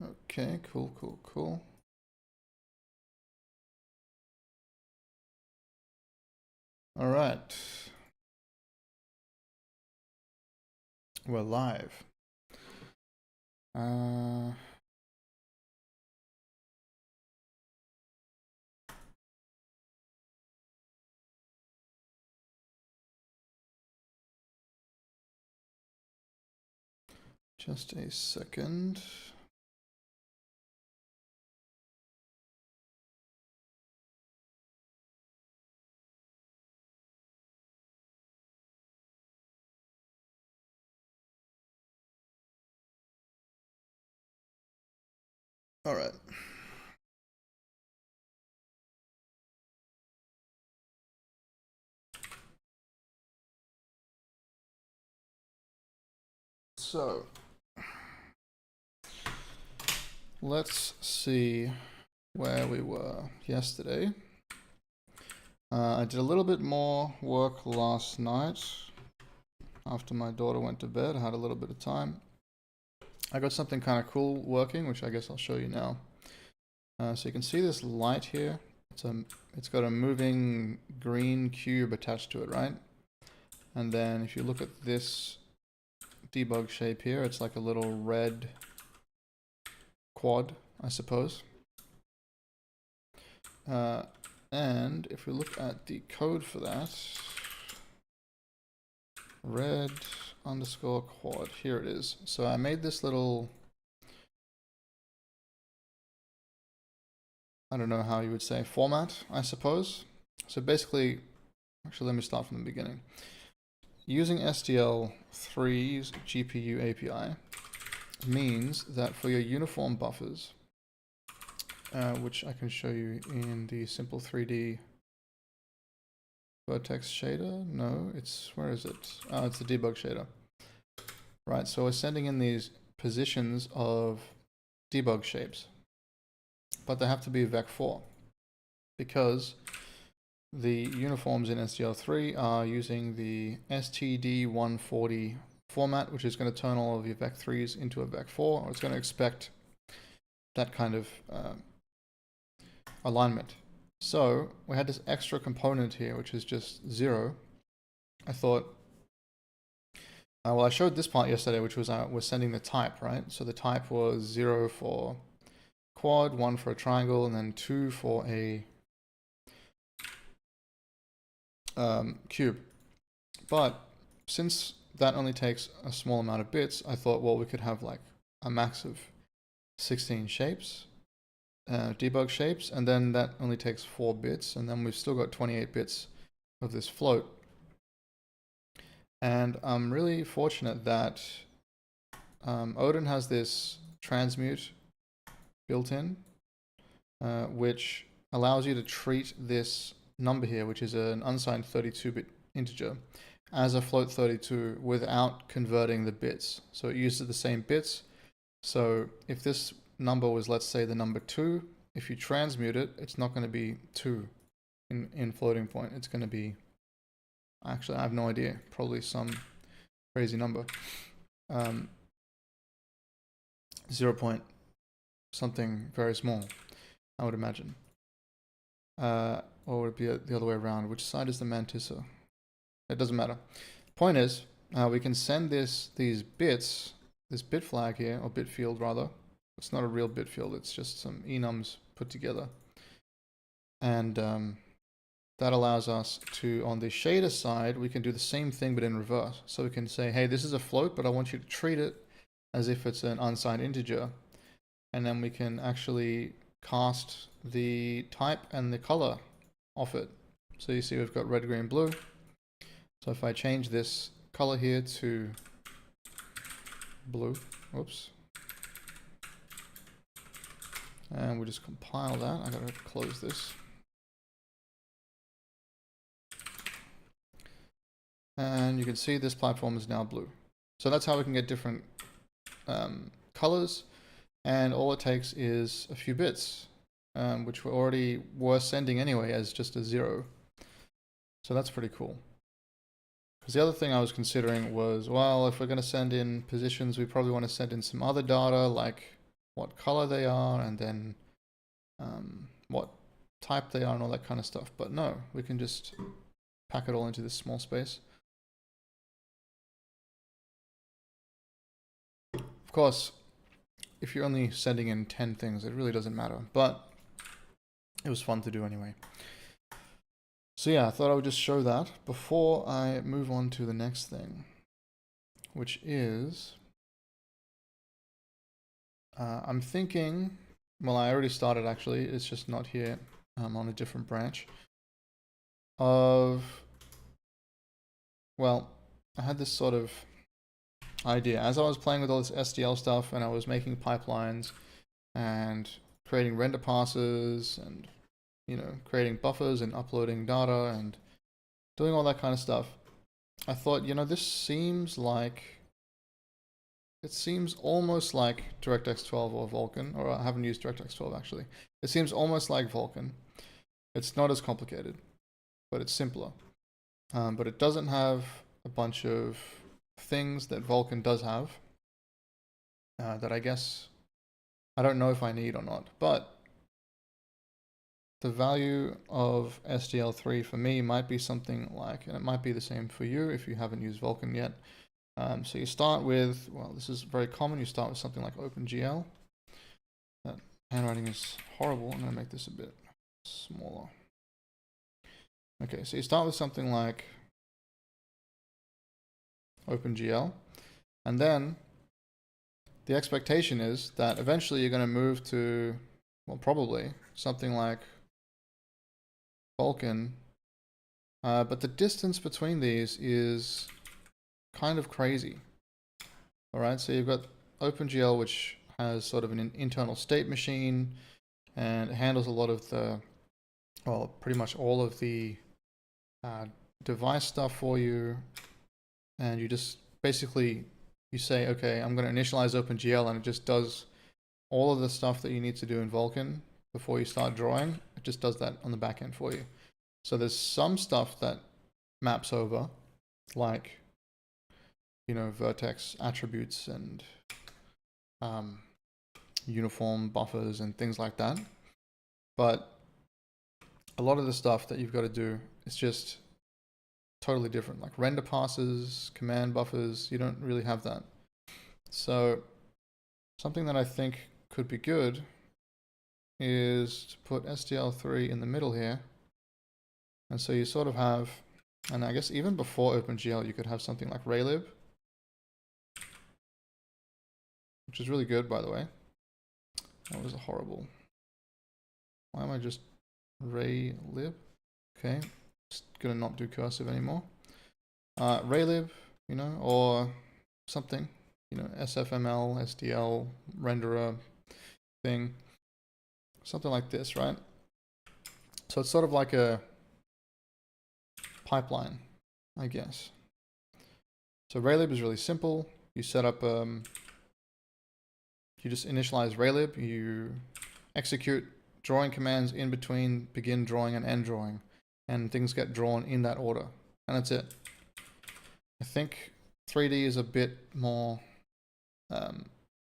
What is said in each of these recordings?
Okay, cool, cool, cool. All right. We're live. Just a second. All right. So, let's see where we were yesterday. I did a little bit more work last night. After my daughter went to bed, I had a little bit of time. I got something kind of cool working, which I guess I'll show you now. So you can see this light here. It's got a moving green cube attached to it, right? And then if you look at this debug shape here, it's like a little red quad, I suppose. And if we look at the code for that, red underscore quad, here it is. So I made this little, I don't know how you would say, format, I suppose. So basically, actually let me start from the beginning. Using SDL3's GPU API means that for your uniform buffers, which I can show you in the simple 3D Vertex shader. No, where is it? Oh, it's the debug shader. Right, so we're sending in these positions of debug shapes, but they have to be vec4 because the uniforms in SDL3 are using the STD140 format, which is going to turn all of your vec3s into a vec4, or it's going to expect that kind of alignment. So we had this extra component here, which is just 0. I thought, well, I showed this part yesterday, which was we're sending the type, right? So the type was 0 for quad, 1 for a triangle, and then 2 for a cube. But since that only takes a small amount of bits, I thought, well, we could have like a max of 16 shapes, debug shapes, and then that only takes 4 bits, and then we've still got 28 bits of this float. And I'm really fortunate that Odin has this transmute built in, which allows you to treat this number here, which is an unsigned 32-bit integer, as a float 32 without converting the bits. So it uses the same bits. So if this number was, let's say, the number 2, if you transmute it, it's not going to be 2 in floating point. It's going to be, actually, I have no idea, probably some crazy number. 0 point something very small, I would imagine. Or would it be the other way around? Which side is the mantissa? It doesn't matter. Point is, we can send these bits, this bit flag here, or bit field rather. It's not a real bit field, it's just some enums put together. And that allows us to, on the shader side, we can do the same thing but in reverse. So we can say, hey, this is a float, but I want you to treat it as if it's an unsigned integer. And then we can actually cast the type and the color off it. So you see we've got red, green, blue. So if I change this color here to blue, whoops. And we'll just compile that. I gotta close this. And you can see this platform is now blue. So that's how we can get different colors. And all it takes is a few bits, which we already were sending anyway as just a 0. So that's pretty cool. Because the other thing I was considering was, well, if we're going to send in positions, we probably want to send in some other data like what color they are, and then what type they are and all that kind of stuff. But no, we can just pack it all into this small space. Of course, if you're only sending in 10 things, it really doesn't matter, but it was fun to do anyway. So yeah, I thought I would just show that before I move on to the next thing, which is, I'm thinking, well, I already started actually, it's just not here, I'm on a different branch of, well, I had this sort of idea as I was playing with all this SDL stuff, and I was making pipelines and creating render passes and, you know, creating buffers and uploading data and doing all that kind of stuff. I thought, you know, this seems like, it seems almost like DirectX 12 or Vulkan, or I haven't used DirectX 12 actually. It seems almost like Vulkan. It's not as complicated, but it's simpler. But it doesn't have a bunch of things that Vulkan does have that I guess I don't know if I need or not, but the value of SDL3 for me might be something like, and it might be the same for you if you haven't used Vulkan yet. So you start with, well, this is very common, you start with something like OpenGL. That handwriting is horrible. I'm going to make this a bit smaller. Okay, so you start with something like OpenGL, and then the expectation is that eventually you're going to move to, well, probably something like Vulkan, but the distance between these is kind of crazy. All right, so you've got OpenGL, which has sort of an internal state machine, and it handles a lot of the, well, pretty much all of the device stuff for you. And you just basically, you say, okay, I'm going to initialize OpenGL, and it just does all of the stuff that you need to do in Vulkan before you start drawing. It just does that on the back end for you. So there's some stuff that maps over, like, you know, Vertex attributes and uniform buffers and things like that. But a lot of the stuff that you've got to do is just totally different, like render passes, command buffers. You don't really have that. So something that I think could be good is to put SDL3 in the middle here. And so you sort of have, and I guess even before OpenGL, you could have something like raylib, which is really good, by the way. That was a horrible. Why am I just raylib? Okay, just gonna not do cursive anymore. Raylib, you know, or something, you know, SFML, SDL, renderer thing, something like this, right? So it's sort of like a pipeline, I guess. So raylib is really simple. You set up, you just initialize raylib, you execute drawing commands in between begin drawing and end drawing, and things get drawn in that order, and that's it. I think 3D is a bit more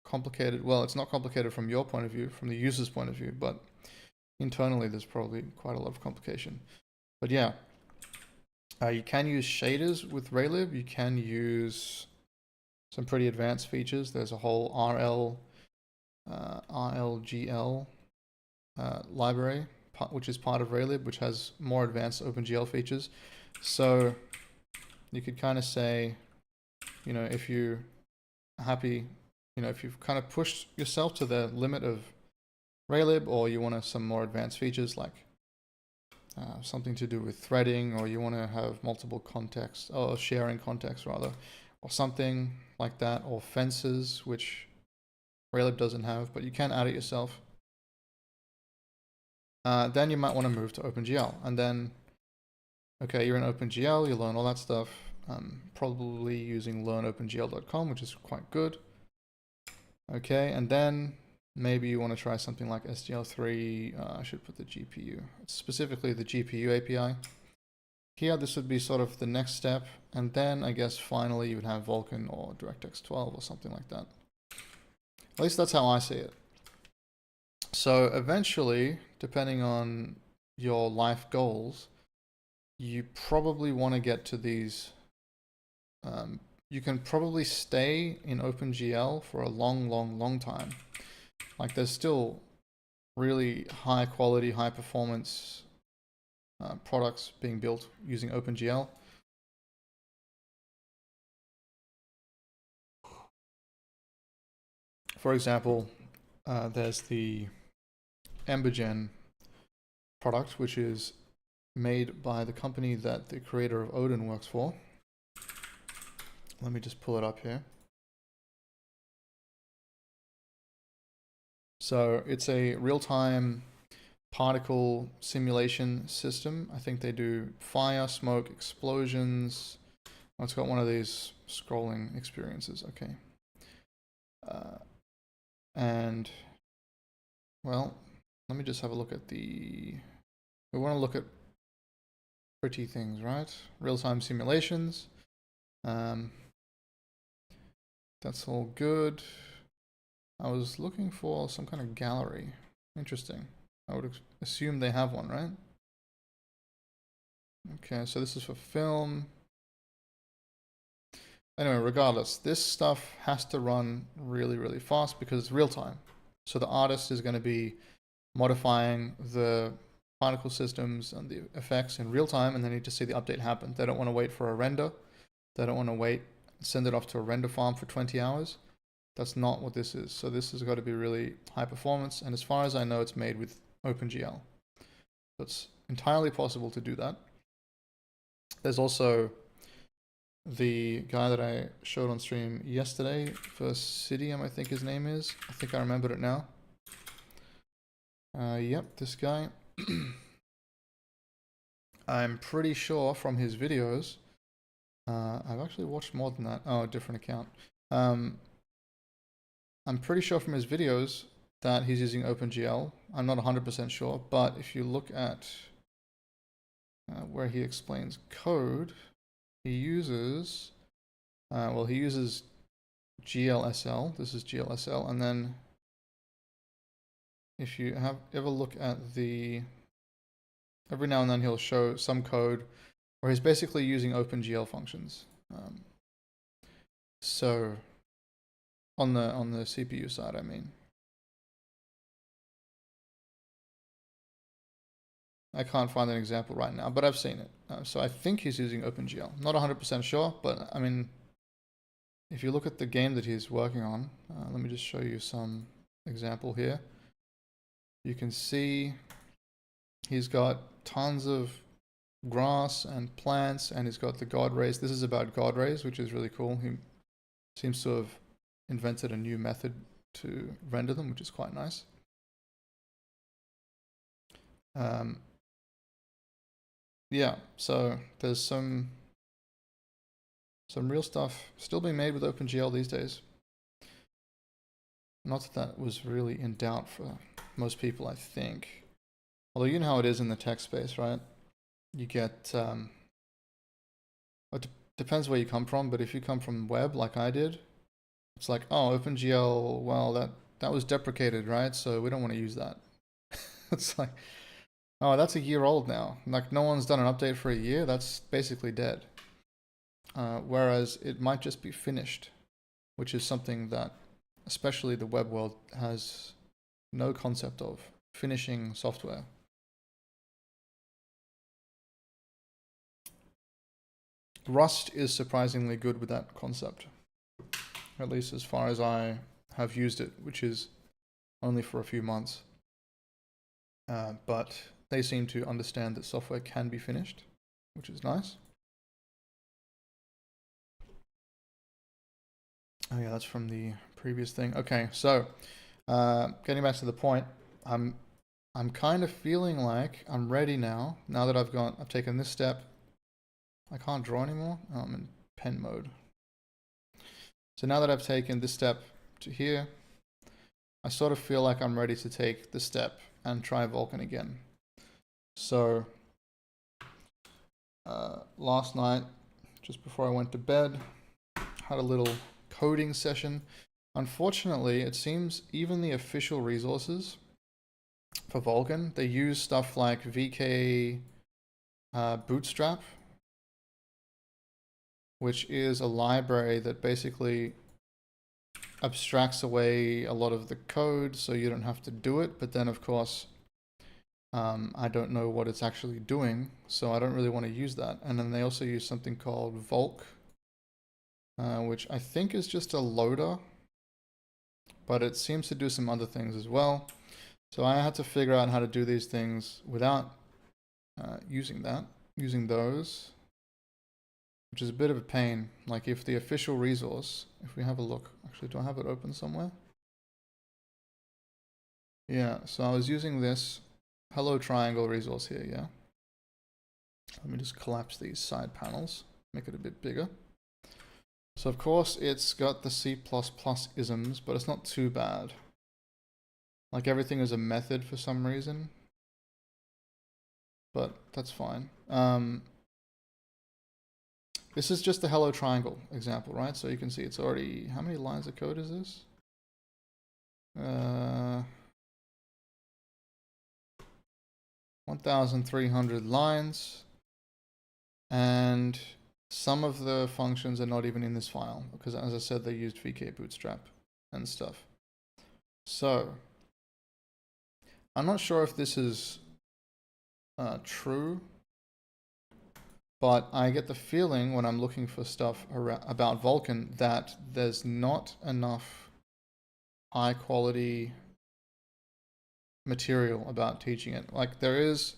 complicated. Well, it's not complicated from your point of view, from the user's point of view, but internally there's probably quite a lot of complication. But yeah, you can use shaders with raylib. You can use some pretty advanced features. There's a whole RLGL library, which is part of raylib, which has more advanced OpenGL features. So you could kind of say, you know, if you're happy, you know, if you've kind of pushed yourself to the limit of raylib, or you want some more advanced features like something to do with threading, or you want to have multiple contexts, or sharing context rather, or something like that, or fences, which raylib doesn't have, but you can add it yourself. Then you might want to move to OpenGL, and then, okay, you're in OpenGL, you learn all that stuff, probably using learnopengl.com, which is quite good. Okay, and then maybe you want to try something like SDL3. I should put the GPU, specifically the GPU API. Here, this would be sort of the next step, and then I guess finally you would have Vulkan or DirectX 12 or something like that. At least that's how I see it. So eventually, depending on your life goals, you probably want to get to these. You can probably stay in OpenGL for a long time. Like there's still really high quality, high performance products being built using OpenGL. For example, there's the Embergen product, which is made by the company that the creator of Odin works for. Let me just pull it up here. So it's a real-time particle simulation system. I think they do fire, smoke, explosions. Oh, it's got one of these scrolling experiences. Okay. And, well, let me just have a look at the... We want to look at pretty things, right? Real-time simulations. That's all good. I was looking for some kind of gallery. Interesting. I would assume they have one, right? Okay, so this is for film. Anyway, regardless, this stuff has to run really fast because it's real time. So the artist is going to be modifying the particle systems and the effects in real time, and they need to see the update happen. They don't want to wait for a render. They don't want to wait, send it off to a render farm for 20 hours. That's not what this is. So this has got to be really high performance. And as far as I know, it's made with OpenGL. So it's entirely possible to do that. There's also the guy that I showed on stream yesterday, Versidium, I think his name is. I think I remembered it now. Yep, this guy. I'm pretty sure from his videos, I've actually watched more than that. Oh, a different account. I'm pretty sure from his videos that he's using OpenGL. I'm not 100% sure, but if you look at where he explains code, he uses, well, he uses GLSL. This is GLSL. And then if you ever look at the, every now and then he'll show some code where he's basically using OpenGL functions. So on the CPU side, I mean. I can't find an example right now, but I've seen it. So I think he's using OpenGL. Not 100% sure, but I mean, if you look at the game that he's working on, let me just show you some example here. You can see he's got tons of grass and plants, and he's got the God rays. This is about God rays, which is really cool. He seems to have invented a new method to render them, which is quite nice. Yeah, so there's some real stuff still being made with OpenGL these days. Not that that was really in doubt for most people, I think. Although you know how it is in the tech space, right? You get, it depends where you come from, but if you come from web like I did, it's like, oh, OpenGL, well, that was deprecated, right? So we don't want to use that. It's like, oh, that's a year old now. Like no one's done an update for a year. That's basically dead. Whereas it might just be finished, which is something that especially the web world has no concept of, finishing software. Rust is surprisingly good with that concept, at least as far as I have used it, which is only for a few months. But they seem to understand that software can be finished, which is nice. Oh yeah, that's from the previous thing. Okay, so getting back to the point, I'm kind of feeling like I'm ready now. Now that I've taken this step. I can't draw anymore. Oh, I'm in pen mode. So now that I've taken this step to here, I sort of feel like I'm ready to take the step and try Vulkan again. So last night, just before I went to bed, had a little coding session. Unfortunately, it seems even the official resources for Vulkan, they use stuff like VK Bootstrap, which is a library that basically abstracts away a lot of the code so you don't have to do it. But then, of course, I don't know what it's actually doing, so I don't really want to use that. And then they also use something called Vulk, which I think is just a loader, but it seems to do some other things as well. So I had to figure out how to do these things without using those, which is a bit of a pain. Like if the official resource, if we have a look, actually, do I have it open somewhere? Yeah, so I was using this hello triangle resource here, yeah? Let me just collapse these side panels, make it a bit bigger. So of course it's got the C++ isms, but it's not too bad. Like everything is a method for some reason, but that's fine. This is just the hello triangle example, right? So you can see it's already, how many lines of code is this? 1,300 lines, and some of the functions are not even in this file because, as I said, they used VK Bootstrap and stuff. So I'm not sure if this is true, but I get the feeling when I'm looking for stuff about Vulkan that there's not enough high quality material about teaching it. Like there's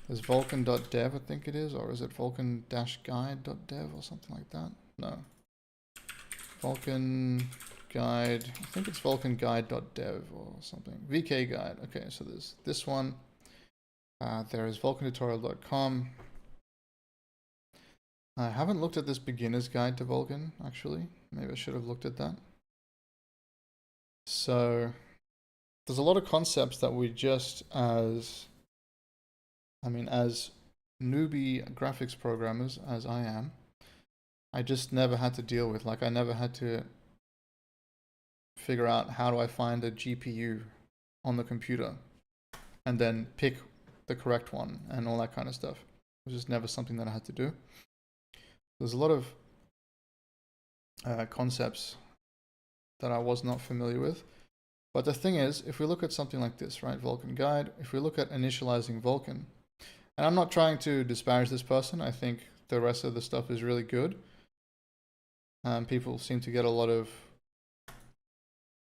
vulkan.dev, I think it is, or is it vulkan-guide.dev or something like that? No. Vulkan guide, I think it's vulkan-guide.dev or something. VK guide. Okay, so there's this one. There is vulkantutorial.com. I haven't looked at this beginner's guide to Vulkan, actually. Maybe I should have looked at that. So there's a lot of concepts that we just as newbie graphics programmers, as I am, I just never had to deal with. Like I never had to figure out how do I find a GPU on the computer and then pick the correct one and all that kind of stuff. It was just never something that I had to do. There's a lot of concepts that I was not familiar with. But the thing is, if we look at something like this, right, Vulkan guide, if we look at initializing Vulkan, and I'm not trying to disparage this person, I think the rest of the stuff is really good. People seem to get a lot of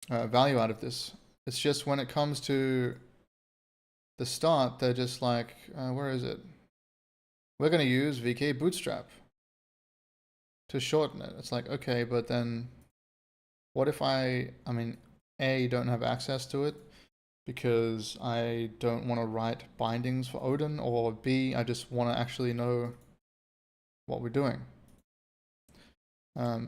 value out of this. It's just when it comes to the start, they're just like, where is it? We're going to use VK Bootstrap to shorten it. It's like, okay, but then what if I A, don't have access to it because I don't want to write bindings for Odin, or B, I just want to actually know what we're doing. A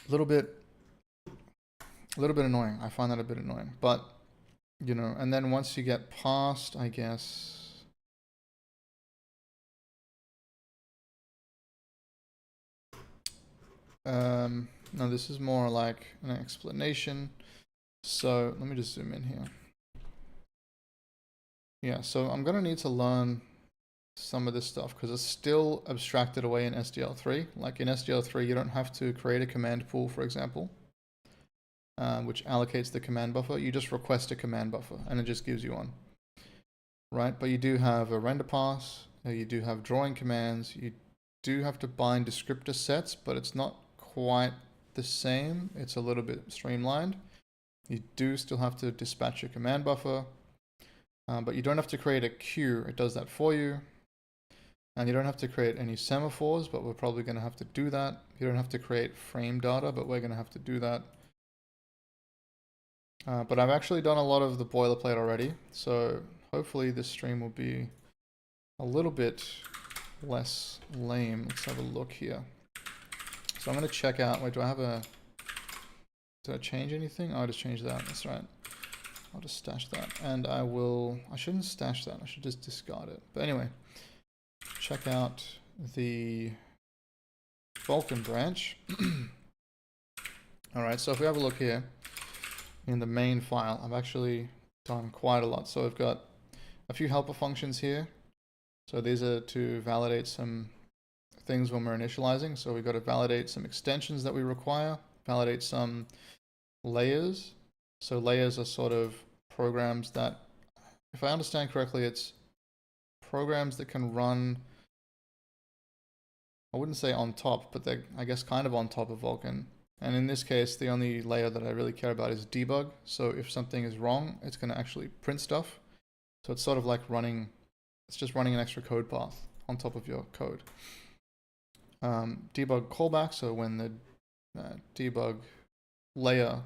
little bit annoying. I find that a bit annoying, but you know, and then once you get past, I guess, no, this is more like an explanation. So let me just zoom in here. Yeah, so I'm gonna need to learn some of this stuff because it's still abstracted away in SDL3. Like in SDL3, you don't have to create a command pool, for example, which allocates the command buffer. You just request a command buffer and it just gives you one, right? But you do have a render pass, you do have drawing commands, you do have to bind descriptor sets, but it's not quite the same. It's a little bit streamlined. You do still have to dispatch a command buffer, but you don't have to create a queue. It does that for you. And you don't have to create any semaphores, but we're probably going to have to do that. You don't have to create frame data, but we're going to have to do that. But I've actually done a lot of the boilerplate already, so hopefully this stream will be a little bit less lame. Let's have a look here. So I'm going to check out, wait, did I change anything? Oh, I just changed that, that's right. I'll just stash that, and I shouldn't stash that, I should just discard it. But anyway, check out the Vulkan branch. All right, so if we have a look here, in the main file. I've actually done quite a lot. So I've got a few helper functions here. So these are to validate some things when we're initializing. So we've got to validate some extensions that we require, validate some layers. So layers are sort of programs that, if I understand correctly, it's programs that can run, I wouldn't say on top, but they're, I guess, kind of on top of Vulkan. And in this case, the only layer that I really care about is debug. So if something is wrong, it's going to actually print stuff. So it's sort of like running, it's just running an extra code path on top of your code. Debug callback, so when the debug layer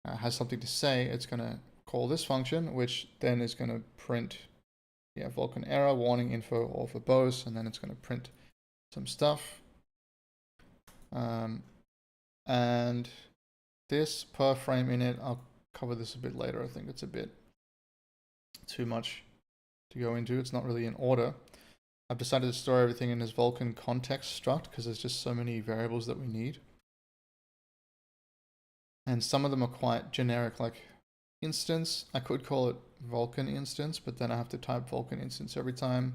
has something to say, it's going to call this function, which then is going to print Vulkan error, warning, info, or verbose, and then it's going to print some stuff. And this per frame init, I'll cover this a bit later. I think it's a bit too much to go into. It's not really in order. I've decided to store everything in this Vulkan context struct because there's just so many variables that we need. And some of them are quite generic, like instance. I could call it Vulkan instance, but then I have to type Vulkan instance every time.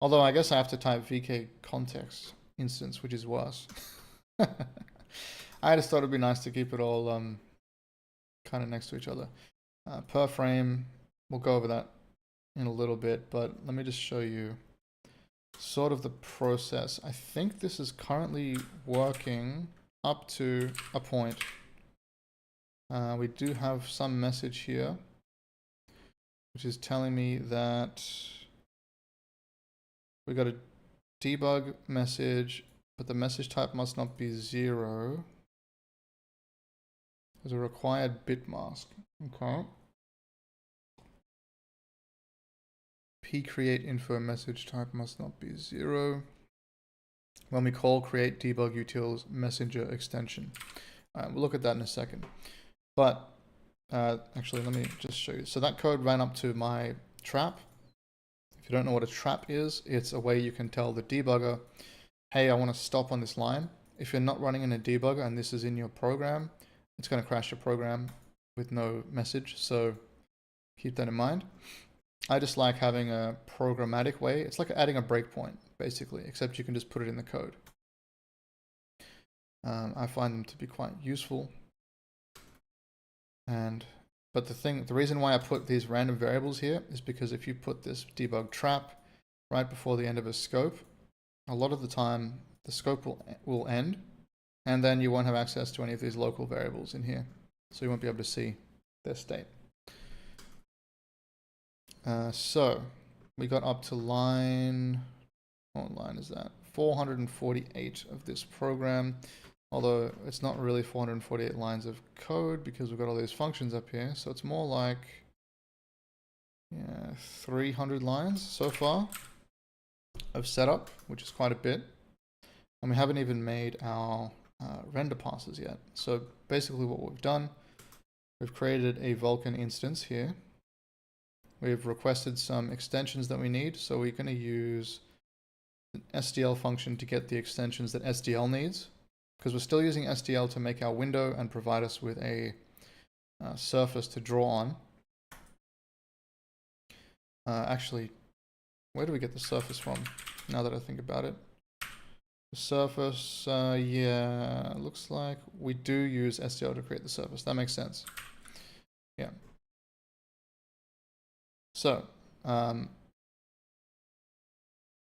Although I guess I have to type VK context instance, which is worse. I just thought it'd be nice to keep it all kind of next to each other. Per frame, we'll go over that in a little bit, but let me just show you sort of the process. I think this is currently working up to a point. We do have some message here, which is telling me that we got a debug message, but the message type must not be 0. There's a required bit mask. Okay. P-create info message type must not be 0. When we call create debug utils messenger extension. We'll look at that in a second. But actually, let me just show you. So that code ran up to my trap. If you don't know what a trap is, it's a way you can tell the debugger, hey, I want to stop on this line. If you're not running in a debugger and this is in your program, it's going to crash your program with no message. So keep that in mind. I just like having a programmatic way. It's like adding a breakpoint, basically, except you can just put it in the code. I find them to be quite useful. But the reason why I put these random variables here is because if you put this debug trap right before the end of a scope, a lot of the time the scope will end, and then you won't have access to any of these local variables in here. So you won't be able to see their state. So we got up to line, what line is that? 448 of this program. Although it's not really 448 lines of code because we've got all these functions up here. So it's more like 300 lines so far of setup, which is quite a bit. And we haven't even made our render passes yet. So basically what we've done, we've created a Vulkan instance here. We've requested some extensions that we need. So we're going to use an SDL function to get the extensions that SDL needs, because we're still using SDL to make our window and provide us with a surface to draw on. Actually, where do we get the surface from, now that I think about it? The surface, yeah, looks like we do use SDL to create the surface. That makes sense. Yeah. So,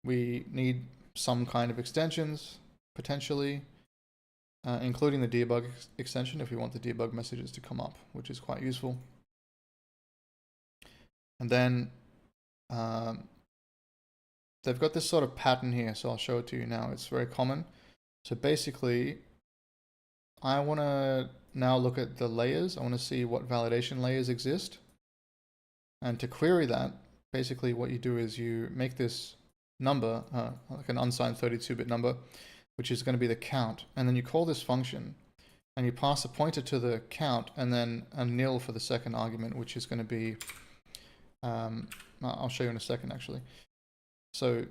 we need some kind of extensions, potentially, including the debug extension if we want the debug messages to come up, which is quite useful. And then they've got this sort of pattern here, so I'll show it to you now. It's very common. So basically, I want to now look at the layers. I want to see what validation layers exist. And to query that, basically what you do is you make this number, like an unsigned 32-bit number, which is going to be the count. And then you call this function, and you pass a pointer to the count, and then a nil for the second argument, which is going to be, I'll show you in a second, actually. So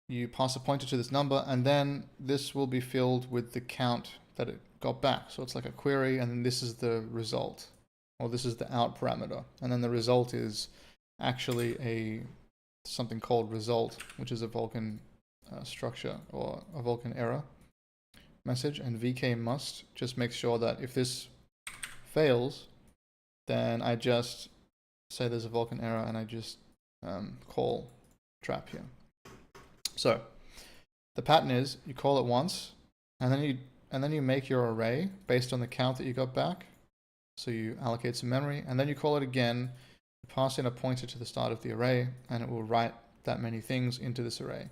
you pass a pointer to this number, and then this will be filled with the count that it got back. So it's like a query, and then this is the result, or this is the out parameter, and then the result is actually something called result, which is a Vulkan structure or a Vulkan error message, and VK must just make sure that if this fails, then I just say there's a Vulkan error and I just call trap here. So the pattern is you call it once, and then you make your array based on the count that you got back. So you allocate some memory, and then you call it again, you pass in a pointer to the start of the array, and it will write that many things into this array.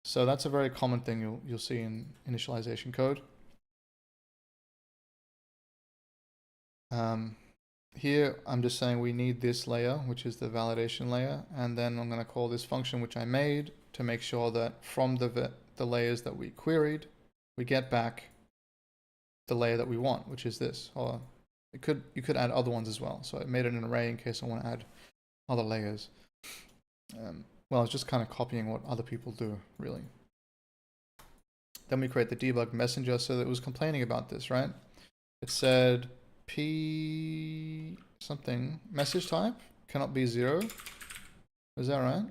So that's a very common thing you'll see in initialization code. Here I'm just saying we need this layer, which is the validation layer, and then I'm going to call this function which I made to make sure that from the layers that we queried, we get back the layer that we want, which is this. Or you could add other ones as well. So I made it an array in case I want to add other layers. Well, it's just kind of copying what other people do, really. Then we create the debug messenger. So it was complaining about this, right? It said p something message type cannot be 0. Is that right?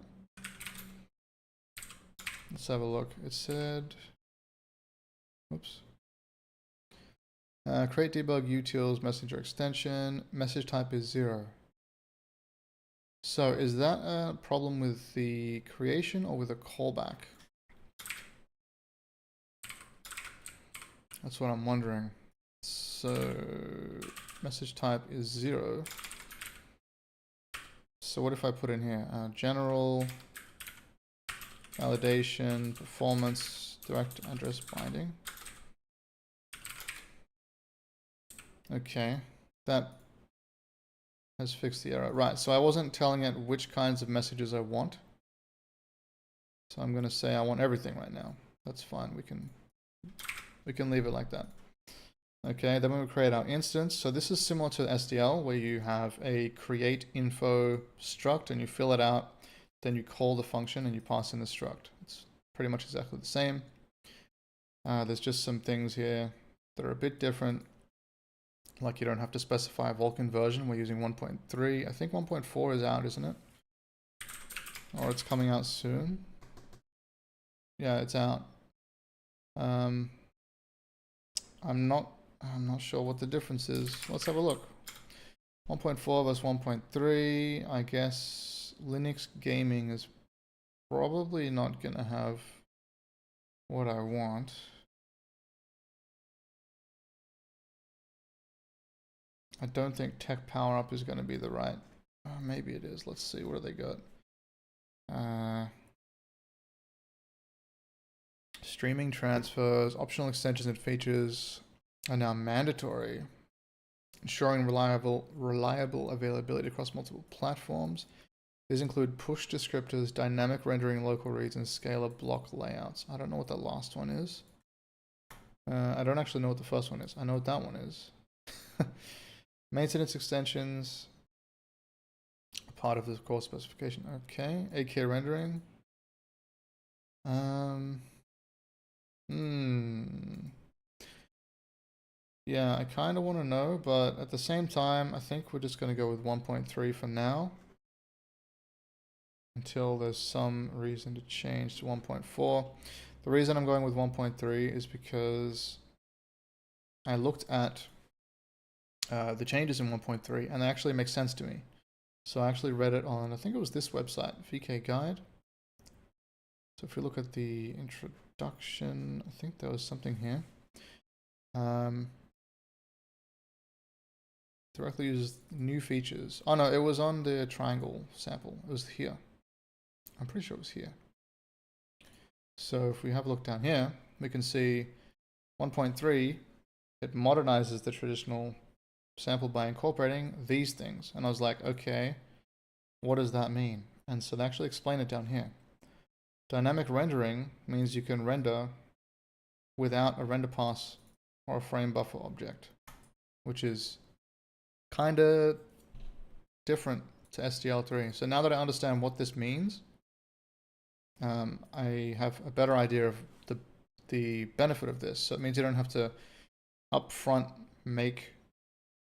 Let's have a look. It said, oops. Create debug utils messenger extension. Message type is 0. So is that a problem with the creation or with a callback? That's what I'm wondering. So message type is 0. So what if I put in here general validation performance direct address binding? Okay, that has fixed the error. Right, so I wasn't telling it which kinds of messages I want. So I'm going to say I want everything right now. That's fine. We can leave it like that. Okay, then we create our instance. So this is similar to SDL, where you have a create info struct and you fill it out. Then you call the function and you pass in the struct. It's pretty much exactly the same. There's just some things here that are a bit different. Like you don't have to specify a Vulkan version. We're using 1.3. I think 1.4 is out, isn't it? Or it's coming out soon. Yeah, it's out. I'm not sure what the difference is. Let's have a look. 1.4 versus 1.3. I guess Linux gaming is probably not gonna have what I want. I don't think tech power up is going to be the right. Maybe it is. Let's see. What do they got? Streaming transfers, optional extensions and features are now mandatory, ensuring reliable availability across multiple platforms. These include push descriptors, dynamic rendering, local reads, and scalar block layouts. I don't know what the last one is. I don't actually know what the first one is. I know what that one is. Maintenance extensions, part of the core specification. Okay, 8K rendering. Yeah, I kind of want to know, but at the same time, I think we're just going to go with 1.3 for now, until there's some reason to change to 1.4. The reason I'm going with 1.3 is because I looked at the changes in 1.3 and they actually make sense to me. So I actually read it on, I think it was this website, VK Guide. So if we look at the introduction, I think there was something here. Directly uses new features. Oh no, it was on the triangle sample. It was here. I'm pretty sure it was here. So if we have a look down here, we can see 1.3, it modernizes the traditional sample by incorporating these things. And I was like, okay, what does that mean? And so they actually explain it down here. Dynamic rendering means you can render without a render pass or a frame buffer object, which is kind of different to SDL3. So now that I understand what this means, I have a better idea of the benefit of this. So it means you don't have to upfront make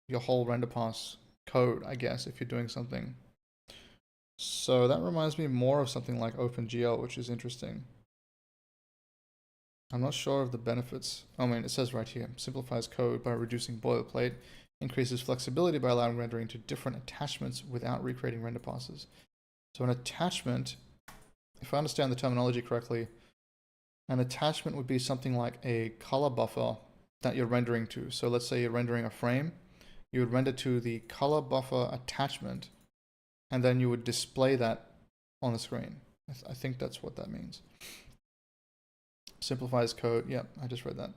your whole render pass code, I guess, if you're doing something. So that reminds me more of something like OpenGL, which is interesting. I'm not sure of the benefits. I mean, it says right here, simplifies code by reducing boilerplate, increases flexibility by allowing rendering to different attachments without recreating render passes. So an attachment, if I understand the terminology correctly, an attachment would be something like a color buffer that you're rendering to. So let's say you're rendering a frame, you would render to the color buffer attachment, and then you would display that on the screen. I think that's what that means. Simplifies code. Yep, I just read that.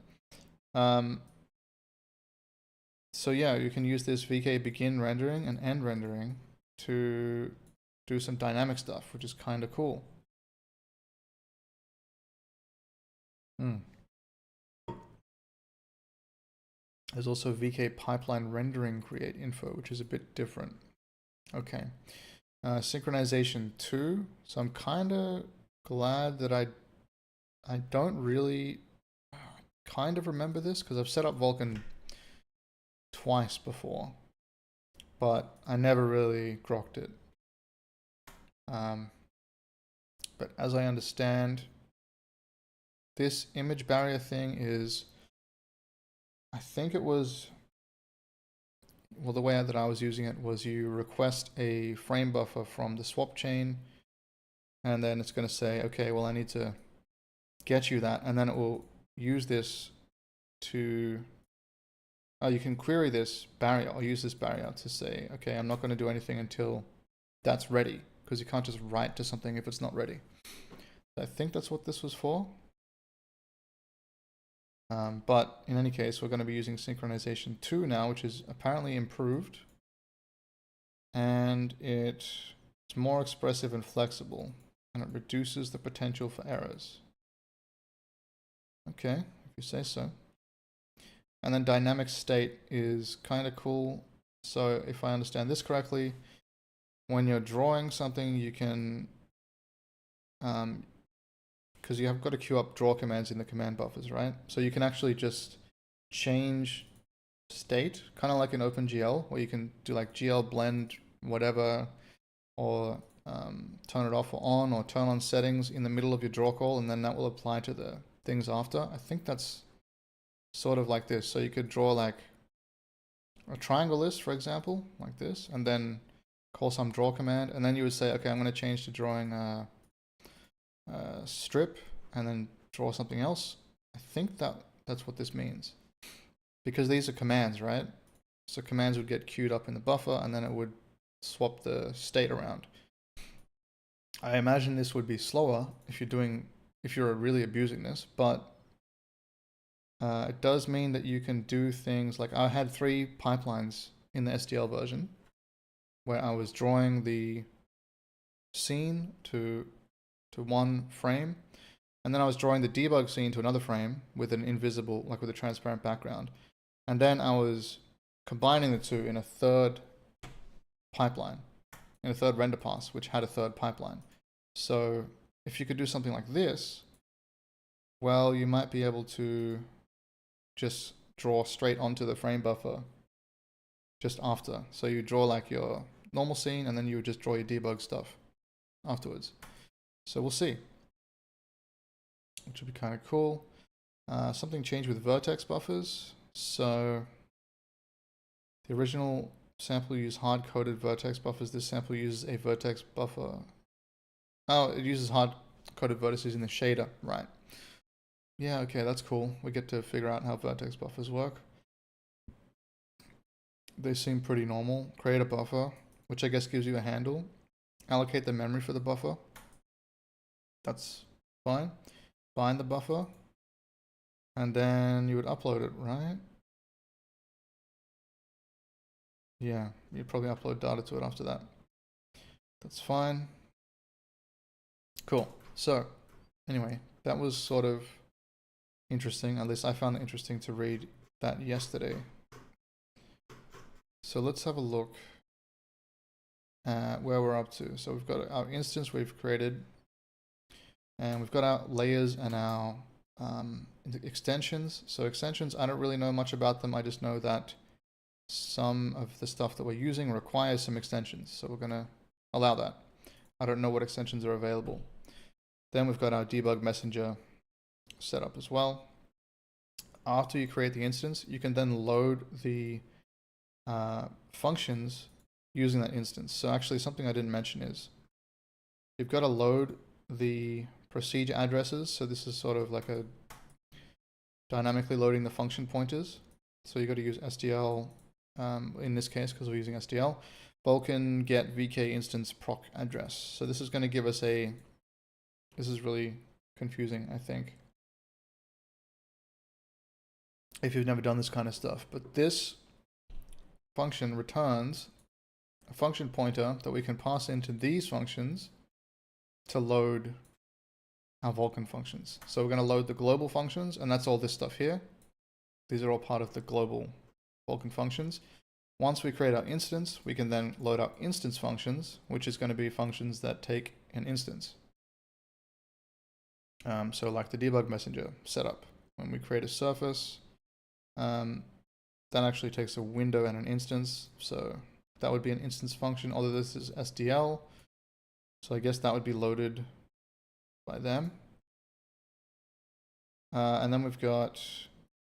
So yeah, you can use this VK begin rendering and end rendering to do some dynamic stuff, which is kind of cool. There's also VK pipeline rendering create info, which is a bit different. Okay. Synchronization 2. So I'm kind of glad that I don't really kind of remember this because I've set up Vulkan twice before, but I never really grokked it. But as I understand, this image barrier thing is, I think it was, well, the way that I was using it was you request a frame buffer from the swap chain, and then it's going to say, okay, well, I need to get you that, and then it will use this to, you can query this barrier or use this barrier to say, okay, I'm not going to do anything until that's ready, because you can't just write to something if it's not ready. So I think that's what this was for. But in any case, we're going to be using synchronization 2 now, which is apparently improved, and it's more expressive and flexible, and it reduces the potential for errors. Okay, if you say so. And then dynamic state is kind of cool. So if I understand this correctly, when you're drawing something, you can, because you have got to queue up draw commands in the command buffers, right? So you can actually just change state, kind of like in OpenGL, where you can do like GL blend whatever, or turn it off or on, or turn on settings in the middle of your draw call, and then that will apply to the things after. I think that's sort of like this. So you could draw like a triangle list, for example, like this, and then call some draw command, and then you would say, okay, I'm going to change to drawing strip, and then draw something else. I think that's what this means, because these are commands, right? So commands would get queued up in the buffer, and then it would swap the state around. I imagine this would be slower if you're really abusing this, but it does mean that you can do things like, I had 3 pipelines in the SDL version where I was drawing the scene to one frame, and then I was drawing the debug scene to another frame with an invisible, like with a transparent background, and then I was combining the two in a third pipeline, in a third render pass, which had a third pipeline. So if you could do something like this, well, you might be able to just draw straight onto the frame buffer just after. So you draw like your normal scene, and then you would just draw your debug stuff afterwards. So we'll see, which would be kind of cool. Something changed with vertex buffers. So the original sample used hard-coded vertex buffers. This sample uses a vertex buffer. Oh, it uses hard-coded vertices in the shader, right? Yeah, okay, that's cool. We get to figure out how vertex buffers work. They seem pretty normal. Create a buffer, which I guess gives you a handle. Allocate the memory for the buffer. That's fine. Bind the buffer. And then you would upload it, right? Yeah, you'd probably upload data to it after that. That's fine. Cool. So, anyway, that was sort of interesting. At least I found it interesting to read that yesterday. So let's have a look at where we're up to. So we've got our instance we've created, and we've got our layers and our extensions. So extensions, I don't really know much about them. I just know that some of the stuff that we're using requires some extensions. So we're going to allow that. I don't know what extensions are available. Then we've got our debug messenger set up as well. After you create the instance, you can then load the functions using that instance. So actually something I didn't mention is you've got to load the procedure addresses. So this is sort of like a dynamically loading the function pointers. So you got to use SDL in this case because we're using SDL. Vulkan get VK instance proc address. So this is going to give us a, this is really confusing, I think, if you've never done this kind of stuff. But this function returns a function pointer that we can pass into these functions to load our Vulkan functions. So we're going to load the global functions, and that's all this stuff here. These are all part of the global Vulkan functions. Once we create our instance, we can then load our instance functions, which is going to be functions that take an instance. So like the debug messenger setup. When we create a surface, that actually takes a window and an instance. So that would be an instance function, although this is SDL. So I guess that would be loaded by them. And then we've got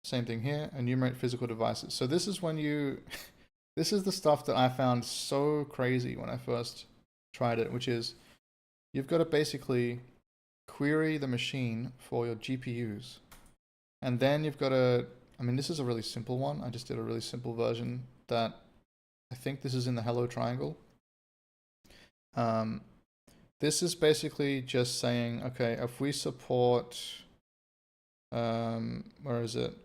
same thing here, enumerate physical devices. So this is when you, this is the stuff that I found so crazy when I first tried it, which is you've got to basically query the machine for your GPUs. And then you've got to, I mean, this is a really simple one. I just did a really simple version that I think this is in the hello triangle. This is basically just saying, okay, if we support, where is it?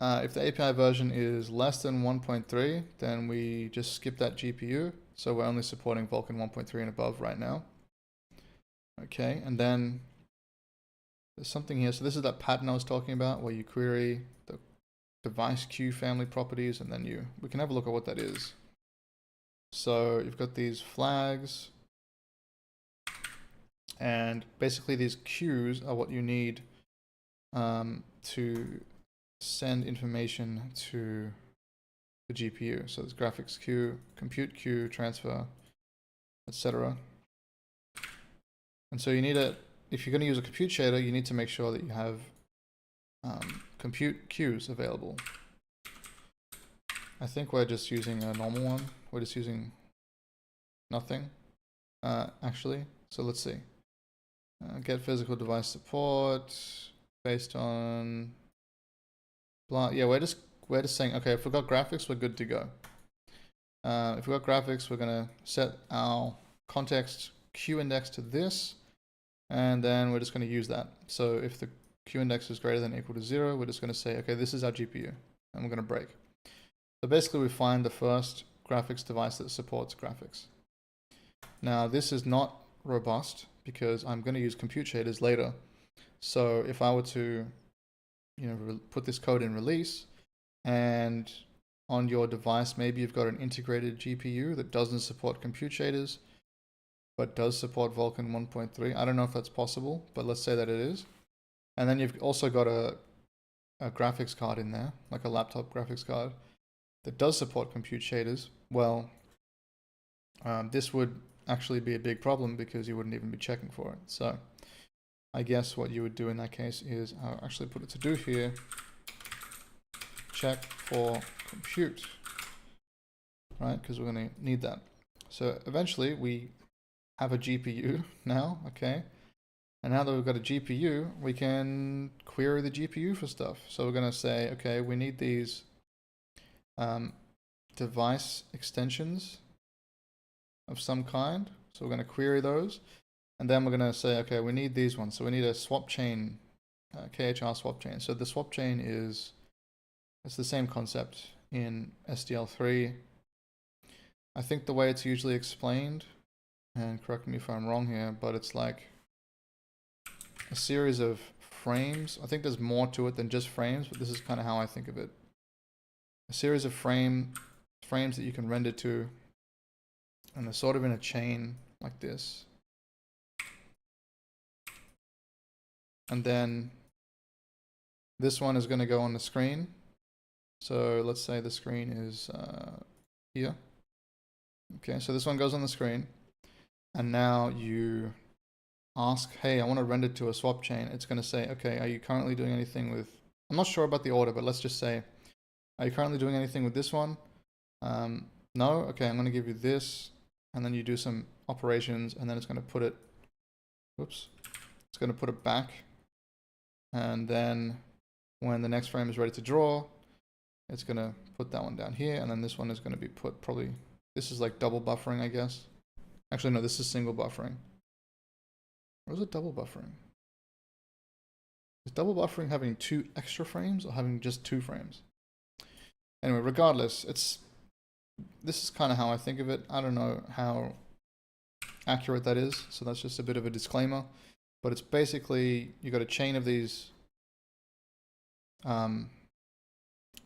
If the API version is less than 1.3, then we just skip that GPU. So we're only supporting Vulkan 1.3 and above right now. Okay, and then there's something here. So this is that pattern I was talking about where you query the device queue family properties, and then we can have a look at what that is. So you've got these flags, and basically these queues are what you need to send information to the GPU. So there's graphics queue, compute queue, transfer, etc. And so you need if you're going to use a compute shader, you need to make sure that you have compute queues available. I think we're just using a normal one. We're just using nothing, actually. So let's see. Get physical device support based on blah. Yeah, we're just saying, okay, if we've got graphics, we're good to go. If we've got graphics, we're going to set our context queue index to this, and then we're just going to use that. So if the queue index is greater than or equal to 0, we're just going to say, okay, this is our GPU, and we're going to break. So basically, we find the first graphics device that supports graphics. Now, this is not robust because I'm going to use compute shaders later. So if I were to, put this code in release, and on your device, maybe you've got an integrated GPU that doesn't support compute shaders, but does support Vulkan 1.3. I don't know if that's possible, but let's say that it is. And then you've also got a graphics card in there, like a laptop graphics card, that does support compute shaders. Well, this would actually be a big problem because you wouldn't even be checking for it. So I guess what you would do in that case is I'll actually put a to do here, check for compute, right? Because we're going to need that. So eventually we have a GPU now, okay? And now that we've got a GPU, we can query the GPU for stuff. So we're going to say, okay, we need these device extensions of some kind. So we're going to query those. And then we're going to say, okay, we need these ones. So we need a swap chain, KHR swap chain. So the swap chain it's the same concept in SDL3. I think the way it's usually explained, and correct me if I'm wrong here, but it's like a series of frames. I think there's more to it than just frames, but this is kind of how I think of it. A series of frames that you can render to, and they're sort of in a chain like this. and then this one is going to go on the screen. So let's say the screen is here. Okay, so this one goes on the screen, and now you ask, hey, I want to render to a swap chain. It's going to say, okay, are you currently doing anything with, I'm not sure about the order, but let's just say, are you currently doing anything with this one? No? Okay, I'm going to give you this, and then you do some operations, and then it's going to put it, whoops, it's going to put it back, and then when the next frame is ready to draw, it's going to put that one down here, and then this one is going to be put probably, this is like double buffering, I guess. Actually, no, this is single buffering. Or is it double buffering? Is double buffering having 2 extra frames or having just 2 frames? Anyway, regardless, this is kind of how I think of it. I don't know how accurate that is, so that's just a bit of a disclaimer. But it's basically, you got a chain of these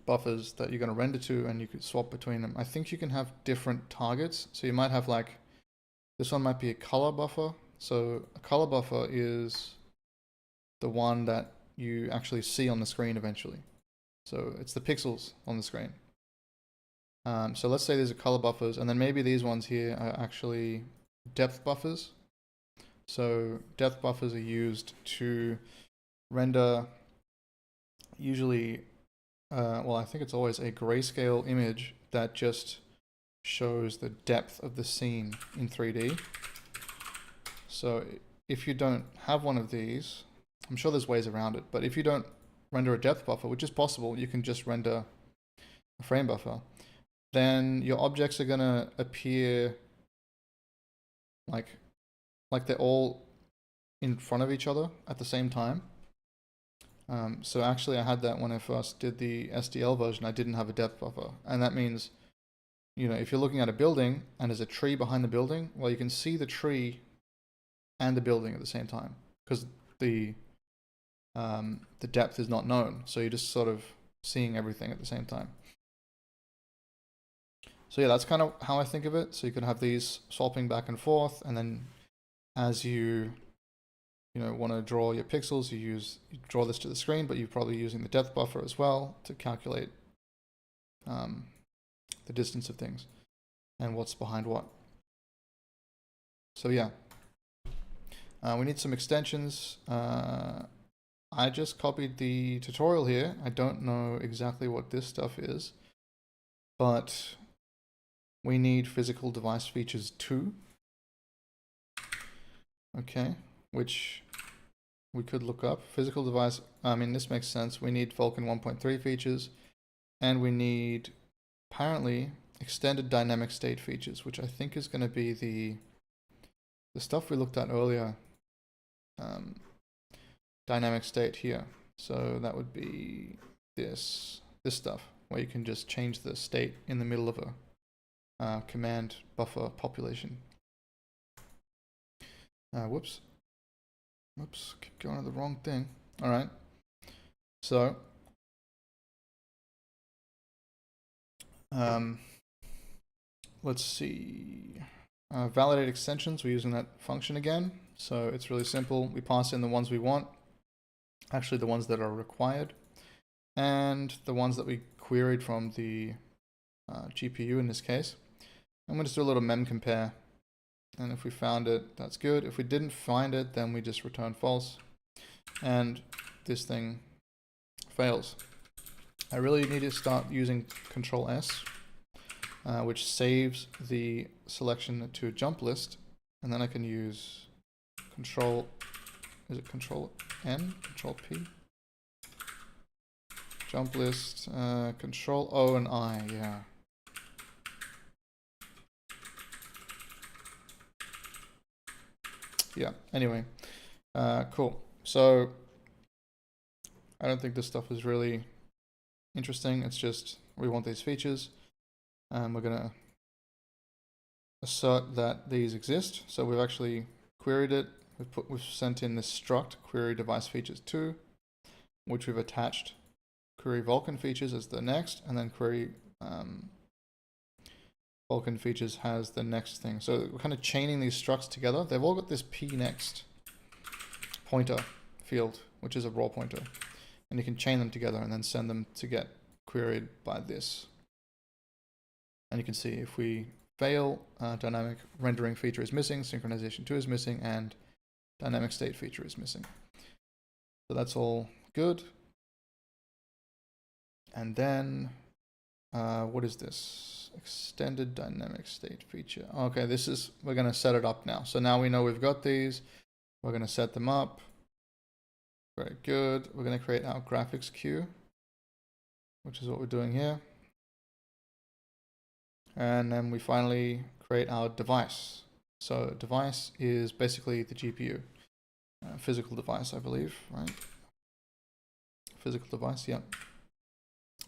buffers that you're going to render to, and you could swap between them. I think you can have different targets. So you might have like, this one might be a color buffer. So a color buffer is the one that you actually see on the screen eventually. So it's the pixels on the screen. So let's say these are color buffers, and then maybe these ones here are actually depth buffers. So depth buffers are used to render usually, well, I think it's always a grayscale image that just shows the depth of the scene in 3D. So if you don't have one of these, I'm sure there's ways around it, but if you don't render a depth buffer, which is possible, you can just render a frame buffer, then your objects are going to appear like they're all in front of each other at the same time. So actually I had that when I first did the SDL version. I didn't have a depth buffer, and that means, you know, if you're looking at a building and there's a tree behind the building, well, you can see the tree and the building at the same time because the depth is not known. So you're just sort of seeing everything at the same time. So yeah, that's kind of how I think of it. So you could have these swapping back and forth, and then as you want to draw your pixels, you draw this to the screen, but you're probably using the depth buffer as well to calculate the distance of things and what's behind what. So yeah, we need some extensions. I just copied the tutorial here. I don't know exactly what this stuff is, but we need physical device features 2. Okay, which we could look up. Physical device, I mean, this makes sense. We need Vulkan 1.3 features, and we need apparently extended dynamic state features, which I think is going to be the stuff we looked at earlier. Dynamic state here. So that would be this stuff where you can just change the state in the middle of a command buffer population. Whoops, keep going to the wrong thing. All right, so let's see. Validate extensions, we're using that function again. So it's really simple. We pass in the ones we want, actually the ones that are required, and the ones that we queried from the GPU in this case. I'm going to do a little mem compare, and if we found it, that's good. If we didn't find it, then we just return false, and this thing fails. I really need to start using Control S, which saves the selection to a jump list, and then I can use Control N, Control P, jump list, Control O and I, yeah. Yeah, anyway, cool. So I don't think this stuff is really interesting. It's just we want these features, and we're gonna assert that these exist. So we've actually queried it. We've sent in this struct query device features 2, which we've attached query Vulkan features as the next, and then query Vulkan features has the next thing. So we're kind of chaining these structs together. They've all got this p next pointer field, which is a raw pointer. And you can chain them together and then send them to get queried by this. And you can see if we fail, dynamic rendering feature is missing, synchronization 2 is missing, and dynamic state feature is missing. So that's all good. And then, what is this? Extended dynamic state feature. Okay, this is, we're going to set it up now. So now we know we've got these. We're going to set them up. Very good. We're going to create our graphics queue, which is what we're doing here. And then we finally create our device. So device is basically the GPU. Physical device, I believe, right? Physical device, yeah.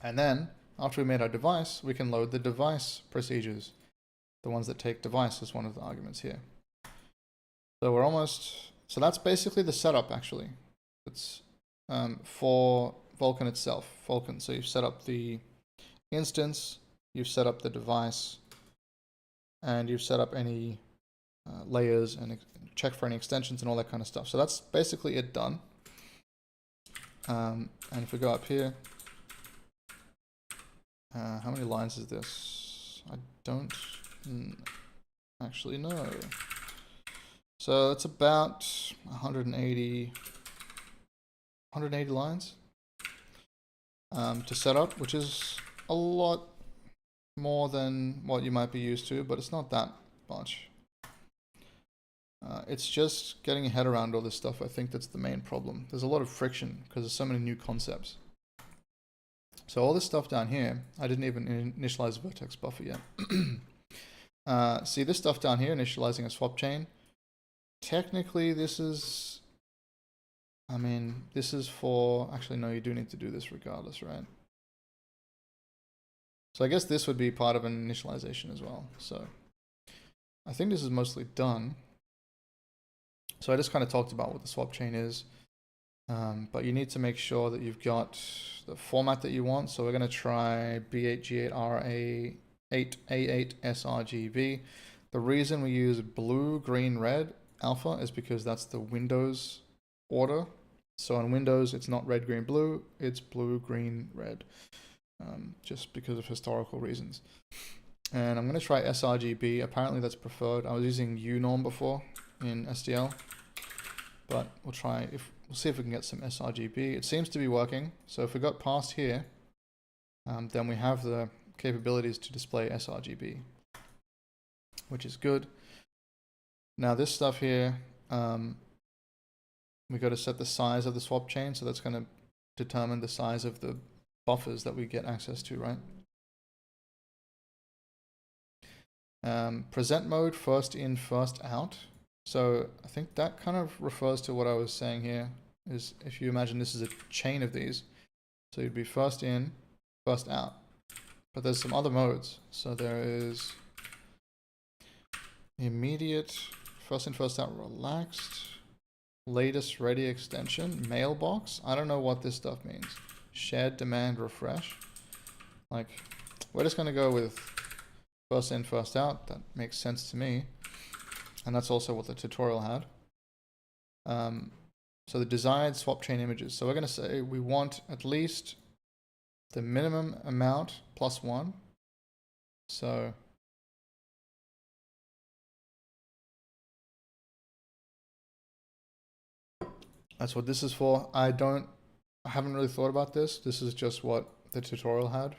And then, after we made our device, we can load the device procedures. The ones that take device as one of the arguments here. So we're almost, so that's basically the setup actually. It's for Vulkan itself. Vulkan, so you've set up the instance, you've set up the device, and you've set up any layers and check for any extensions and all that kind of stuff. So that's basically it done. And if we go up here, how many lines is this? I don't actually know. So it's about 180 lines to set up, which is a lot more than what you might be used to, but it's not that much. It's just getting your head around all this stuff. I think that's the main problem. There's a lot of friction because there's so many new concepts. So all this stuff down here, I didn't even initialize the Vertex buffer yet. See this stuff down here, initializing a swap chain. Technically, this is, I mean, this is for, actually, no, you do need to do this regardless, right? So I guess this would be part of an initialization as well. So I think this is mostly done. So I just kind of talked about what the swap chain is, but you need to make sure that you've got the format that you want. So we're going to try B8G8RA8A8sRGB. The reason we use blue, green, red alpha is because that's the Windows order. So on Windows, it's not red, green, blue, it's blue, green, red, just because of historical reasons. And I'm going to try sRGB. Apparently that's preferred. I was using UNorm before in SDL, but we'll see if we can get some sRGB. It seems to be working. So if we got past here, then we have the capabilities to display sRGB, which is good. Now this stuff here, we got to set the size of the swap chain. So that's going to determine the size of the buffers that we get access to, right? Present mode, first in, first out. So I think that kind of refers to what I was saying here, is if you imagine this is a chain of these. So you'd be first in, first out. But there's some other modes. So there is immediate, first in, first out, relaxed, latest ready extension, mailbox. I don't know what this stuff means. Shared demand refresh. Like, we're just going to go with first in, first out. That makes sense to me. And that's also what the tutorial had. So the desired swap chain images. So we're going to say we want at least the minimum amount plus 1. So that's what this is for. I haven't really thought about this. This is just what the tutorial had.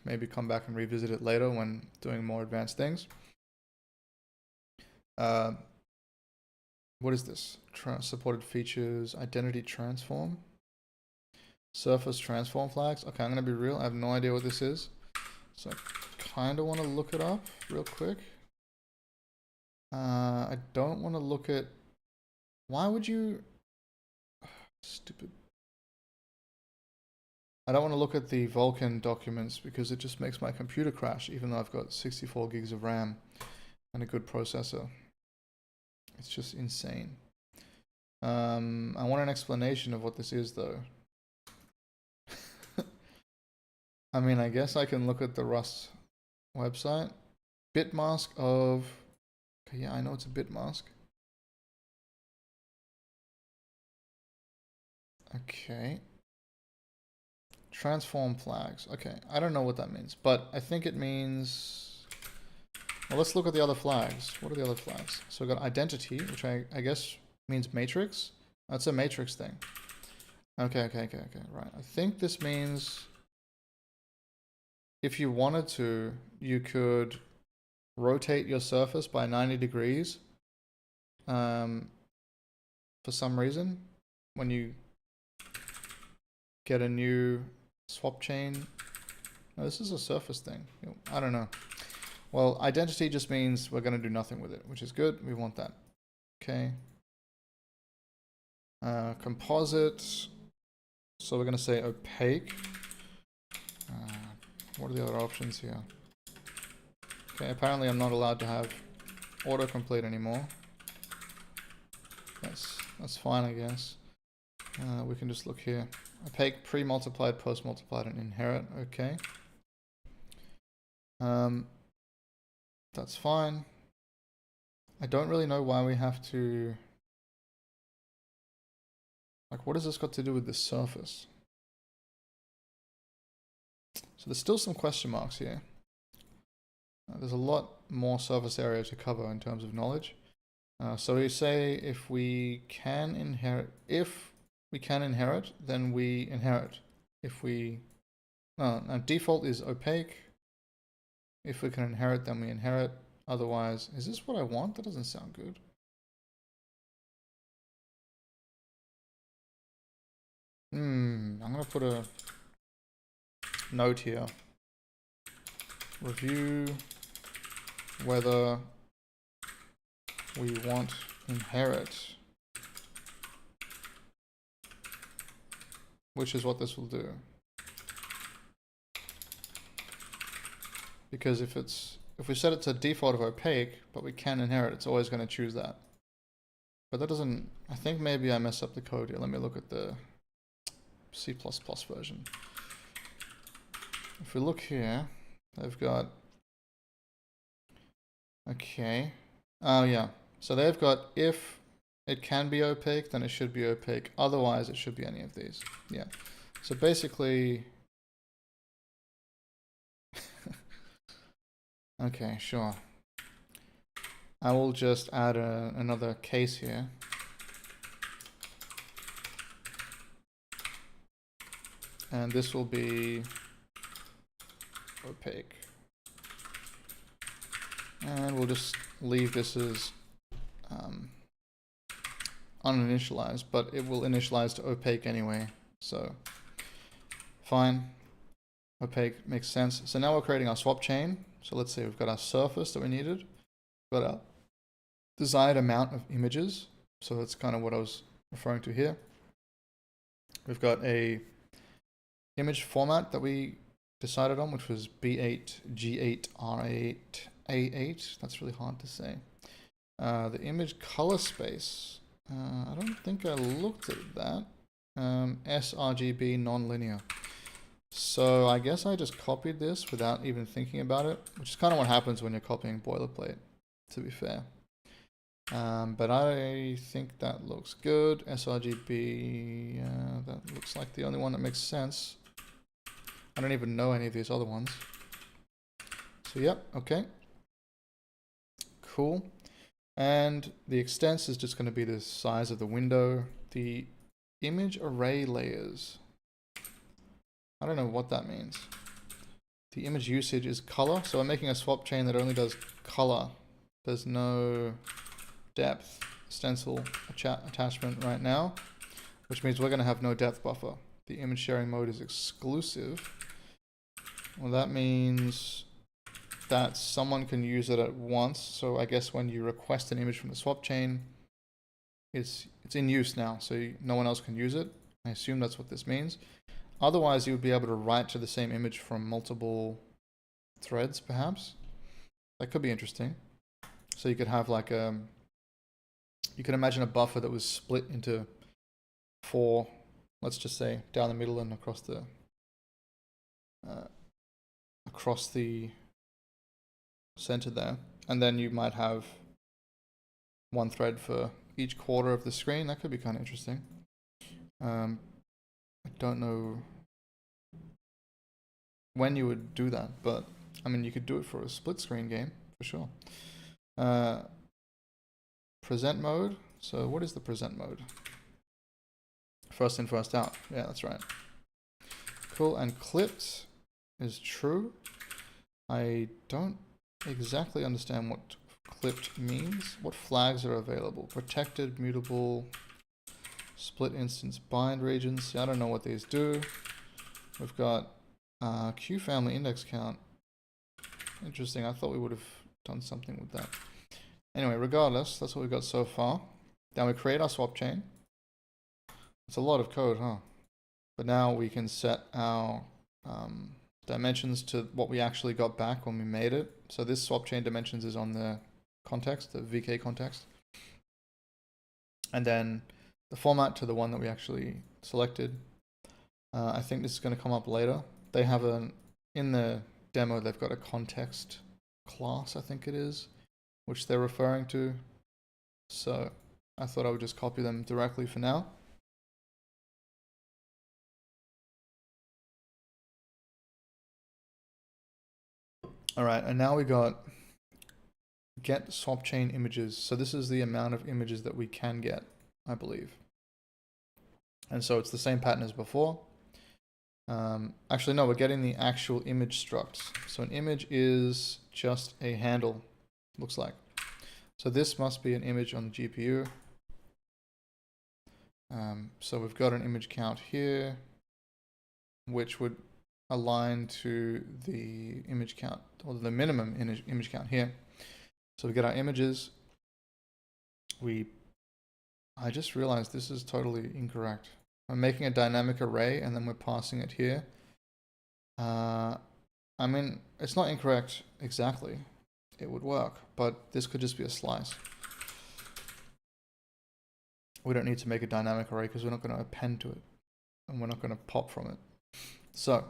Maybe come back and revisit it later when doing more advanced things. What is this? Supported features, identity transform, surface transform flags. Okay, I'm going to be real. I have no idea what this is. So I kind of want to look it up real quick. I don't want to look at, why would you, stupid. I don't want to look at the Vulkan documents because it just makes my computer crash, even though I've got 64 gigs of RAM and a good processor. It's just insane. I want an explanation of what this is, though. I mean, I guess I can look at the Rust website. Bitmask of... Okay, yeah, I know it's a bitmask. Okay. Transform flags. Okay, I don't know what that means, but I think it means... Well, let's look at the other flags. What are the other flags? So we've got identity, which I guess means matrix. That's a matrix thing. Okay, right. I think this means if you wanted to, you could rotate your surface by 90 degrees for some reason when you get a new swap chain. No, this is a surface thing. I don't know. Well, identity just means we're going to do nothing with it, which is good. We want that. Okay. Composite. So we're going to say opaque. What are the other options here? Okay, apparently I'm not allowed to have autocomplete anymore. That's fine, I guess. We can just look here. Opaque, pre-multiplied, post-multiplied, and inherit. Okay. That's fine. I don't really know why we have to... Like, what has this got to do with this surface? So there's still some question marks here. There's a lot more surface area to cover in terms of knowledge. So we say if we can inherit, then we inherit. If we, now default is opaque. If we can inherit, then we inherit. Otherwise, is this what I want? That doesn't sound good. I'm gonna put a note here. Review whether we want inherit, which is what this will do. Because if we set it to default of opaque, but we can inherit, it's always going to choose that. But that doesn't, I think maybe I messed up the code here. Let me look at the C++ version. If we look here, they've got, okay. Oh yeah. So they've got if it can be opaque, then it should be opaque. Otherwise, it should be any of these. Yeah. So basically, okay, sure. I will just add another case here. And this will be opaque. And we'll just leave this as uninitialized, but it will initialize to opaque anyway. So fine. Opaque makes sense. So now we're creating our swap chain. So let's say we've got our surface that we needed. We've got our desired amount of images. So that's kind of what I was referring to here. We've got a image format that we decided on, which was B8, G8, R8, A8. That's really hard to say. The image color space. I don't think I looked at that. sRGB nonlinear. So I guess I just copied this without even thinking about it, which is kind of what happens when you're copying boilerplate, to be fair. But I think that looks good. sRGB, that looks like the only one that makes sense. I don't even know any of these other ones. So yep, okay. Cool. And the extents is just going to be the size of the window. The image array layers. I don't know what that means. The image usage is color. So I'm making a swap chain that only does color. There's no depth stencil attachment right now, which means we're going to have no depth buffer. The image sharing mode is exclusive. Well, that means that someone can use it at once. So I guess when you request an image from the swap chain, it's in use now, so no one else can use it. I assume that's what this means. Otherwise, you would be able to write to the same image from multiple threads, perhaps. That could be interesting. So you could have like you could imagine a buffer that was split into 4, let's just say, down the middle and across the center there. And then you might have one thread for each quarter of the screen. That could be kind of interesting. I don't know when you would do that, but I mean, you could do it for a split screen game for sure. Present mode. So what is the present mode? First in, first out. Yeah, that's right. Cool. And clipped is true. I don't exactly understand what clipped means. What flags are available? Protected, mutable, split instance, bind regions. I don't know what these do. We've got Q family index count. Interesting. I thought we would have done something with that. Anyway, regardless, that's what we've got so far. Then we create our swap chain. It's a lot of code, huh? But now we can set our dimensions to what we actually got back when we made it. So this swap chain dimensions is on the context, the VK context. And then the format to the one that we actually selected. I think this is going to come up later. They have in the demo, they've got a context class, I think it is, which they're referring to. So I thought I would just copy them directly for now. All right, and now we got get swap chain images. So this is the amount of images that we can get, I believe. And so it's the same pattern as before. Actually, no, we're getting the actual image structs. So an image is just a handle, looks like. So this must be an image on the GPU. So we've got an image count here, which would align to the image count, or the minimum image count here. So we get our images. I just realized this is totally incorrect. I'm making a dynamic array and then we're passing it here. I mean, it's not incorrect exactly. It would work, but this could just be a slice. We don't need to make a dynamic array because we're not going to append to it and we're not going to pop from it. So,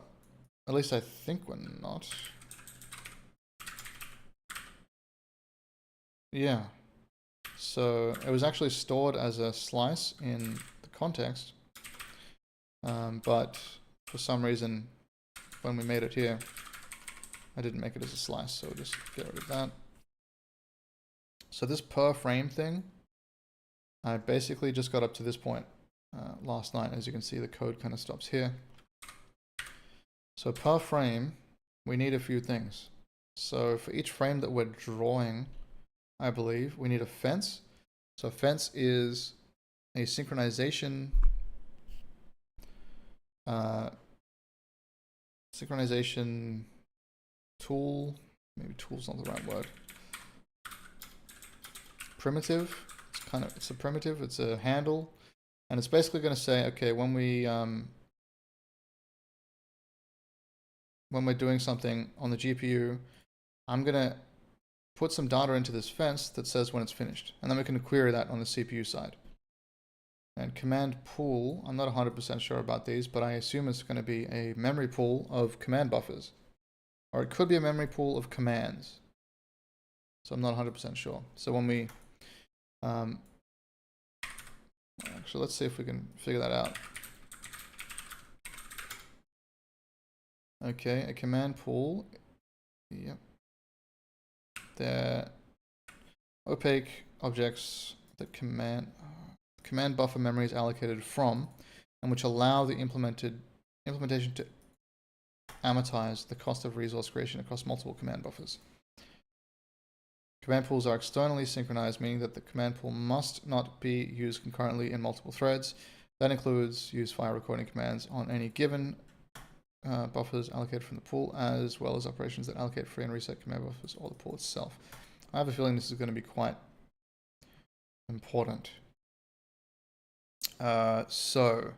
at least I think we're not. Yeah. So it was actually stored as a slice in the context. But for some reason, when we made it here, I didn't make it as a slice, so we'll just get rid of that. So this per frame thing, I basically just got up to this point last night. As you can see, the code kind of stops here. So per frame, we need a few things. So for each frame that we're drawing, I believe, we need a fence. So fence is a synchronization tool, maybe tool's not the right word. Primitive, it's a primitive, it's a handle, and it's basically going to say, okay, when we're doing something on the GPU, I'm going to put some data into this fence that says when it's finished, and then we can query that on the CPU side. And command pool, I'm not 100% sure about these, but I assume it's going to be a memory pool of command buffers. Or it could be a memory pool of commands. So I'm not 100% sure. So when we... actually, let's see if we can figure that out. Okay, a command pool. Yep. They're opaque objects that command buffer memory is allocated from, and which allow the implementation to amortize the cost of resource creation across multiple command buffers. Command pools are externally synchronized, meaning that the command pool must not be used concurrently in multiple threads. That includes use file recording commands on any given buffers allocated from the pool, as well as operations that allocate free and reset command buffers or the pool itself. I have a feeling this is going to be quite important. So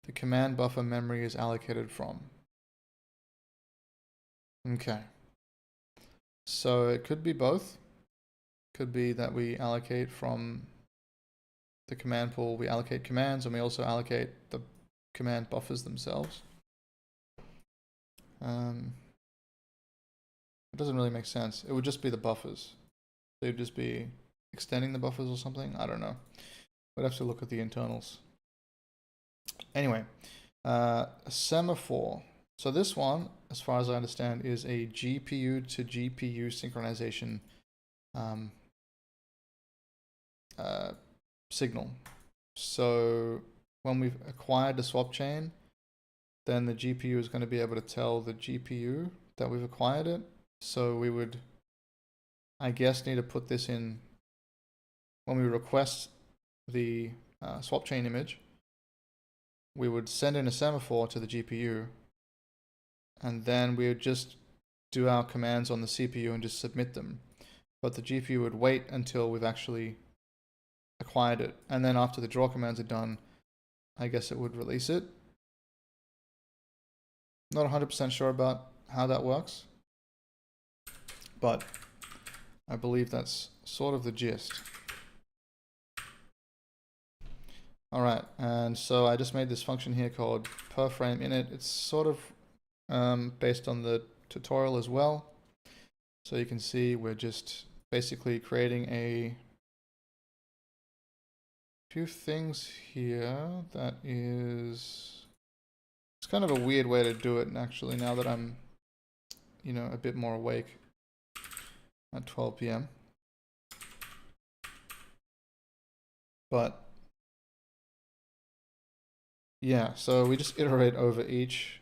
the command buffer memory is allocated from. Okay. So it could be both. Could be that we allocate from the command pool, we allocate commands, and we also allocate the command buffers themselves. It doesn't really make sense. It would just be the buffers. They would just be extending the buffers or something. I don't know. We'd have to look at the internals. Anyway, a semaphore. So this one, as far as I understand, is a GPU to GPU synchronization signal. So when we've acquired the swap chain, then the GPU is going to be able to tell the GPU that we've acquired it. So we would, I guess, need to put this in when we request the swap chain image. We would send in a semaphore to the GPU, and then we would just do our commands on the CPU and just submit them. But the GPU would wait until we've actually acquired it, and then after the draw commands are done, I guess it would release it. Not 100% sure about how that works, but I believe that's sort of the gist. Alright, and so I just made this function here called perFrameInit. It's sort of based on the tutorial as well. So you can see we're just basically creating a few things here. That is, it's kind of a weird way to do it actually, now that I'm, you know, a bit more awake at 12 p.m. But yeah, so we just iterate over each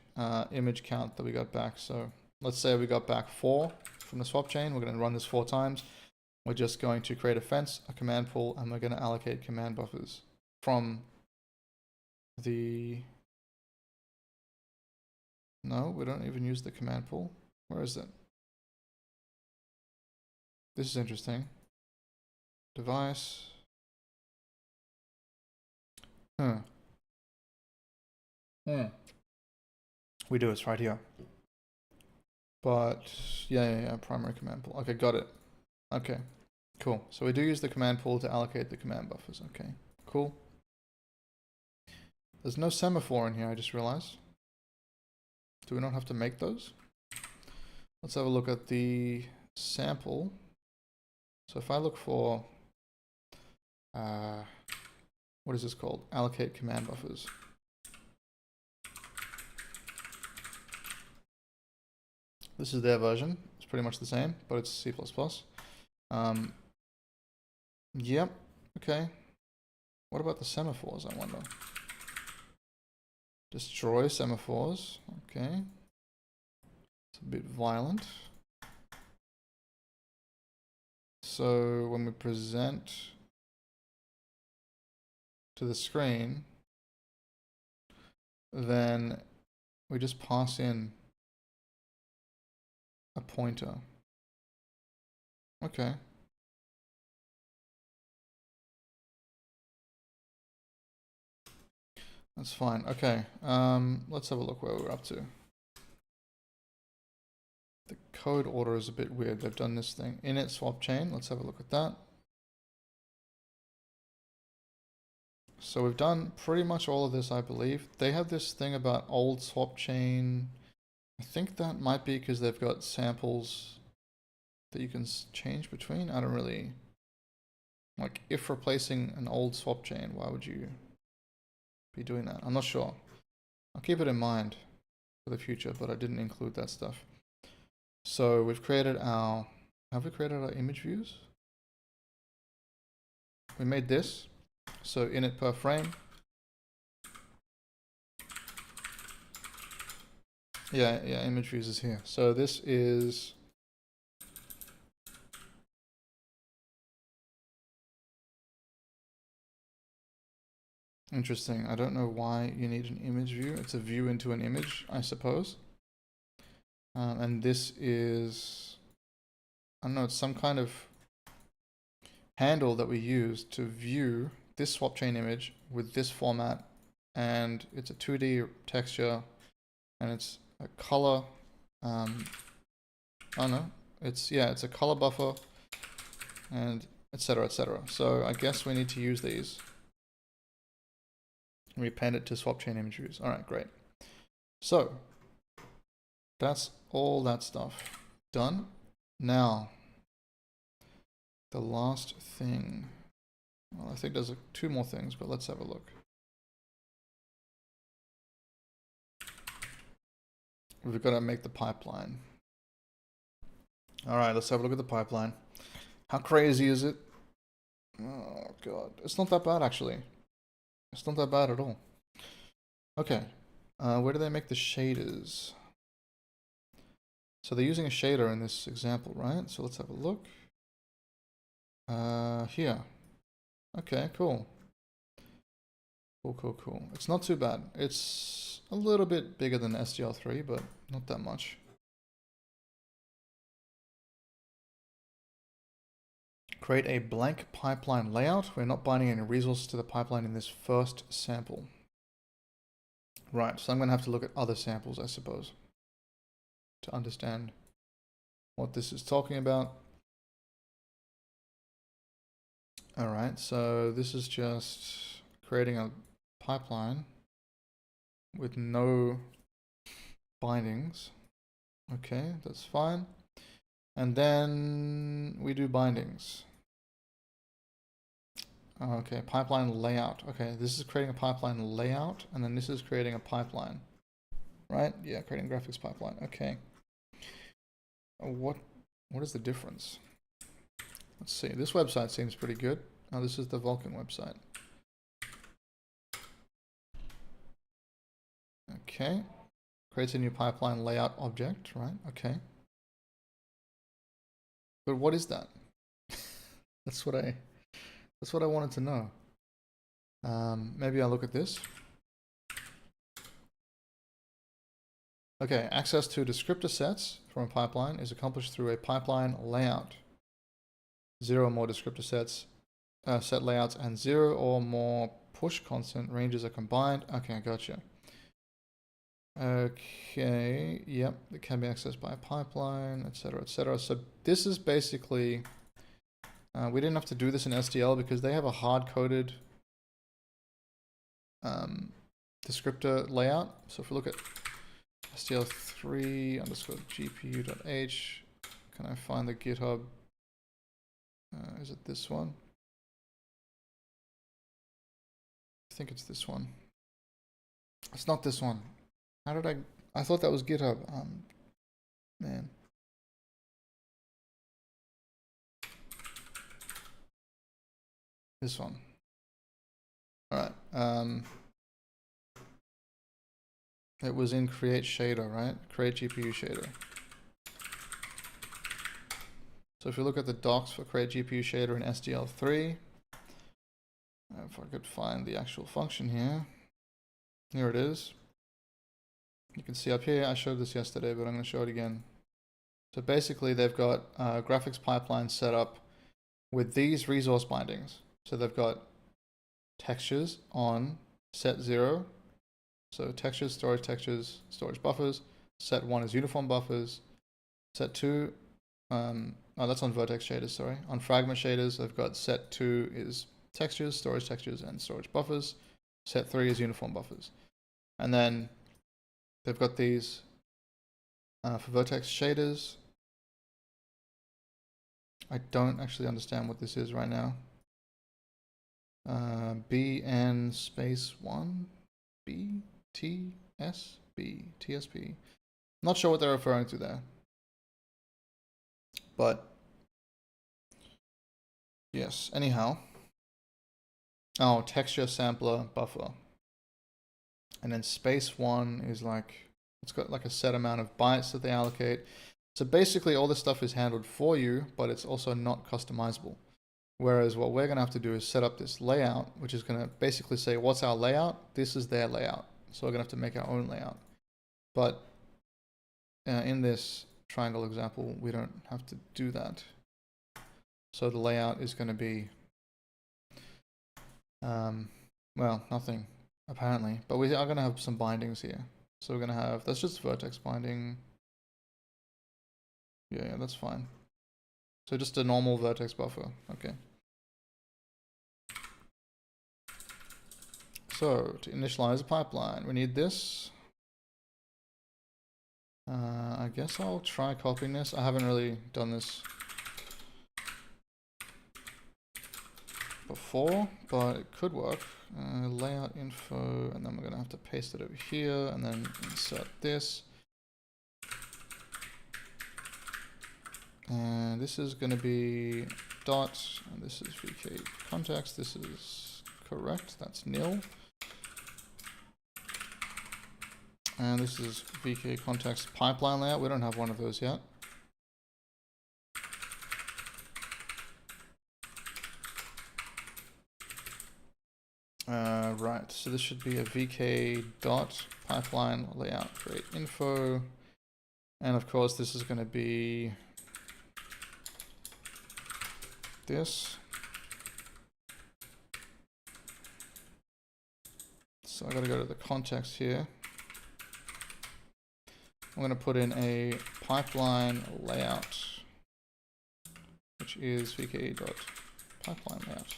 image count that we got back. So let's say we got back 4 from the swap chain. We're going to run this 4 times. We're just going to create a fence, a command pool, and we're going to allocate command buffers from the... No, we don't even use the command pool. Where is it? This is interesting. Device. We do, it's right here. But yeah, primary command pool. Okay, got it. Okay, cool. So we do use the command pool to allocate the command buffers. Okay, cool. There's no semaphore in here, I just realized. Do we not have to make those? Let's have a look at the sample. So if I look for, what is this called? Allocate command buffers. This is their version. It's pretty much the same, but it's C++. Yep, okay. What about the semaphores, I wonder? Destroy semaphores, okay. It's a bit violent. So when we present to the screen, then we just pass in a pointer. Okay. That's fine. Okay. Let's have a look where we're up to. The code order is a bit weird. They've done this thing. Init swap chain. Let's have a look at that. So we've done pretty much all of this, I believe. They have this thing about old swap chain. I think that might be because they've got samples that you can change between. I don't really... Like, if replacing an old swap chain, why would you be doing that? I'm not sure. I'll keep it in mind for the future, but I didn't include that stuff. So we've created our... Have we created our image views? We made this. So init per frame. Yeah, image views is here. So this is... Interesting. I don't know why you need an image view. It's a view into an image, I suppose. And this is... I don't know, it's some kind of handle that we use to view this swap chain image with this format, and it's a 2D texture, and it's a color, oh no, it's a color buffer, and etc, etc. So I guess we need to use these. We append it to swap chain image views. All right, great. So that's all that stuff done. Now, the last thing. Well, I think there's 2 more things, but let's have a look. we've got to make the pipeline. All right, let's have a look at the pipeline. How crazy is it? Oh god, it's not that bad actually. It's not that bad at all. Okay, where do they make the shaders? So they're using a shader in this example, right? So let's have a look. Here. Okay, cool. Cool. It's not too bad. It's a little bit bigger than SDL3, but not that much. Create a blank pipeline layout. We're not binding any resources to the pipeline in this first sample. Right, so I'm going to have to look at other samples, I suppose, to understand what this is talking about. All right, so this is just creating a pipeline with no bindings. Okay, that's fine. And then we do bindings. Okay, pipeline layout. Okay, this is creating a pipeline layout, and then this is creating a pipeline. Right? Yeah, creating graphics pipeline. Okay. What is the difference? Let's see. This website seems pretty good. Oh, this is the Vulkan website. Okay. Creates a new pipeline layout object, right? Okay. But what is that? That's what I wanted to know. Maybe I'll look at this. Okay, access to descriptor sets from a pipeline is accomplished through a pipeline layout. 0 or more descriptor sets, set layouts, and 0 or more push constant ranges are combined. Okay, gotcha. Okay, yep, it can be accessed by a pipeline, etc., etc. So this is basically, we didn't have to do this in SDL because they have a hard-coded descriptor layout. So if we look at SDL3 underscore GPU.h, can I find the GitHub? Is it this one? I think it's this one. It's not this one. How did I thought that was GitHub. Man. This one. All right. It was in create shader, right? Create GPU shader. So if you look at the docs for create GPU shader in SDL3, if I could find the actual function here. Here it is. You can see up here, I showed this yesterday, but I'm going to show it again. So basically they've got graphics pipeline set up with these resource bindings. So they've got textures on set 0. So textures, storage buffers. Set 1 is uniform buffers. Set 2, oh, that's on Vertex shaders, sorry. On fragment shaders, they've got set 2 is textures, and storage buffers. Set 3 is uniform buffers. And then they've got these for Vertex shaders. I don't actually understand what this is right now. BN space 1, B, T, S, B, TSP. Not sure what they're referring to there. But, yes, anyhow. Oh, texture sampler buffer. And then space 1 is like, it's got like a set amount of bytes that they allocate. So basically all this stuff is handled for you, but it's also not customizable. Whereas what we're going to have to do is set up this layout, which is going to basically say, what's our layout? This is their layout. So we're going to have to make our own layout. But in this triangle example, we don't have to do that. So the layout is going to be, well, nothing, apparently. But we are going to have some bindings here. So we're going to have, that's just Vertex binding. Yeah, that's fine. So just a normal Vertex buffer, okay. So to initialize a pipeline, we need this. I guess I'll try copying this. I haven't really done this before, but it could work. Layout info, and then we're gonna have to paste it over here, and then insert this. And this is going to be dot, and this is VK context. This is correct. That's nil. And this is VK context pipeline layout. We don't have one of those yet. Right, so this should be a VK dot pipeline layout create info. And of course, this is going to be this. So I got to go to the context here. I'm going to put in a pipeline layout, which is VK dot pipeline layout.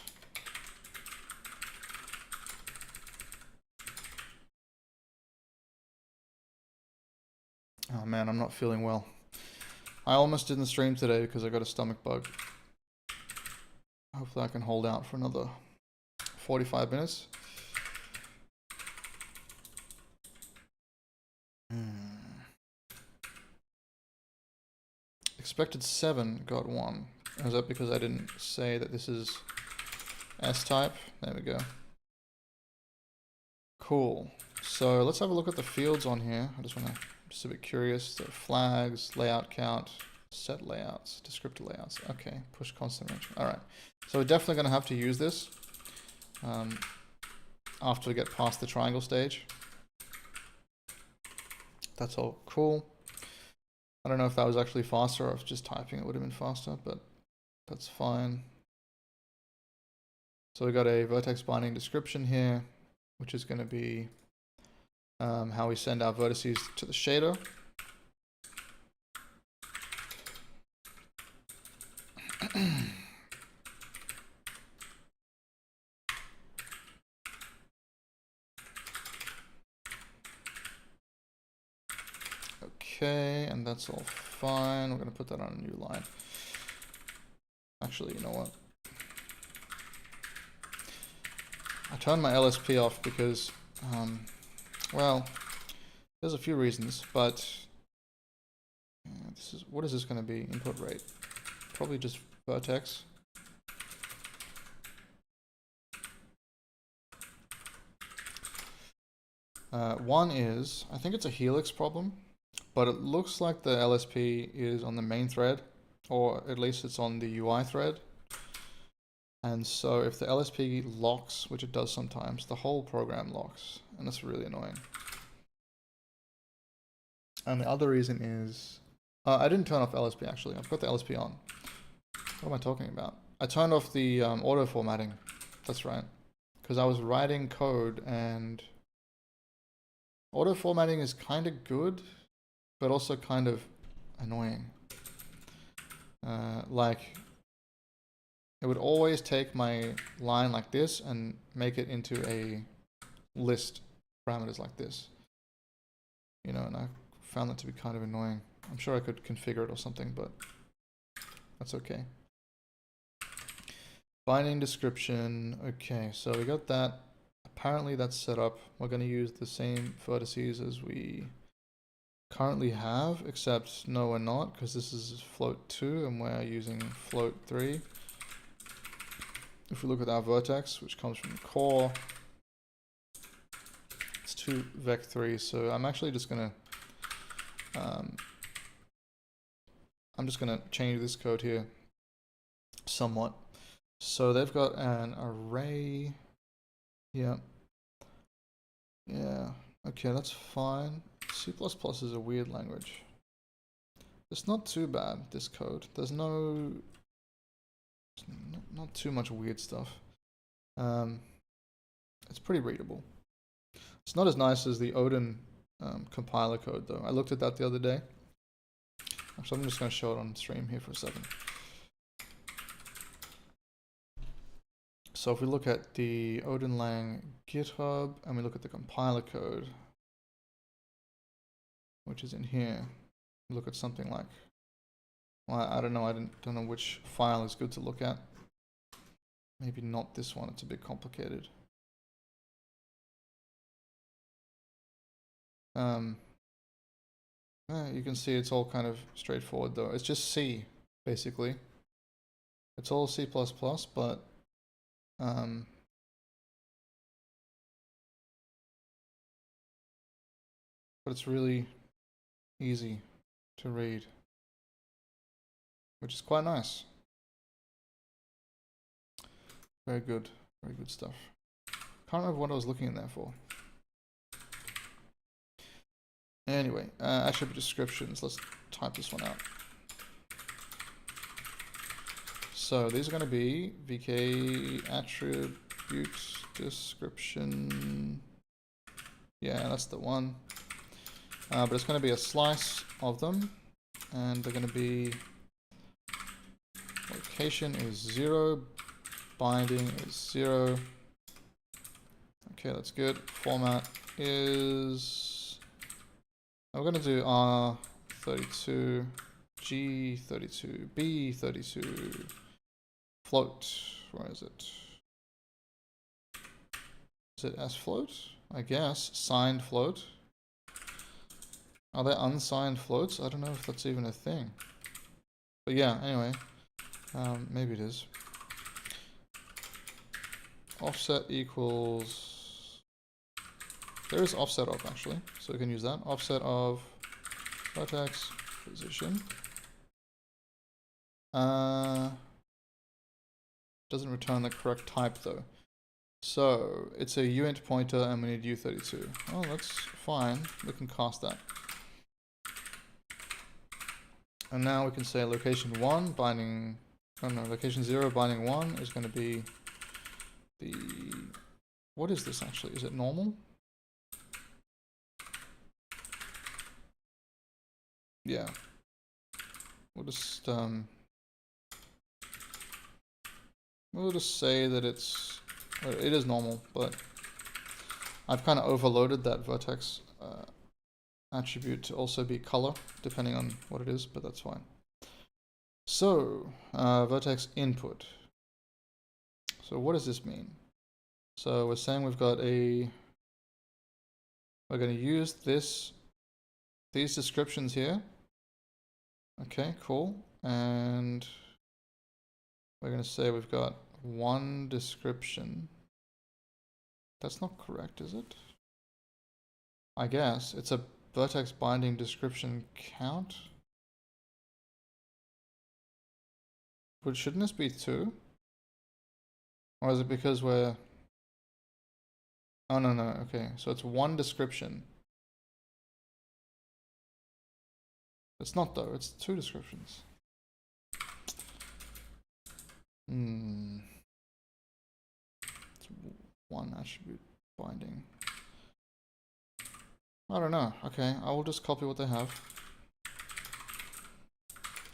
Oh man, I'm not feeling well. I almost didn't stream today because I got a stomach bug. Hopefully I can hold out for another 45 minutes. Expected 7 got 1. Is that because I didn't say that this is S-type? There we go. Cool. So let's have a look at the fields on here. I'm just a bit curious. The flags, layout count, set layouts, descriptor layouts. Okay, push constant range. All right. So we're definitely going to have to use this after we get past the triangle stage. That's all cool. I don't know if that was actually faster or if just typing it would have been faster, but that's fine. So we got a vertex binding description here, which is going to be how we send our vertices to the shader. Okay, and that's all fine. We're going to put that on a new line. Actually, you know what? I turned my LSP off because, well, there's a few reasons, but what is this going to be? Input rate. Probably just Vertex. One is, I think it's a Helix problem, but it looks like the LSP is on the main thread, or at least it's on the UI thread. And so if the LSP locks, which it does sometimes, the whole program locks, and it's really annoying. And the other reason is, I didn't turn off LSP actually, I've got the LSP on. What am I talking about? I turned off the auto formatting, that's right. Because I was writing code and auto formatting is kind of good, but also kind of annoying. Like, it would always take my line like this and make it into a list parameters like this. You know, and I found that to be kind of annoying. I'm sure I could configure it or something, but that's okay. Binding description. Okay, so we got that. Apparently that's set up. We're going to use the same vertices as we currently have, except no, we're not, because this is float 2 and we're using float 3. If we look at our vertex, which comes from core, it's 2 vec3. So I'm actually just going to change this code here somewhat. So they've got an array. Yeah. Okay, that's fine. C++ is a weird language. It's not too bad, this code. There's not too much weird stuff. It's pretty readable. It's not as nice as the Odin compiler code though. I looked at that the other day. Actually, I'm just going to show it on stream here for a second. So if we look at the Odin Lang GitHub and we look at the compiler code, which is in here, look at something like, well, I don't know, don't know which file is good to look at. Maybe not this one, it's a bit complicated. You can see it's all kind of straightforward though. It's just C. basically. It's all C++, but it's really easy to read, which is quite nice. Very good stuff. Can't remember what I was looking in there for. Anyway, attribute descriptions. Let's type this one out. So these are going to be VK attribute description. Yeah, that's the one. But it's going to be a slice of them, and they're going to be location is 0, binding is 0. Okay, that's good. Format is, we're going to do R32, G32, B32, float. Where is it? Is it as float? I guess signed float. Are there unsigned floats? I don't know if that's even a thing. But yeah, anyway, maybe it is. Offset equals, there is offset of actually, so we can use that. Offset of vertex position. Doesn't return the correct type though. So it's a uint pointer and we need u32. Oh, that's fine. We can cast that. And now we can say location 1 binding, oh no, location 0 binding 1 is going to be the, what is this actually? Is it normal? Yeah. We'll just say that it's, it is normal, but I've kind of overloaded that vertex attribute to also be color, depending on what it is, but that's fine. So, vertex input. So what does this mean? So we're saying we've got a, we're going to use these descriptions here. Okay, cool. And we're going to say we've got one description. That's not correct, is it? I guess it's a vertex binding description count. But shouldn't this be 2? Or is it because we're, oh no, okay, so it's one description. It's not though, it's 2 descriptions. It's one attribute binding. I don't know. Okay, I will just copy what they have.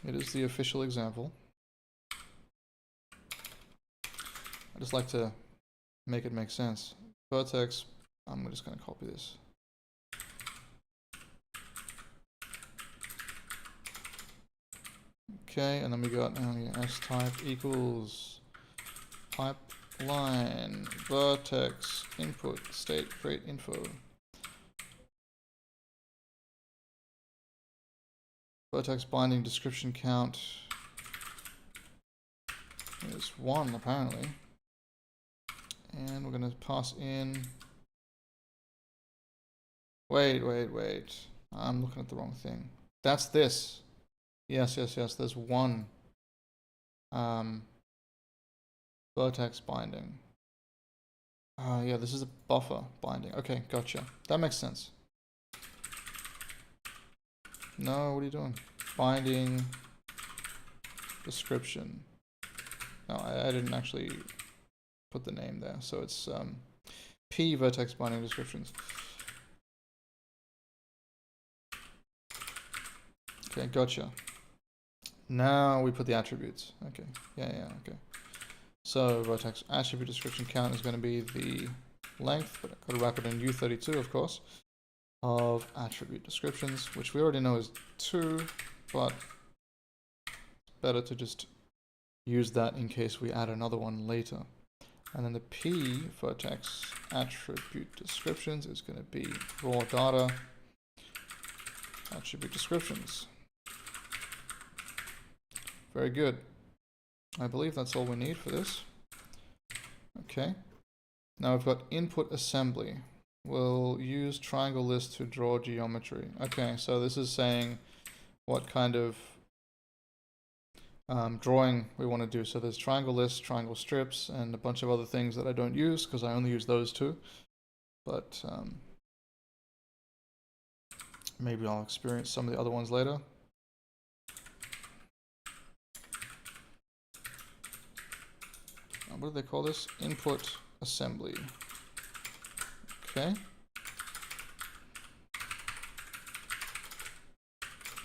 It is the official example. I just like to make it make sense. Vertex, I'm just going to copy this. Okay, and then we got s type equals pipeline vertex input state create info. Vertex binding description count is 1 apparently. And we're going to pass in, wait. I'm looking at the wrong thing. That's this. Yes. There's one vertex binding. Yeah, this is a buffer binding. Okay, gotcha. That makes sense. No, what are you doing? Binding description. No, I didn't actually put the name there. So it's P vertex binding descriptions. Okay, gotcha. Now we put the attributes. Okay, yeah, okay. So vertex attribute description count is going to be the length, but I've got to wrap it in U32, of course, of attribute descriptions, which we already know is 2, but it's better to just use that in case we add another one later. And then the P vertex attribute descriptions is going to be raw data attribute descriptions. Very good. I believe that's all we need for this. Okay. Now we've got input assembly. We'll use triangle list to draw geometry. Okay, so this is saying what kind of drawing we want to do. So there's triangle list, triangle strips, and a bunch of other things that I don't use because I only use those two. But maybe I'll experience some of the other ones later. What do they call this? Input assembly. Okay.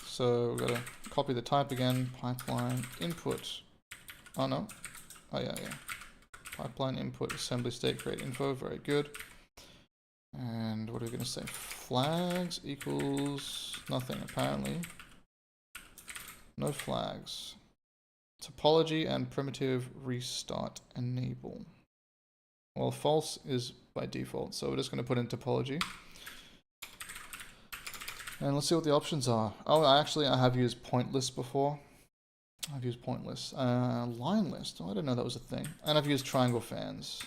So we've got to copy the type again. Pipeline input. Oh no. Oh yeah. Pipeline input assembly state create info. Very good. And what are we going to say? Flags equals nothing apparently. No flags. Topology and primitive restart enable. Well, false is by default, so we're just going to put in topology. And let's see what the options are. Oh, I have used point list before. I've used point list. Line list. Oh, I didn't know that was a thing. And I've used triangle fans.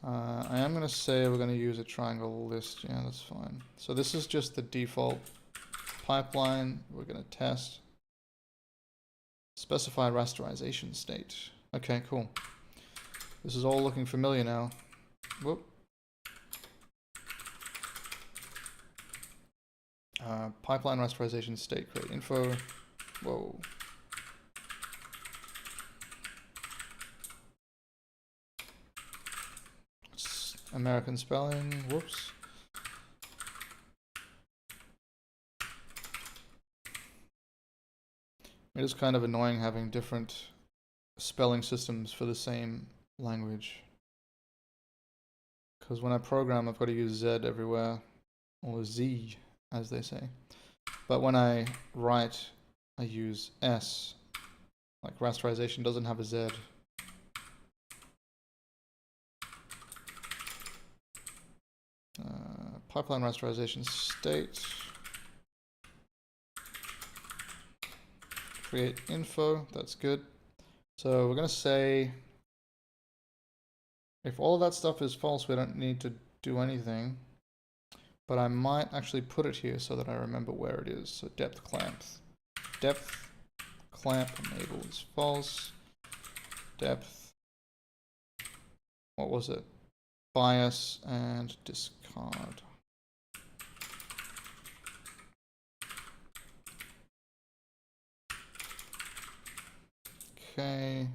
I am going to say we're going to use a triangle list. Yeah, that's fine. So this is just the default pipeline. We're going to test. Specify rasterization state. Okay, cool. This is all looking familiar now. Whoop. Pipeline rasterization state create info. Whoa. It's American spelling. Whoops. It is kind of annoying having different spelling systems for the same language. Because when I program, I've got to use Z everywhere, or Z, as they say. But when I write, I use S. Like rasterization doesn't have a Z. Pipeline rasterization state. Create info, that's good. So we're going to say, if all of that stuff is false, we don't need to do anything. But I might actually put it here so that I remember where it is. So depth clamps. Depth clamp enable is false. Depth, what was it? Bias and discard. Okay,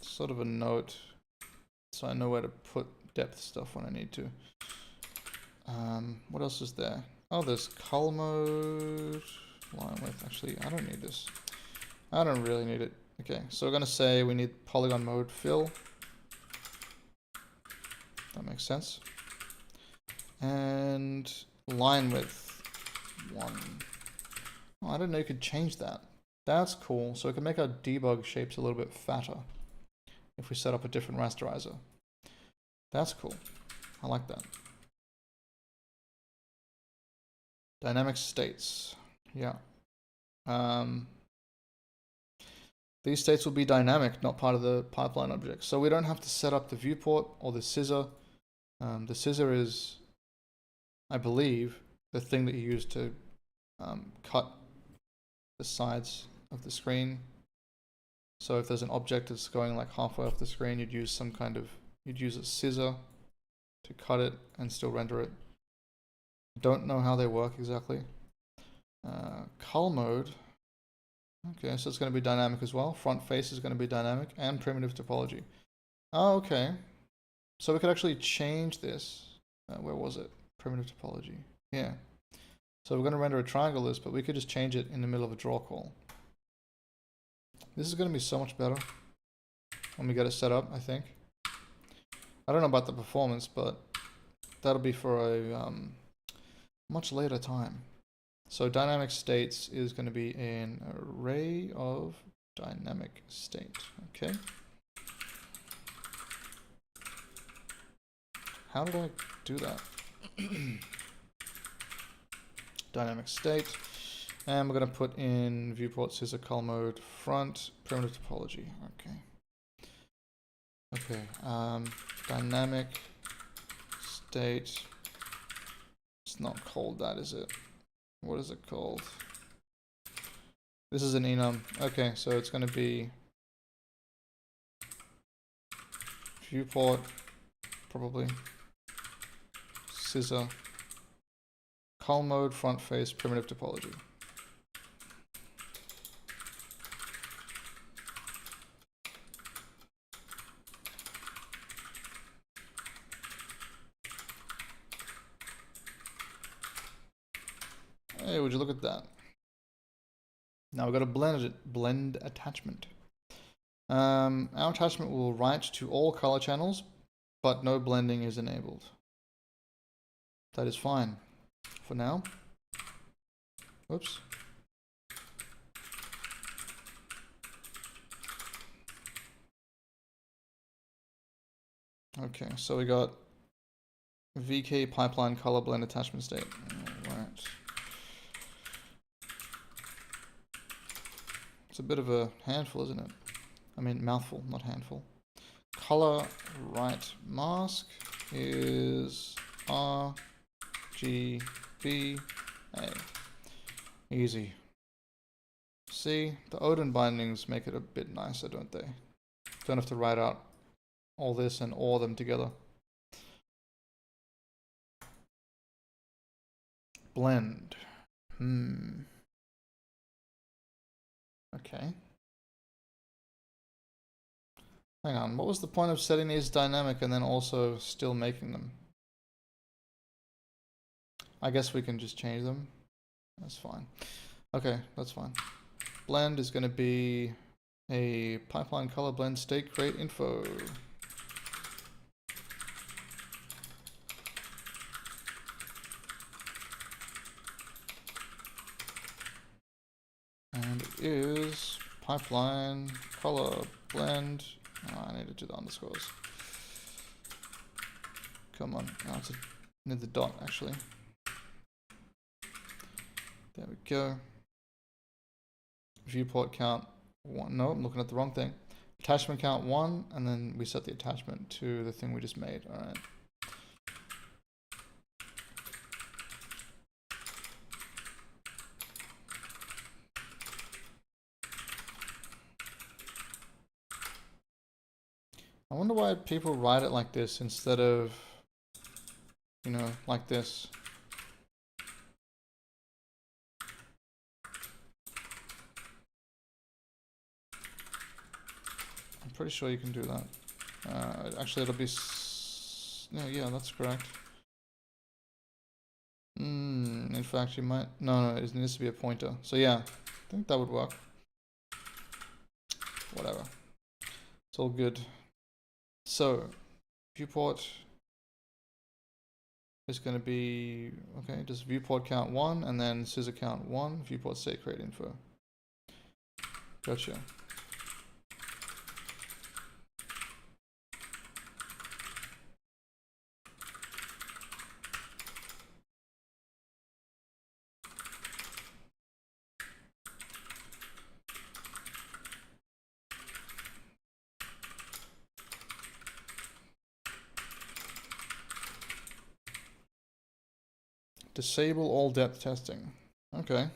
sort of a note, so I know where to put depth stuff when I need to. What else is there? Oh, there's cull mode, line width. Actually, I don't need this. I don't really need it. Okay, so we're gonna say we need polygon mode fill. That makes sense. And line width 1. Oh, I didn't know you could change that. That's cool. So we can make our debug shapes a little bit fatter if we set up a different rasterizer. That's cool. I like that. Dynamic states. Yeah. These states will be dynamic, not part of the pipeline object. So we don't have to set up the viewport or the scissor. The scissor is, I believe, the thing that you use to cut the sides of the screen. So if there's an object that's going like halfway off the screen, you'd use a scissor to cut it and still render it. Don't know how they work exactly. Cull mode. Okay, so it's going to be dynamic as well. Front face is going to be dynamic and primitive topology. Oh, okay. So we could actually change this. Where was it? Primitive topology. Yeah. So we're going to render a triangle list, but we could just change it in the middle of a draw call. This is going to be so much better when we get it set up, I think. I don't know about the performance, but that'll be for a much later time. So dynamic states is going to be an array of dynamic state. Okay. How did I do that? Dynamic state. And we're going to put in viewport scissor cull mode front primitive topology. Okay. Dynamic state. It's not called that, is it? What is it called? This is an enum. Okay, so it's going to be viewport, probably scissor cull mode front face primitive topology. Hey, would you look at that? Now we've got a blend attachment. Our attachment will write to all color channels, but no blending is enabled. That is fine for now. Whoops. Okay, so we got VK pipeline color blend attachment state. All right. It's a bit of a handful, isn't it? I mean, mouthful, not handful. Color right mask is RGBA. Easy. See, the Odin bindings make it a bit nicer, don't they? Don't have to write out all this and all them together. Blend. Okay. Hang on, what was the point of setting these dynamic and then also still making them? I guess we can just change them. That's fine. Okay, that's fine. Blend is going to be a pipeline color blend state create info. And it is pipeline color blend. Oh, I need to do the underscores. Come on. Oh, I need the dot actually. There we go. Viewport count 1. No, I'm looking at the wrong thing. Attachment count 1, and then we set the attachment to the thing we just made. All right. I wonder why people write it like this instead of, you know, like this. I'm pretty sure you can do that. Actually, it'll be... No, yeah, that's correct. In fact, you might... No, it needs to be a pointer. So yeah, I think that would work. Whatever. It's all good. So, viewport is going to be, okay, just viewport count 1 and then scissor count 1, viewport state create info. Gotcha. Disable all depth testing. Okay.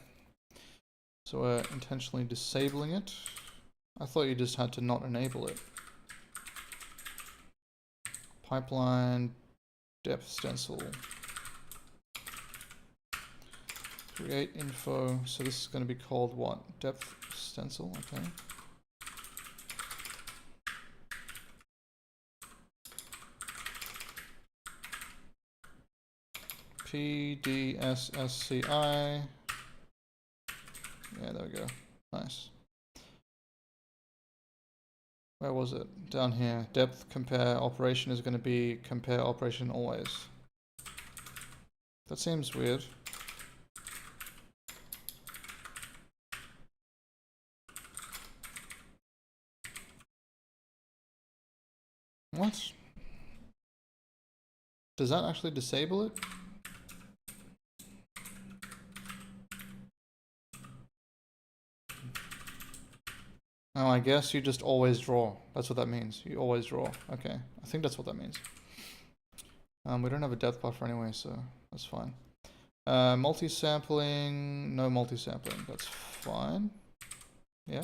So we're intentionally disabling it. I thought you just had to not enable it. Pipeline depth stencil. Create info. So this is going to be called what? Depth stencil. Okay. PDSSCI. Yeah, there we go. Nice. Where was it? Down here. Depth compare operation is going to be compare operation always. That seems weird. What? Does that actually disable it? Oh, I guess you just always draw. That's what that means. You always draw. Okay, I think that's what that means. We don't have a depth buffer anyway, so that's fine. Multi-sampling, no multi-sampling. That's fine. Yeah.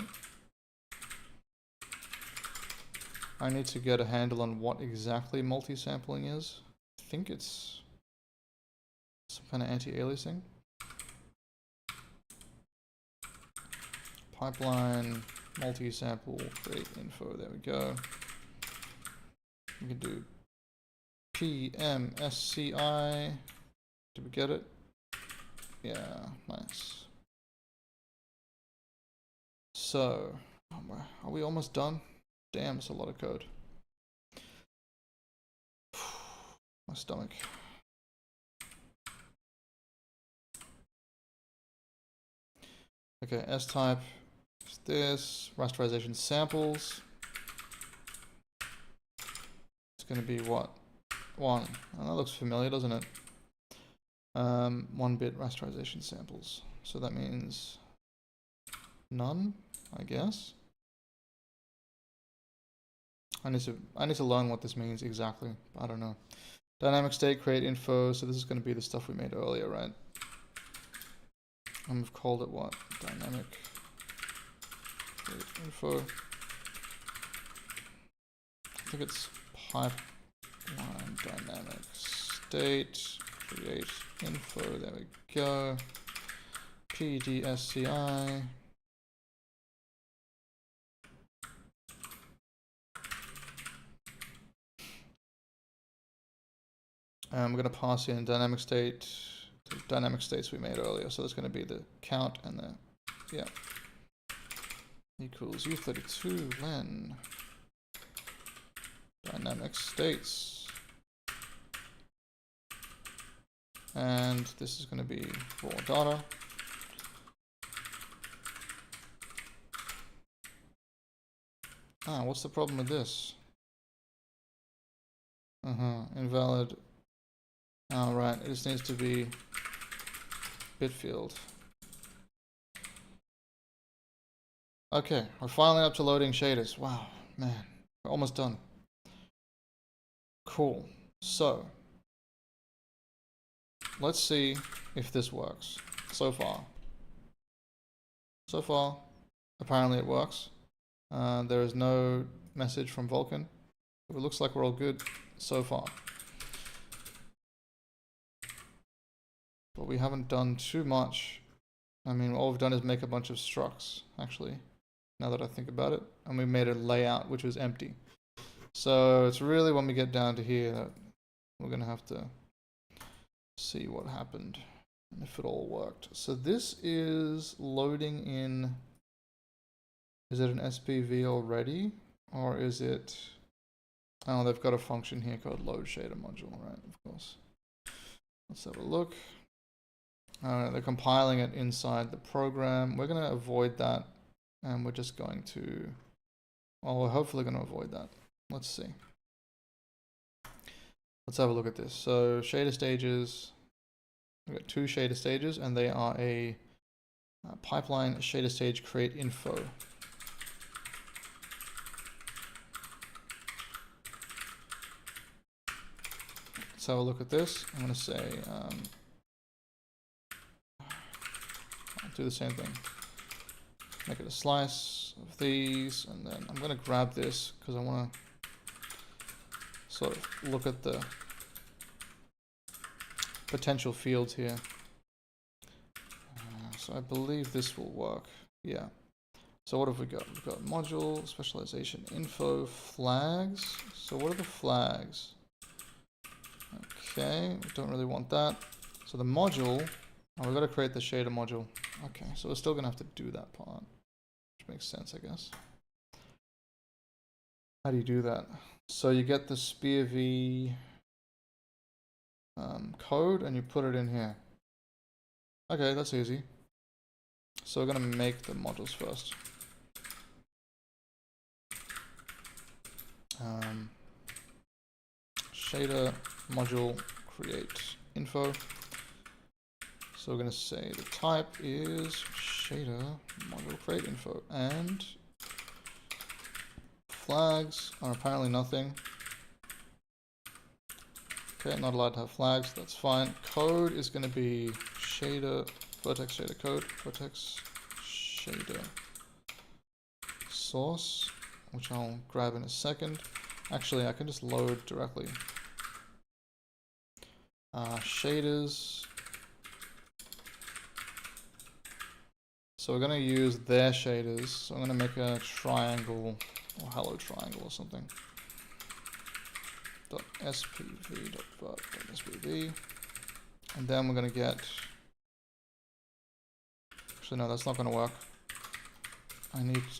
I need to get a handle on what exactly multi-sampling is. I think it's some kind of anti-aliasing. Pipeline, multi-sample, create info. There we go. We can do PMSCI. Did we get it? Yeah, nice. So, are we almost done? Damn, it's a lot of code. My stomach. Okay, S-type is this. Rasterization samples. It's going to be what? 1. Oh, that looks familiar, doesn't it? 1-bit rasterization samples. So that means none, I guess. I need to learn what this means exactly. I don't know. Dynamic state, create info. So this is going to be the stuff we made earlier, right? And we've called it what? Dynamic create info. I think it's pipeline dynamic state create info. There we go. PDSCI. And we're going to pass in dynamic state, the dynamic states we made earlier. So there's going to be the count and the, yeah, equals U32 len dynamic states. And this is going to be raw data. Ah, what's the problem with this? Invalid. Oh, right, it just needs to be bit field. Okay, we're finally up to loading shaders. Wow, man, we're almost done. Cool. So, let's see if this works. So far, apparently it works. There is no message from Vulkan. It looks like we're all good so far. But we haven't done too much. I mean, all we've done is make a bunch of structs, actually, now that I think about it. And we made a layout which was empty. So it's really when we get down to here that we're going to have to see what happened and if it all worked. So this is loading in. Is it an SPV already? Or is it... Oh, they've got a function here called load shader module, right? Of course. Let's have a look. They're compiling it inside the program. We're going to avoid that. And we're just going to... Well, we're hopefully going to avoid that. Let's see. Let's have a look at this. So shader stages. We've got 2 shader stages, and they are a pipeline shader stage create info. Let's have a look at this. I'm going to say, I'll do the same thing. Make it a slice of these, and then I'm going to grab this because I want to sort of look at the potential fields here. So I believe this will work. Yeah. So what have we got? We've got module, specialization, info, flags. So what are the flags? Okay, we don't really want that. So the module, oh, we've got to create the shader module. Okay, so we're still going to have to do that part, which makes sense, I guess. How do you do that? So you get the SPV code and you put it in here. Okay, that's easy. So we're going to make the modules first. Shader module create info. So we're going to say the type is shader module create info, and flags are apparently nothing. Okay, not allowed to have flags, that's fine. Code is going to be shader, vertex shader code, vertex shader source, which I'll grab in a second. Actually, I can just load directly. Shaders. So we're going to use their shaders. So I'm going to make a triangle or hello triangle or something. .spv.vert.spv. And then we're going to get... Actually, no, that's not going to work.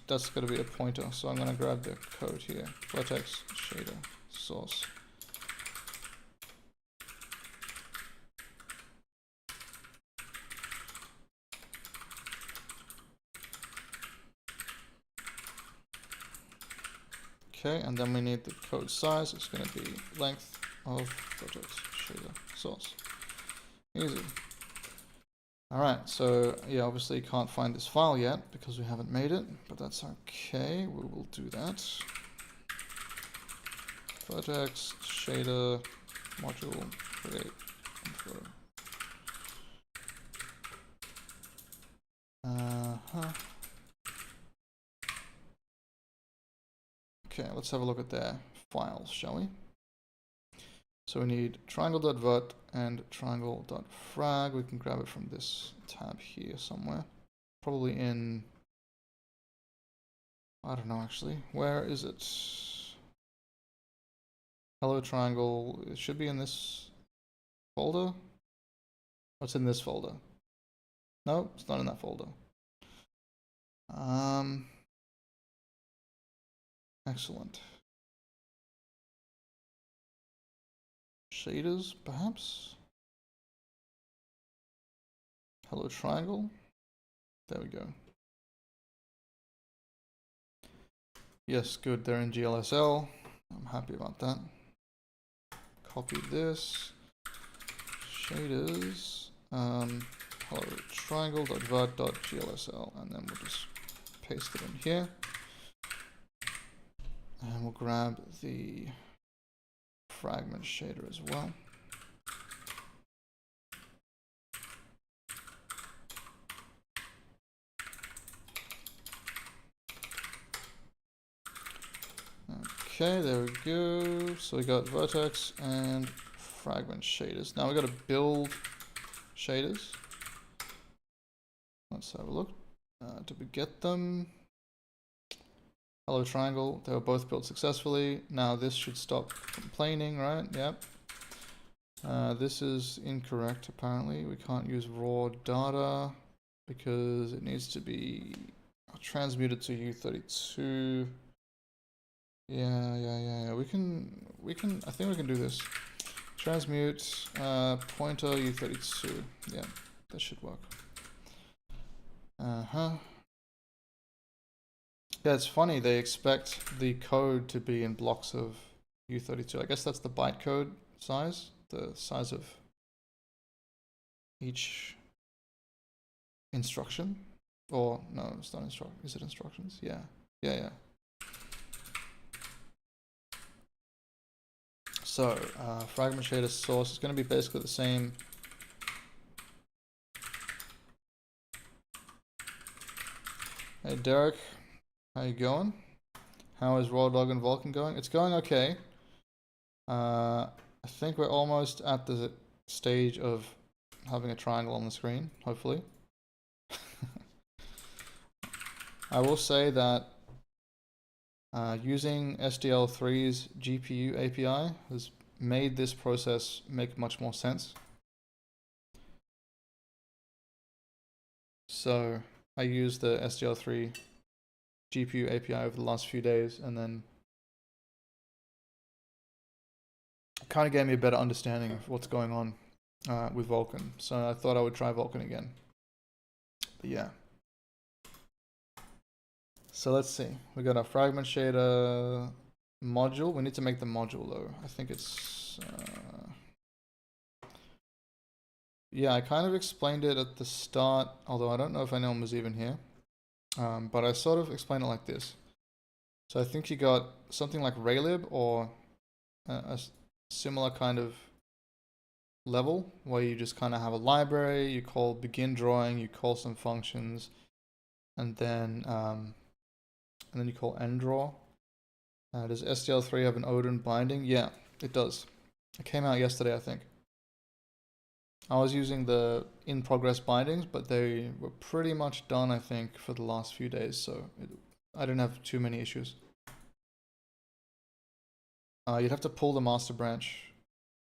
That's going to be a pointer. So I'm going to grab the code here. Vertex shader source. Okay, and then we need the code size. It's going to be length of vertex shader source. Easy. Alright, so yeah, obviously can't find this file yet because we haven't made it, but that's okay. We will do that. Vertex shader module create info. Okay, let's have a look at their files, shall we? So we need triangle.vert and triangle.frag. We can grab it from this tab here somewhere. Probably in... I don't know actually. Where is it? Hello triangle. It should be in this folder. What's in this folder? No, it's not in that folder. Excellent. Shaders, perhaps? Hello triangle. There we go. Yes, good, they're in GLSL. I'm happy about that. Copy this. Shaders. Hello triangle.vert.glsl, and then we'll just paste it in here. And we'll grab the fragment shader as well. Okay, there we go. So we got vertex and fragment shaders. Now we got to build shaders. Let's have a look. Did we get them? Hello triangle. They were both built successfully. Now this should stop complaining, right? Yep. This is incorrect apparently. We can't use raw data because it needs to be transmuted to U32. Yeah. We can, I think we can do this. Transmute, pointer U32. Yeah, that should work. Yeah, it's funny, they expect the code to be in blocks of U32. I guess that's the bytecode size, the size of each instruction. Or, no, it's not instruction. Is it instructions? Yeah. So, fragment shader source is going to be basically the same. Hey, Derek. How you going? How is Rawdoggin and Vulkan going? It's going okay. I think we're almost at the stage of having a triangle on the screen, hopefully. I will say that using SDL3's GPU API has made this process make much more sense. So I used the SDL3 GPU API over the last few days, and then it kind of gave me a better understanding of what's going on with Vulkan. So I thought I would try Vulkan again. But yeah. So let's see. We got our fragment shader module. We need to make the module though. I think it's yeah, I kind of explained it at the start, although I don't know if anyone was even here. But I sort of explained it like this. So I think you got something like Raylib or a similar kind of level where you just kind of have a library, you call begin drawing, you call some functions, and then you call end draw. Does SDL3 have an Odin binding? Yeah, it does. It came out yesterday, I think. I was using the in progress bindings, but they were pretty much done, I think, for the last few days, so I didn't have too many issues. You'd have to pull the master branch,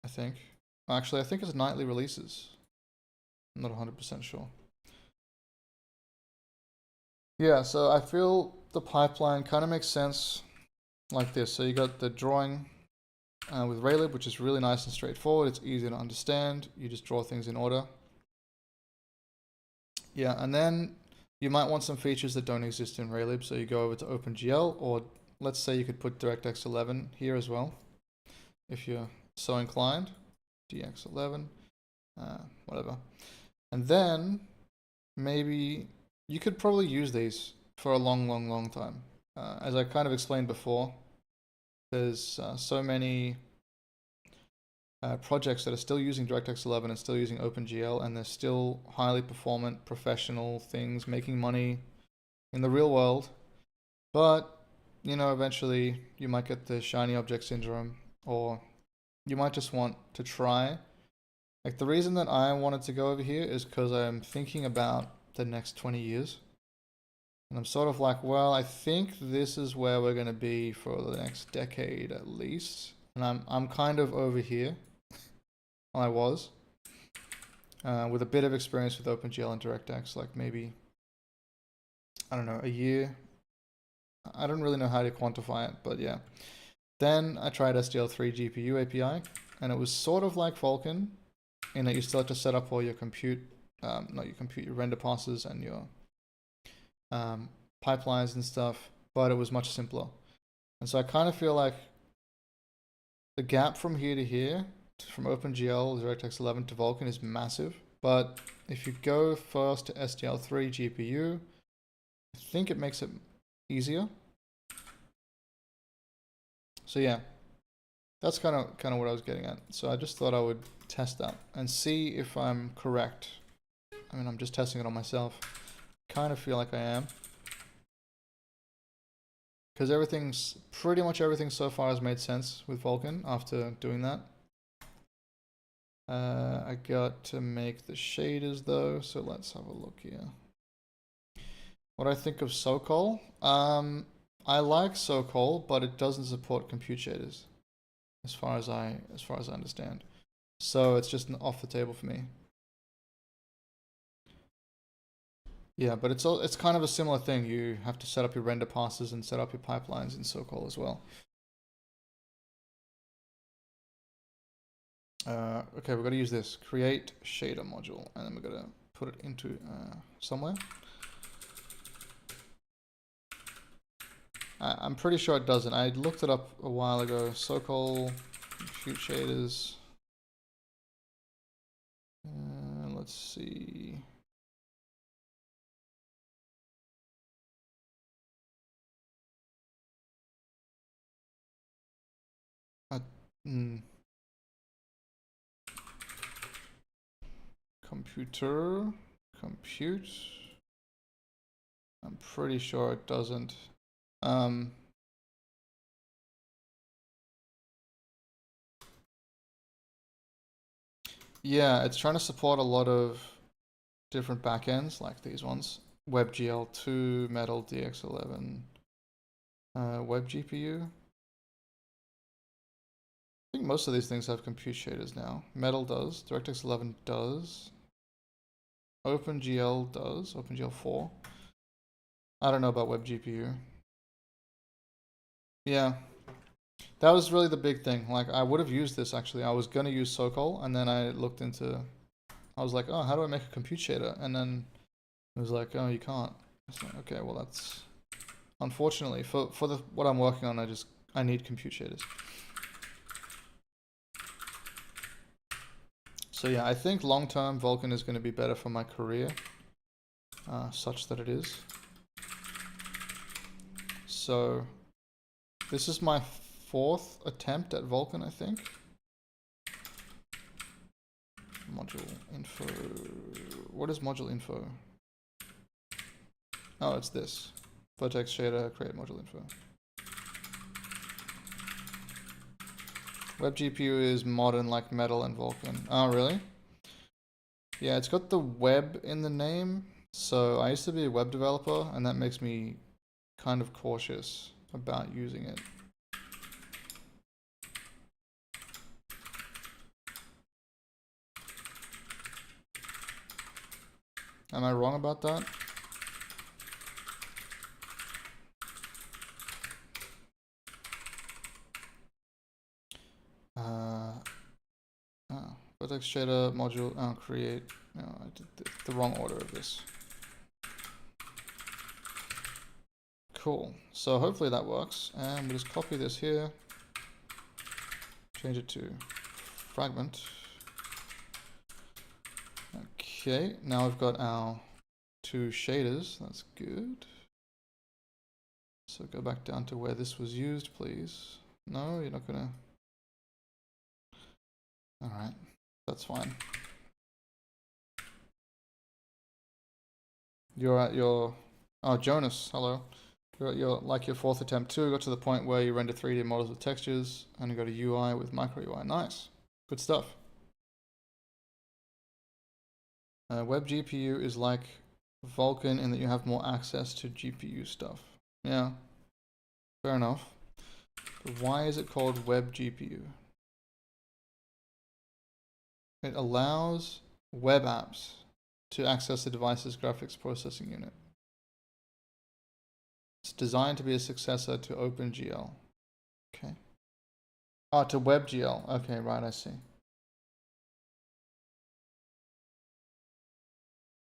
I think. Actually, I think it's nightly releases. I'm not 100% sure. Yeah, so I feel the pipeline kind of makes sense like this. So you got the drawing with Raylib, which is really nice and straightforward. It's easy to understand. You just draw things in order. Yeah, and then you might want some features that don't exist in Raylib. So you go over to OpenGL, or let's say you could put DirectX 11 here as well, if you're so inclined. DX11, whatever. And then maybe you could probably use these for a long time. As I kind of explained before, there's so many projects that are still using DirectX 11 and still using OpenGL, and they're still highly performant, professional things, making money in the real world. But, you know, eventually you might get the shiny object syndrome, or you might just want to try. Like, the reason that I wanted to go over here is because I'm thinking about the next 20 years. And I'm sort of like, well, I think this is where we're going to be for the next decade at least. And I'm kind of over here. Well, I was. With a bit of experience with OpenGL and DirectX, like maybe, I don't know, a year. I don't really know how to quantify it, but yeah. Then I tried SDL3 GPU API, and it was sort of like Vulkan, in that you still have to set up all your compute, your render passes and your pipelines and stuff, but it was much simpler. And so I kind of feel like the gap from here to here, from OpenGL, DirectX 11 to Vulkan, is massive. But if you go first to SDL3 GPU, I think it makes it easier. So yeah, that's kind of what I was getting at. So I just thought I would test that and see if I'm correct. I mean, I'm just testing it on myself. Kind of feel like I am, because pretty much everything so far has made sense with Vulkan after doing that. I got to make the shaders though, so let's have a look here. What I think of Sokol? I like Sokol, but it doesn't support compute shaders, as far as I understand. So it's just off the table for me. Yeah, but it's kind of a similar thing. You have to set up your render passes and set up your pipelines in Sokol as well. Okay, we're going to use this create shader module, and then we're going to put it into somewhere. I'm pretty sure it doesn't. I looked it up a while ago. Sokol compute shaders. Let's see. Computer, compute. I'm pretty sure it doesn't. Yeah, it's trying to support a lot of different backends, like these ones. WebGL2, Metal, DX11, WebGPU. I think most of these things have compute shaders now. Metal does, DirectX 11 does, OpenGL does, OpenGL 4. I don't know about WebGPU. Yeah, that was really the big thing. Like, I would have used this actually. I was gonna use Sokol, and then I looked into, I was like, oh, how do I make a compute shader? And then it was like, oh, you can't. It's like, okay, well, that's unfortunately for what I'm working on. I need compute shaders. So yeah, I think long term Vulkan is going to be better for my career, such that it is. So This is my 4th attempt at Vulkan, I think. Module info. What is module info? Oh, it's this. Vertex shader, create module info. Web GPU is modern like Metal and Vulkan. Oh, really? Yeah, it's got the web in the name. So I used to be a web developer, and that makes me kind of cautious about using it. Am I wrong about that? Vertex shader module, create. No, I did the wrong order of this. Cool. So hopefully that works. And we'll just copy this here. Change it to fragment. Okay, now we've got our 2 shaders. That's good. So go back down to where this was used, please. No, you're not gonna. Alright, that's fine. You're at your... Oh, Jonas, hello. You're at your, like your 4th attempt too. Got to the point where you render 3D models with textures and you got a UI with micro UI. Nice. Good stuff. Web GPU is like Vulkan in that you have more access to GPU stuff. Yeah, fair enough. But why is it called Web GPU? It allows web apps to access the device's graphics processing unit. It's designed to be a successor to OpenGL. Okay. Oh, to WebGL. Okay, right, I see.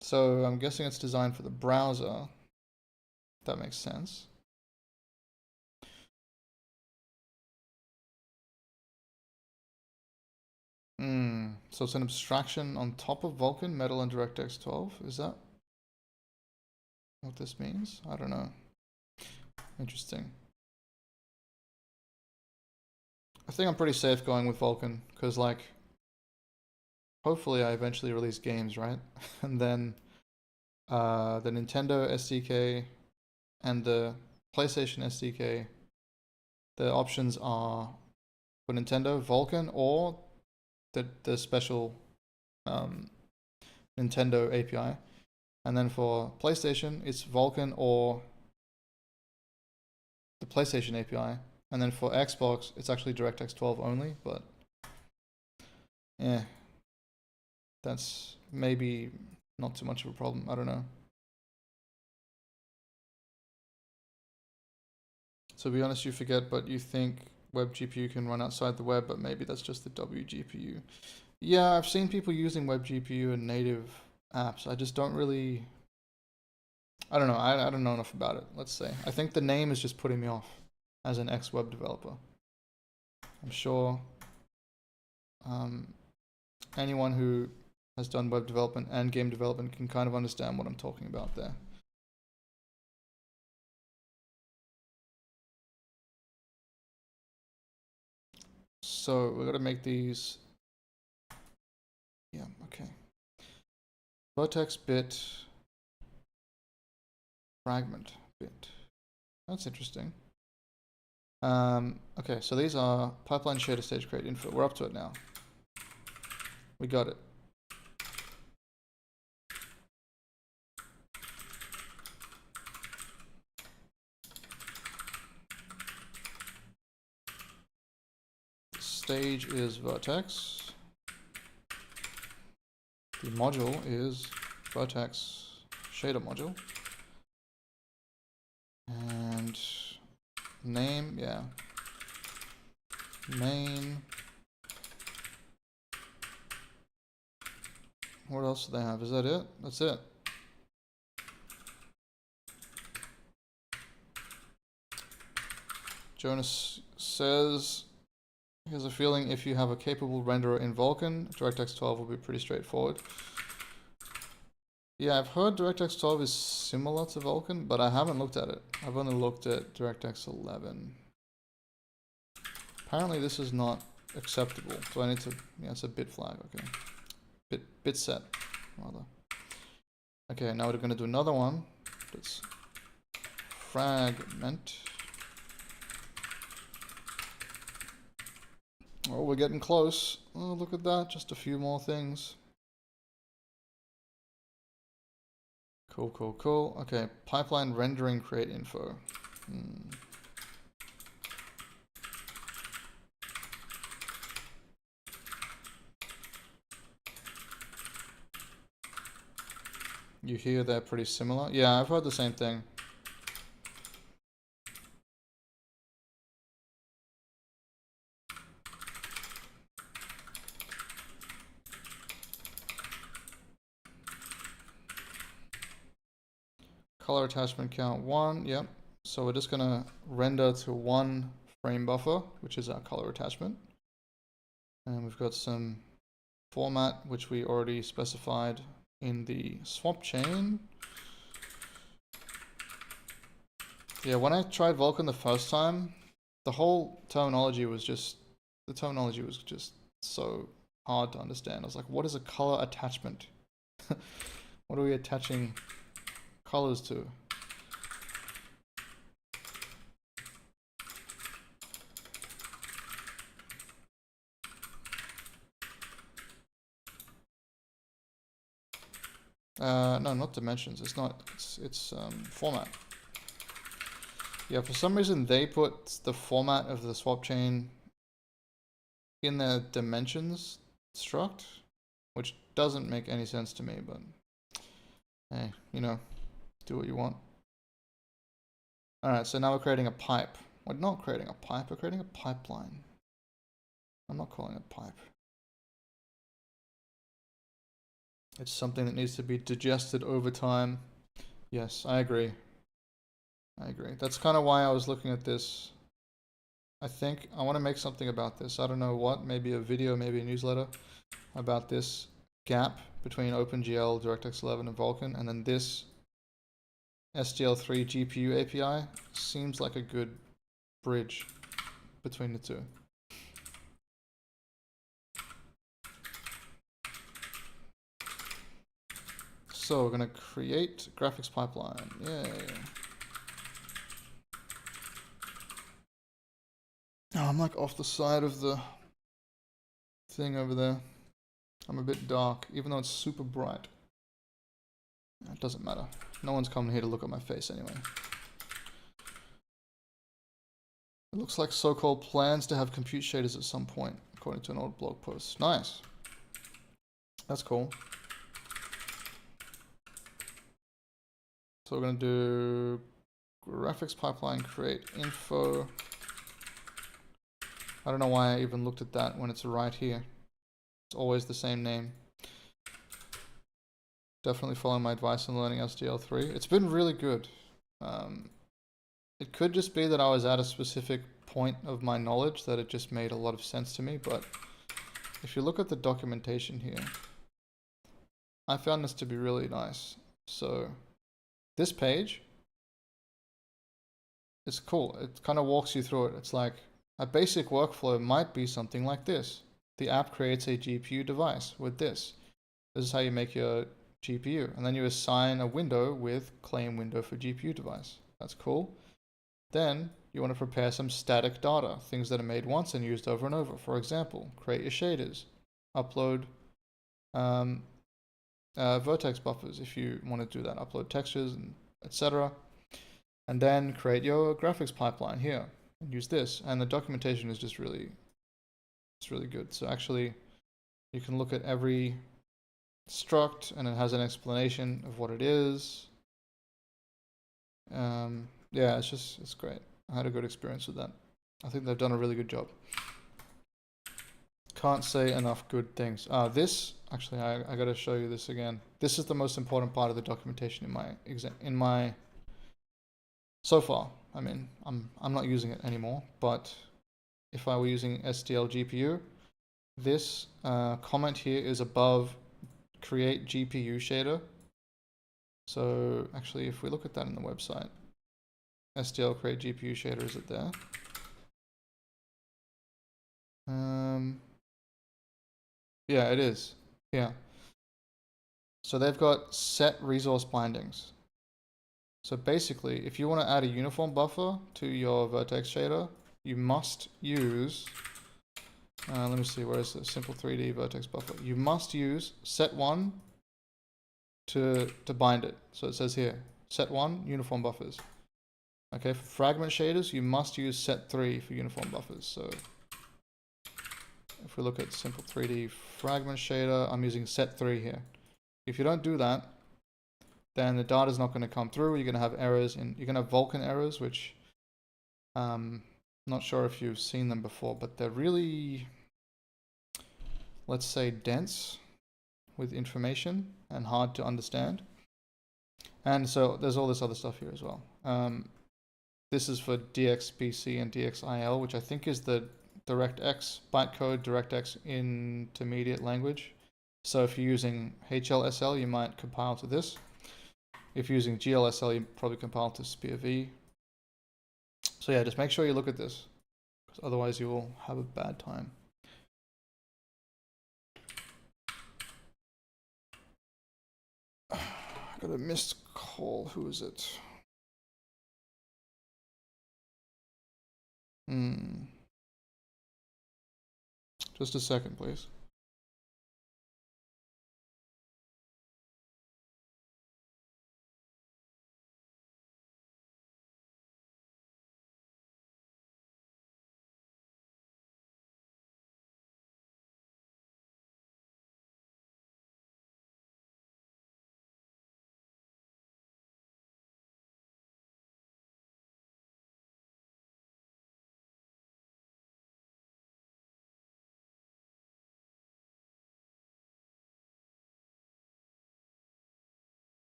So I'm guessing it's designed for the browser. That makes sense. So it's an abstraction on top of Vulkan, Metal, and DirectX 12. Is that what this means? I don't know. Interesting. I think I'm pretty safe going with Vulkan, because like, hopefully I eventually release games, right? And then the Nintendo SDK and the PlayStation SDK, the options are for Nintendo, Vulkan, or the special Nintendo API. And then for PlayStation, it's Vulkan or the PlayStation API. And then for Xbox, it's actually DirectX 12 only, but yeah, that's maybe not too much of a problem. I don't know. So to be honest, you forget, but you think web GPU can run outside the web, but maybe that's just the WGPU. Yeah, I've seen people using web GPU in native apps. I just don't really... I don't know. I don't know enough about it, let's say. I think the name is just putting me off as an ex-web developer. I'm sure anyone who has done web development and game development can kind of understand what I'm talking about there. So we're gonna make these. Yeah, okay. Vertex bit, fragment bit. That's interesting. Okay, so these are pipeline shader stage create info. We're up to it now. We got it. Stage is Vertex. The module is Vertex shader module. And name, yeah. Main. What else do they have? Is that it? That's it. Jonas says he has a feeling if you have a capable renderer in Vulkan, DirectX 12 will be pretty straightforward. Yeah, I've heard DirectX 12 is similar to Vulkan, but I haven't looked at it. I've only looked at DirectX 11. Apparently this is not acceptable. Do I need to, yeah, it's a bit flag, okay. Bit set, rather. Okay, now we're gonna do another one. Let's fragment. Oh, we're getting close. Oh, look at that, just a few more things. Cool, cool, cool. Okay, pipeline rendering create info. You hear they're pretty similar? Yeah, I've heard the same thing. Color attachment count 1, yep. So we're just gonna render to 1 frame buffer, which is our color attachment. And we've got some format, which we already specified in the swap chain. Yeah, when I tried Vulkan the first time, the whole terminology was just, so hard to understand. I was like, what is a color attachment? What are we attaching colors to? No, not dimensions. It's not. It's format. Yeah, for some reason they put the format of the swap chain in their dimensions struct, which doesn't make any sense to me. But hey, you know, do what you want. All right, so now we're creating a pipe. We're not creating a pipe. We're creating a pipeline. I'm not calling it pipe. It's something that needs to be digested over time. Yes, I agree. I agree. That's kind of why I was looking at this. I think I want to make something about this. I don't know what, maybe a video, maybe a newsletter about this gap between OpenGL, DirectX 11 and Vulkan, and then this SDL3 GPU API seems like a good bridge between the two. So we're going to create graphics pipeline. Yay. Oh, I'm like off the side of the thing over there. I'm a bit dark, even though it's super bright. It doesn't matter. No one's coming here to look at my face anyway. It looks like so-called plans to have compute shaders at some point, according to an old blog post. Nice. That's cool. So we're going to do graphics pipeline create info. I don't know why I even looked at that when it's right here. It's always the same name. Definitely following my advice on learning SDL3. It's been really good. It could just be that I was at a specific point of my knowledge that it just made a lot of sense to me, but if you look at the documentation here, I found this to be really nice. So this page is cool. It kind of walks you through it. It's like a basic workflow might be something like this. The app creates a GPU device with this. This is how you make your GPU. And then you assign a window with claim window for GPU device. That's cool. Then you want to prepare some static data, things that are made once and used over and over. For example, create your shaders, upload Vertex buffers if you want to do that, upload textures, and etc. And then create your graphics pipeline here and use this. And the documentation is just really, it's really good. So actually, you can look at every struct and it has an explanation of what it is. Yeah, it's great. I had a good experience with that. I think they've done a really good job. Can't say enough good things. This actually, I got to show you this again. This is the most important part of the documentation in my so far. I mean, I'm not using it anymore, but if I were using SDL GPU, this comment here is above create GPU shader. So actually, if we look at that in the website, SDL create GPU shader, is it there? Yeah, it is. Yeah. So they've got set resource bindings. So basically, if you want to add a uniform buffer to your vertex shader, you must use, let me see, where is the simple 3D vertex buffer? You must use set1 to bind it. So it says here, set1 uniform buffers. Okay, for fragment shaders, you must use set3 for uniform buffers. So if we look at simple 3D fragment shader, I'm using set3 here. If you don't do that, then the data is not going to come through. You're going to have errors, and you're going to have Vulkan errors, which not sure if you've seen them before, but they're really, let's say, dense with information and hard to understand. And so there's all this other stuff here as well. This is for DXBC and DXIL, which I think is the DirectX bytecode DirectX intermediate language. So if you're using HLSL, you might compile to this. If you're using GLSL, you probably compile to SPIR-V. So yeah, just make sure you look at this, because otherwise you will have a bad time. I got a missed call. Who is it? Just a second, please.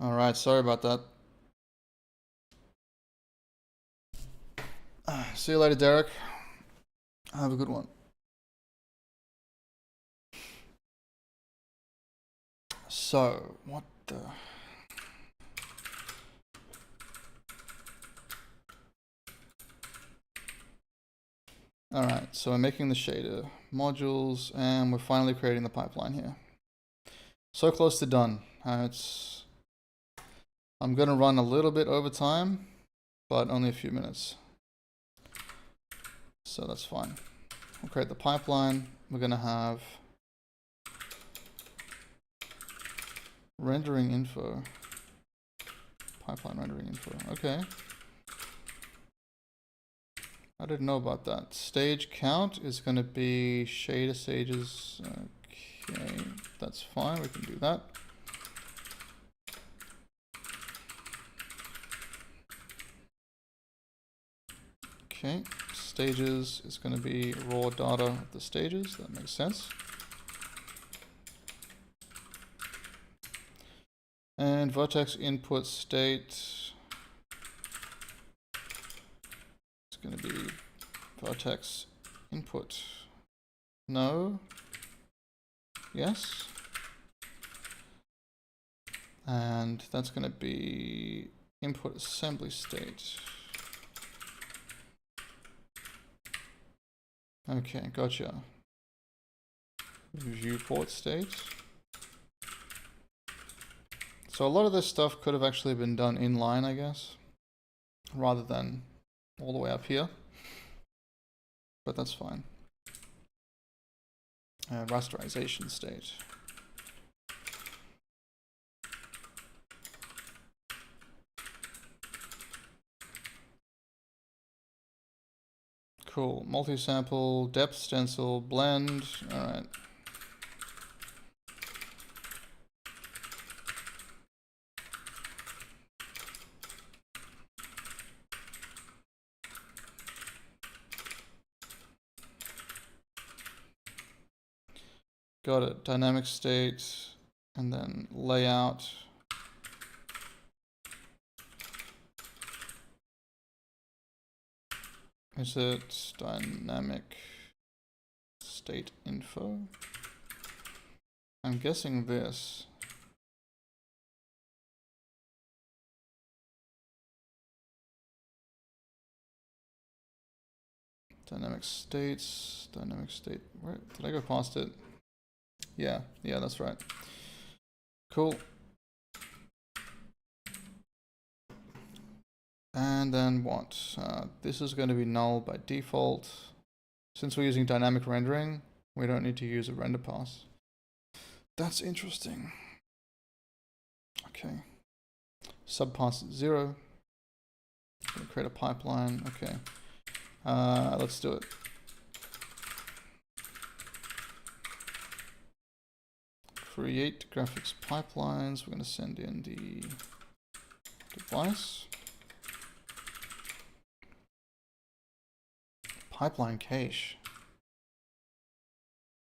All right, sorry about that. See you later, Derek. Have a good one. So, what the... Alright, so we're making the shader modules, and we're finally creating the pipeline here. So close to done. I'm gonna run a little bit over time, but only a few minutes. So that's fine. We'll create the pipeline. We're gonna have rendering info. Pipeline rendering info. Okay. I didn't know about that. Stage count is going to be shader stages. Okay, that's fine. We can do that. Okay, stages is going to be raw data of the stages. That makes sense. And Vertex input state. Going to be Vertex input. No. Yes. And that's going to be input assembly state. Okay, gotcha. Viewport state. So a lot of this stuff could have actually been done inline, I guess, rather than all the way up here, but that's fine. Rasterization state. Cool. Multi-sample, depth stencil, blend. All right. Got it. Dynamic state, and then layout. Is it dynamic state info? I'm guessing this. Dynamic states, dynamic state. Where did I go past it? Yeah, that's right. Cool. And then what? This is going to be null by default. Since we're using dynamic rendering, we don't need to use a render pass. That's interesting. Okay. Subpass 0. Gonna create a pipeline. Okay. Let's do it. Create graphics pipelines. We're going to send in the device. Pipeline cache.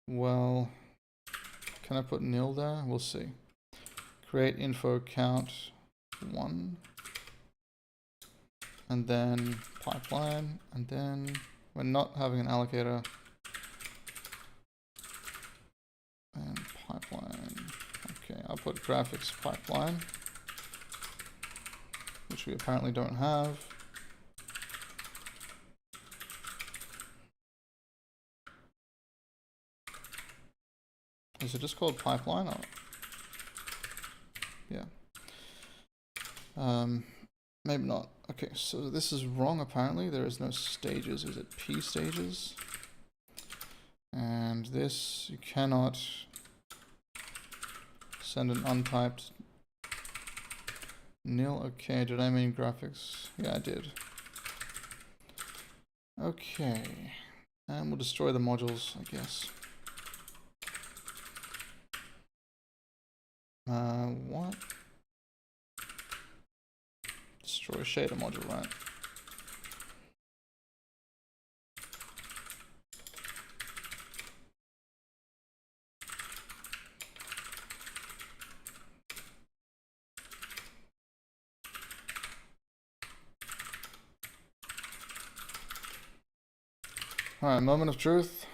Well, can I put nil there? We'll see. Create info count 1. And then pipeline. And then we're not having an allocator. And pipeline. Okay, I'll put graphics pipeline, which we apparently don't have. Is it just called pipeline? Or... yeah. Maybe not. Okay, so this is wrong apparently. There is no stages. Is it P stages? And this, you cannot send an untyped nil. Okay, did I mean graphics? Yeah, I did. Okay, and we'll destroy the modules, I guess. What? Destroy shader module, right? Alright, moment of truth.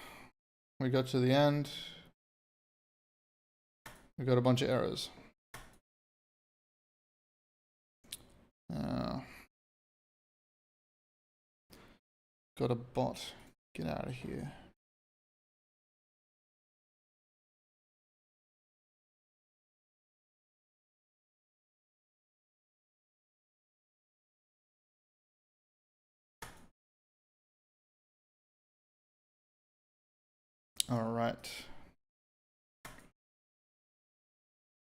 We got to the end. We got a bunch of errors. Got a bot. Get out of here. Alright.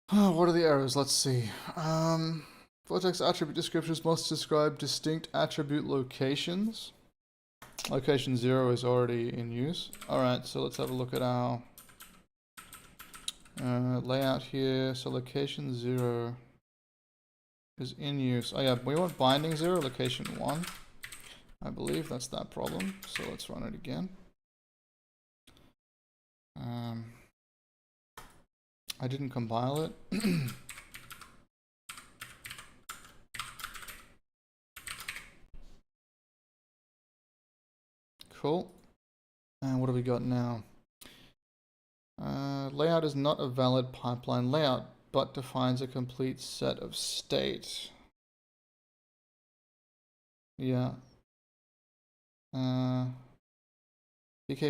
What are the errors? Let's see. Vertex attribute descriptions must describe distinct attribute locations. Location 0 is already in use. Alright, so let's have a look at our layout here. So location 0 is in use. Oh yeah, we want binding 0, location 1. I believe that's that problem. So let's run it again. I didn't compile it. Cool. And what do we got now? Layout is not a valid pipeline layout, but defines a complete set of state. Yeah. PK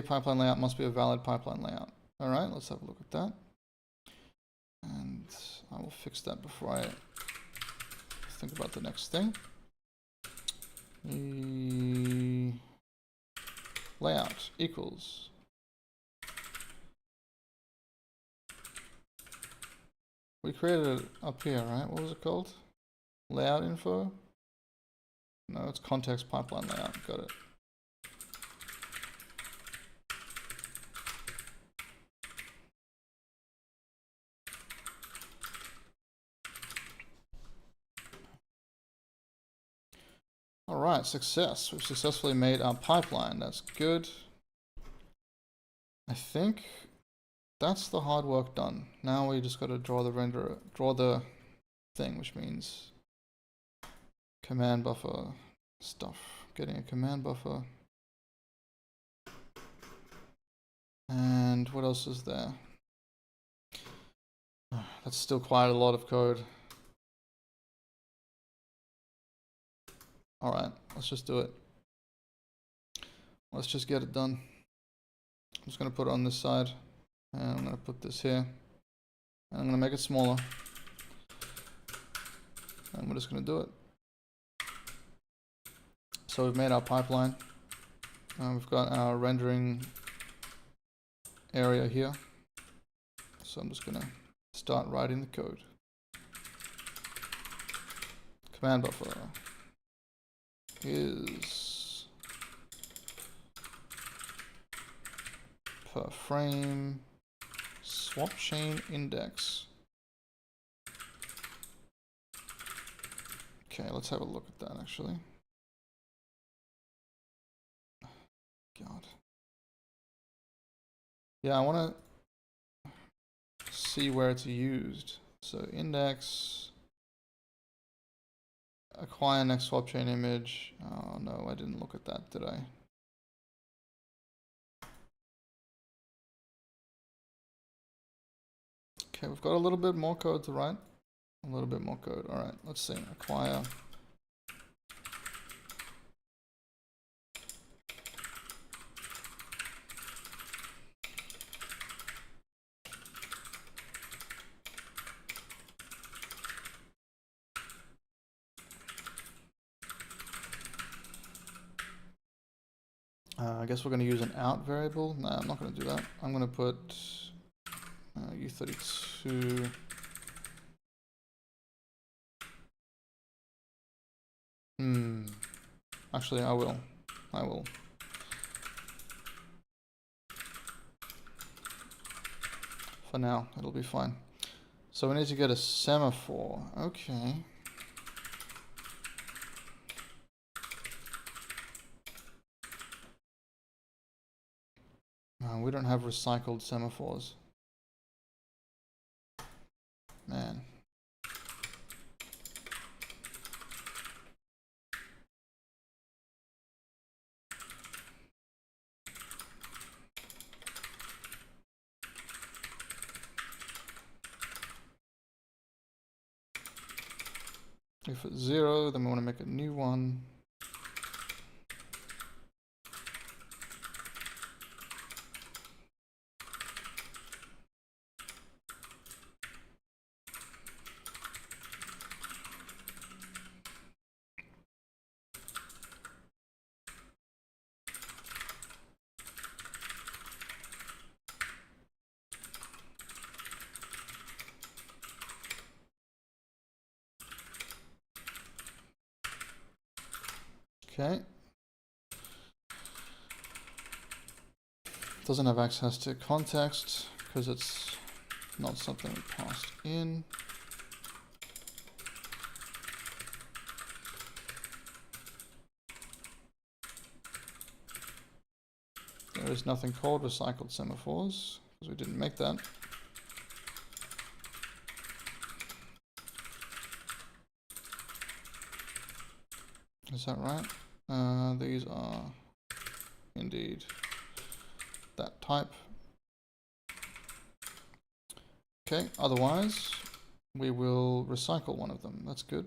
pipeline layout must be a valid pipeline layout. Alright, let's have a look at that. And I will fix that before I think about the next thing. Layout equals. We created it up here, right? What was it called? Layout info? No, it's context pipeline layout. Got it. Alright, success. We've successfully made our pipeline. That's good. I think that's the hard work done. Now we just got to draw the thing, which means command buffer stuff. Getting a command buffer. And what else is there? That's still quite a lot of code. Alright, let's just do it. Let's just get it done. I'm just going to put it on this side. And I'm going to put this here. And I'm going to make it smaller. And we're just going to do it. So we've made our pipeline. We've got our rendering area here. So I'm just going to start writing the code. Command buffer is per frame swapchain index. Okay, let's have a look at that actually. God. Yeah, I want to see where it's used. So index, acquire next swapchain image. Oh no, I didn't look at that, did I? Okay, we've got a little bit more code to write. A little bit more code. Alright, let's see. Acquire. I guess we're going to use an out variable. No, I'm not going to do that. I'm going to put U32. Actually, I will. For now, it'll be fine. So we need to get a semaphore. Okay. We don't have recycled semaphores. Man. If it's 0, then we want to make a new one. Okay. Doesn't have access to context because it's not something we passed in. There is nothing called recycled semaphores because we didn't make that. Is that right? These are indeed that type. Okay, otherwise we will recycle one of them. That's good.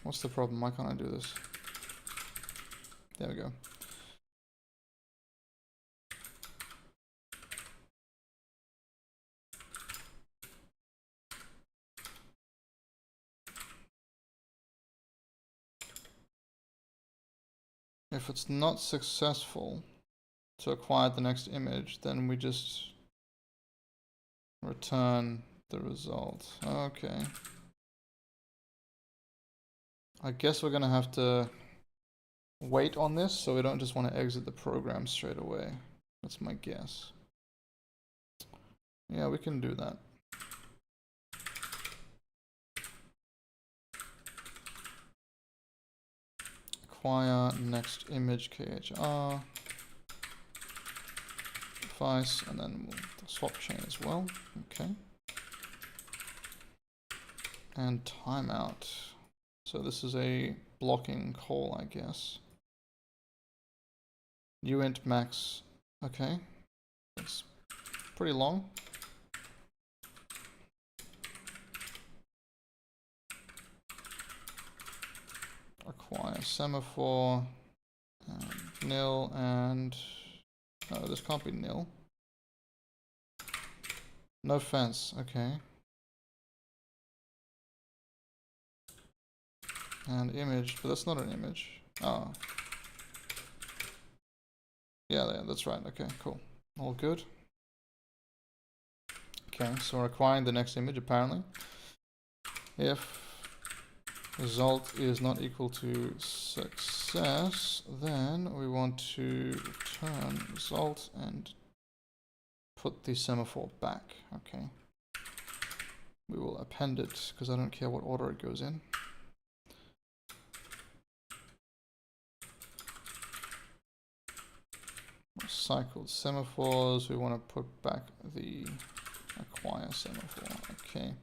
What's the problem? Why can't I do this? There we go. If it's not successful to acquire the next image, then we just return the result. Okay. I guess we're gonna have to wait on this, so we don't just want to exit the program straight away. That's my guess. Yeah, we can do that. Acquire next image KHR device, and then we'll swap chain as well. Okay. And timeout. So this is a blocking call, I guess. uint max. Okay. It's pretty long. Acquire semaphore, and nil, and no, this can't be nil. No fence. Okay. And image, but that's not an image. Oh. Yeah, that's right. Okay, cool. All good. Okay, so we're acquiring the next image apparently. If result is not equal to success, then we want to return result and put the semaphore back. Okay. We will append it because I don't care what order it goes in. Recycled semaphores, we want to put back the acquire semaphore. Okay.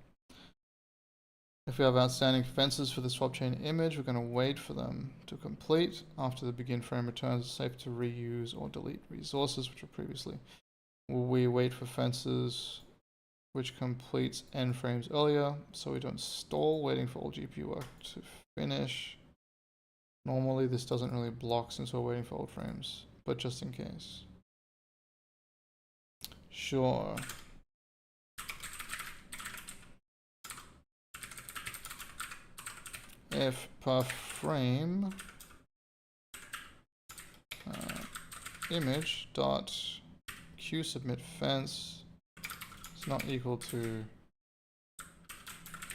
If we have outstanding fences for the swap chain image, we're going to wait for them to complete. After the begin frame returns, it's safe to reuse or delete resources which were previously. We wait for fences which completes end frames earlier, so we don't stall, waiting for all GPU work to finish. Normally this doesn't really block since we're waiting for old frames, but just in case. Sure. If per frame image dot q submit fence is not equal to,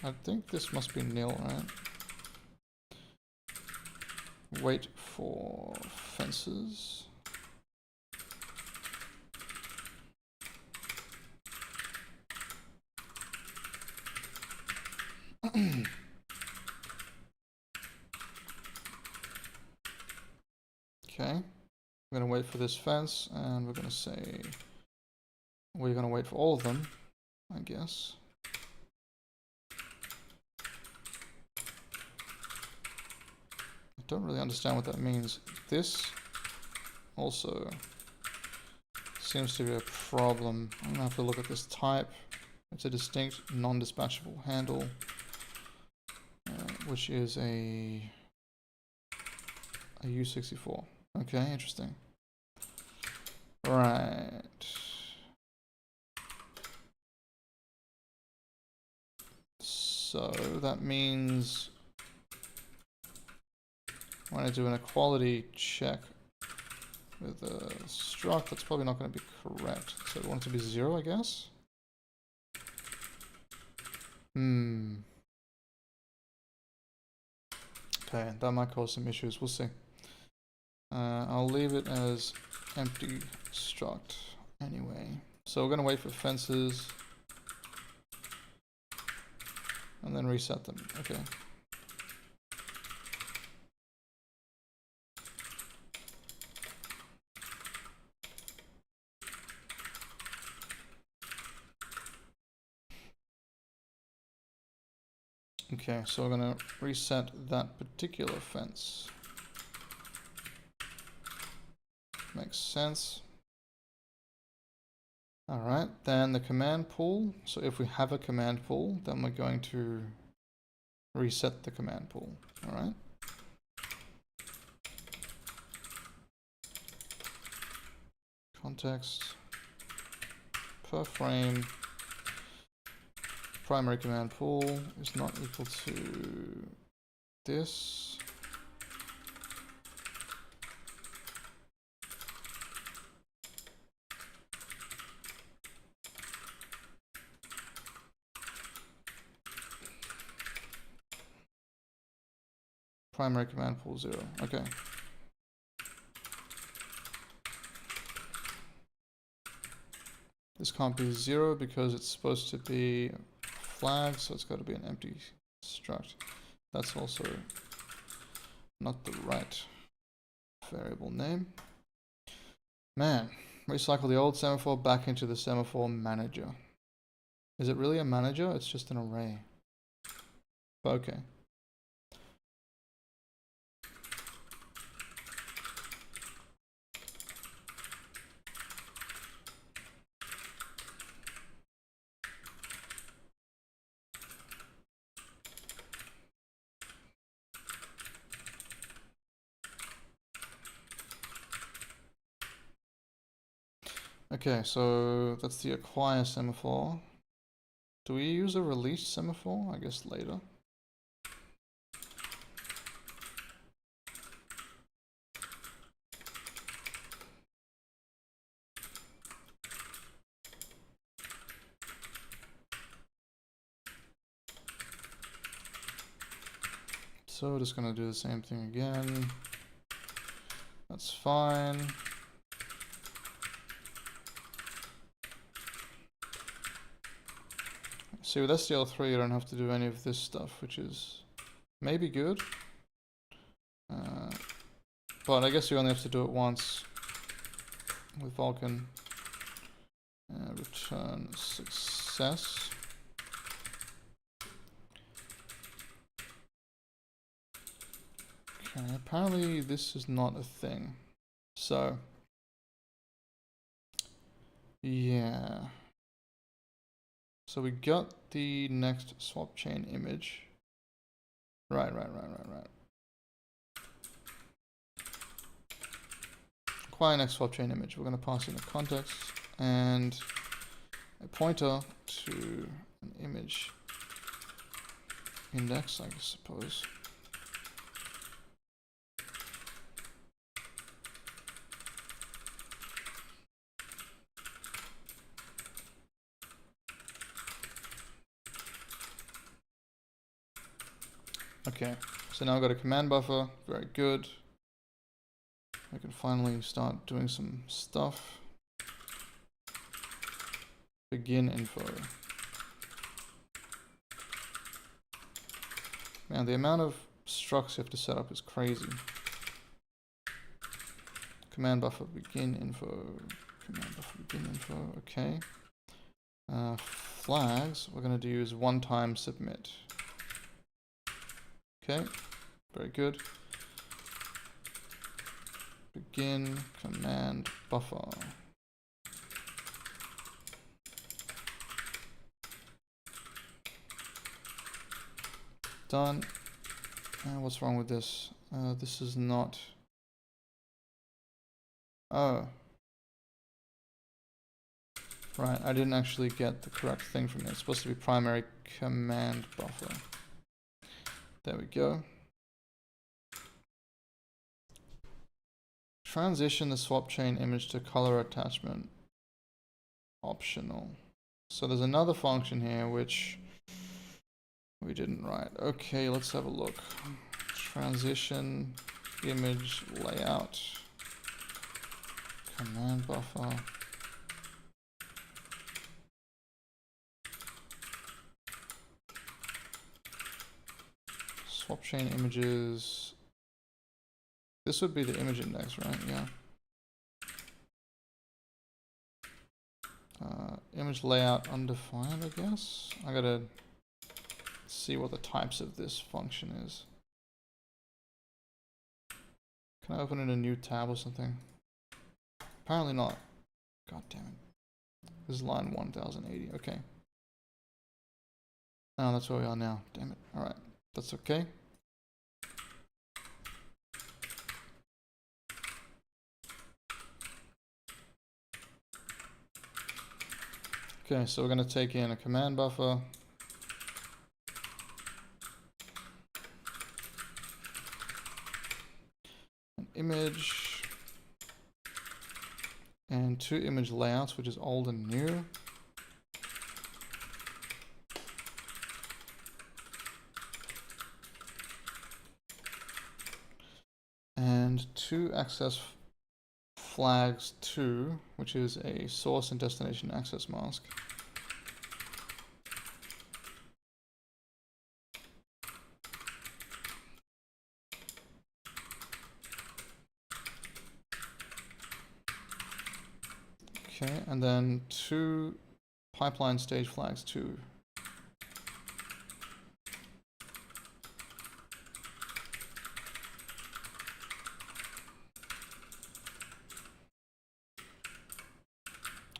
I think this must be nil, right? Wait for fences. Okay, we're going to wait for this fence, and we're going to say we're going to wait for all of them, I guess. don't really understand what that means. This also seems to be a problem. I'm gonna have to look at this type. It's a distinct non-dispatchable handle, which is a U64. Okay, interesting. Right. So that means when I do an equality check with a struct, that's probably not going to be correct. So I want it to be 0, I guess. Okay, that might cause some issues. We'll see. I'll leave it as empty struct anyway. So we're going to wait for fences and then reset them. Okay. Okay, so we're going to reset that particular fence. Makes sense. Alright, then the command pool. So if we have a command pool, then we're going to reset the command pool. Alright. Context per frame. Primary command pool is not equal to this. Primary command pool 0. Okay. This can't be 0 because it's supposed to be flag, so it's got to be an empty struct. That's also not the right variable name. Man, recycle the old semaphore back into the semaphore manager. Is it really a manager? It's just an array. Okay. Okay, so that's the acquire semaphore. Do we use a release semaphore? I guess later. So just gonna do the same thing again. That's fine. See, with SDL3 you don't have to do any of this stuff, which is maybe good. But I guess you only have to do it once with Vulkan. Return success. Okay, apparently this is not a thing. So, yeah. So we got the next swap chain image. Right. Acquire next swap chain image. We're going to pass in a context and a pointer to an image index, I suppose. Okay, so now I've got a command buffer, very good. I can finally start doing some stuff. Begin info. Man, the amount of structs you have to set up is crazy. Command buffer begin info. Command buffer begin info, okay. Flags, we're going to use one time submit. Okay, very good. begin command buffer. Done. What's wrong with this? This is not. Oh. Right, I didn't actually get the correct thing from it. It's supposed to be primary command buffer. There we go. Transition the swap chain image to color attachment. Optional. So there's another function here which we didn't write. Okay, let's have a look. Transition image layout. Command buffer. Swap chain images. This would be the image index, right? Yeah. Image layout undefined, I guess. I gotta see what the types of this function is. Can I open in a new tab or something? Apparently not. God damn it. This is line 1080. Okay. Oh, that's where we are now. Damn it. Alright. That's okay. Okay, so we're going to take in a command buffer. An image. And two image layouts, which is old and new. And two access flags 2, which is a source and destination access mask. Okay, and then two pipeline stage flags 2.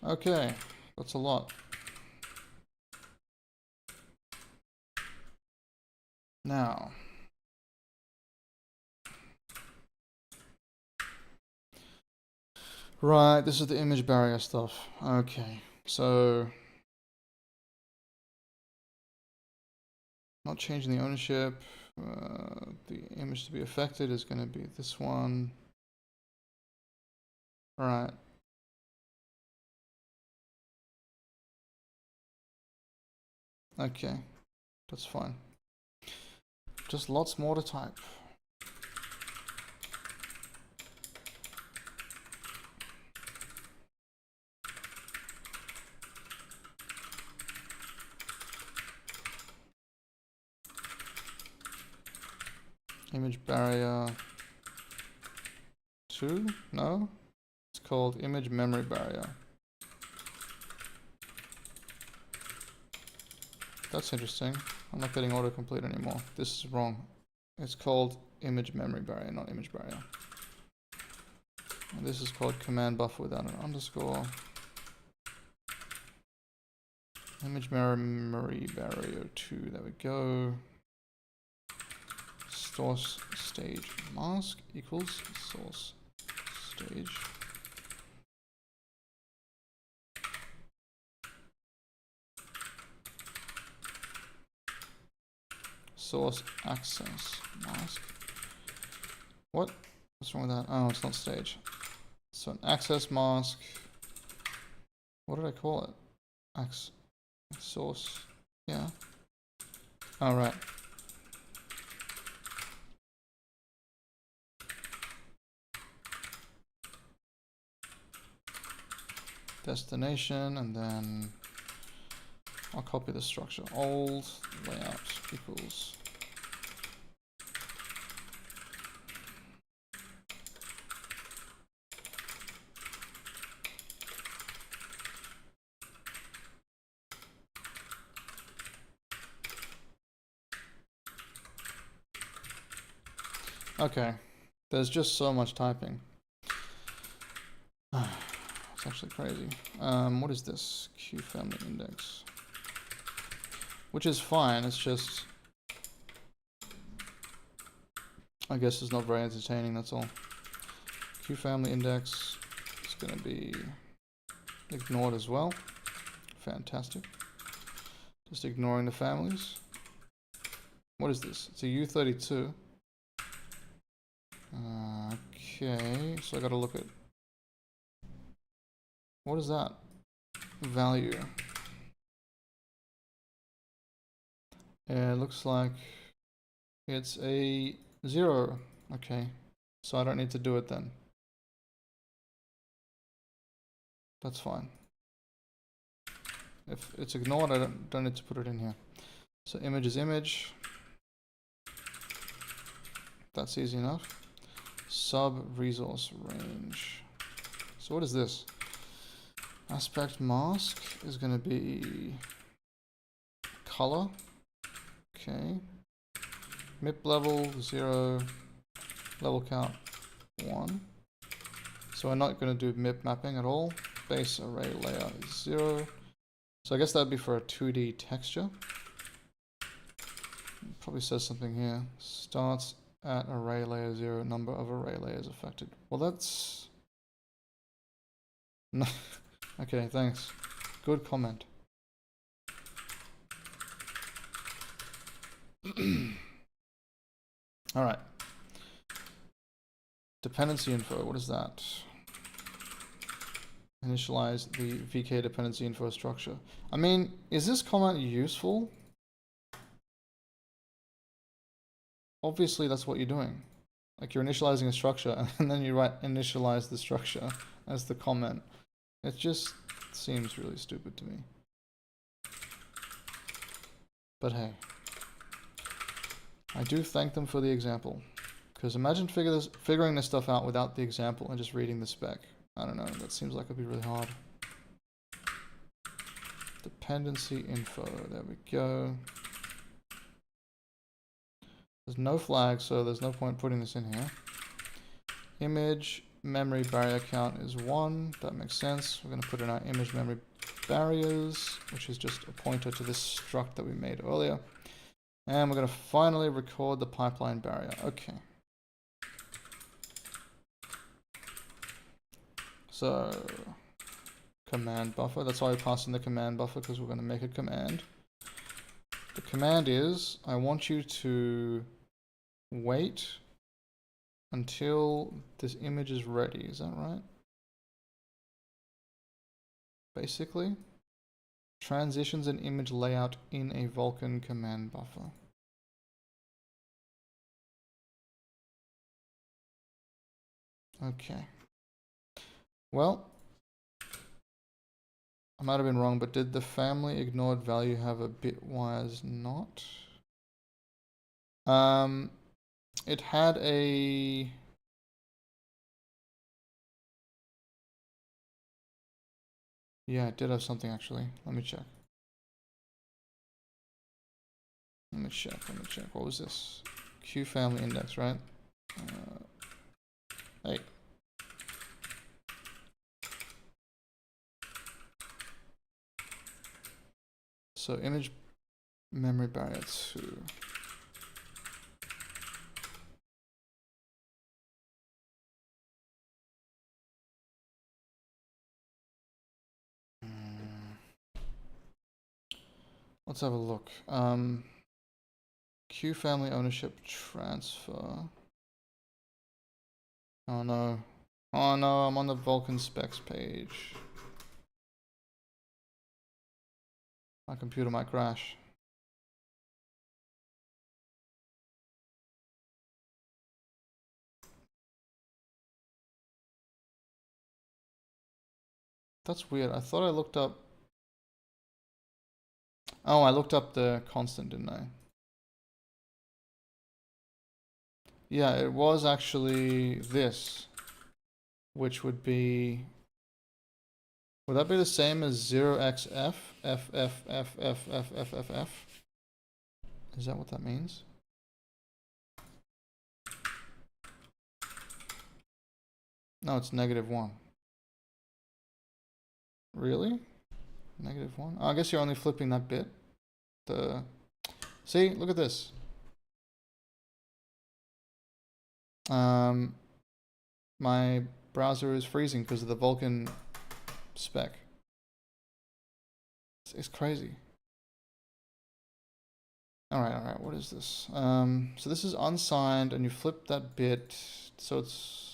Okay, that's a lot. Now, right, this is the image barrier stuff. Okay, so not changing the ownership. The image to be affected is going to be this one. All right. Okay, that's fine. Just lots more to type. Image barrier 2? No? It's called image memory barrier. That's interesting. I'm not getting autocomplete anymore. This is wrong. It's called image memory barrier, not image barrier. And this is called command buffer without an underscore. Image memory barrier 2. There we go. Source stage mask equals source stage. Source access mask. What? What's wrong with that? Oh, it's not stage. So an access mask. What did I call it? Source. Yeah. All right. Destination, and then I'll copy the structure. Old layout equals okay. There's just so much typing. It's actually crazy. What is this? Q family index. Which is fine, it's just... I guess it's not very entertaining, that's all. Q family index is going to be ignored as well. Fantastic. Just ignoring the families. What is this? It's a U32. Okay, so I gotta look at... What is that? Value. It looks like it's a 0. Okay, so I don't need to do it then. That's fine. If it's ignored, I don't need to put it in here. So image is image. That's easy enough. Sub resource range. So what is this? Aspect mask is going to be color. Okay. MIP level 0. Level count 1. So we're not going to do MIP mapping at all. Base array layer is 0. So I guess that would be for a 2D texture. It probably says something here. Starts at array layer 0, number of array layers affected. Well, that's... No. Okay, thanks. Good comment. Alright. Dependency info, what is that? Initialize the VK dependency info structure. I mean, is this comment useful? Obviously, that's what you're doing. Like, you're initializing a structure, and then you write initialize the structure as the comment. It just seems really stupid to me. But hey. I do thank them for the example. Because imagine figuring this stuff out without the example and just reading the spec. I don't know, that seems like it'd be really hard. Dependency info, there we go. There's no flag, so there's no point putting this in here. Image memory barrier count is 1. That makes sense. We're going to put in our image memory barriers, which is just a pointer to this struct that we made earlier. And we're going to finally record the pipeline barrier. Okay. So, command buffer. That's why we pass in the command buffer, because we're going to make a command. The command is, I want you to wait until this image is ready. Is that right? Basically, transitions an image layout in a Vulkan command buffer. Okay. Well, I might have been wrong, but did the family ignored value have a bitwise not? It had a... Yeah, it did have something actually. Let me check. Let me check. What was this? Q family index, right? Hey. So image memory barrier 2. Let's have a look. Q family ownership transfer. Oh no. Oh no, I'm on the Vulkan specs page. My computer might crash. That's weird. I thought I looked up... Oh, I looked up the constant, didn't I? Yeah, it was actually this, which would be... Would that be the same as 0xf, f? Is that what that means? No, it's -1. Really? -1? Oh, I guess you're only flipping that bit. See, look at this. My browser is freezing because of the Vulkan spec. It's crazy. Alright, what is this? So this is unsigned, and you flip that bit, so it's...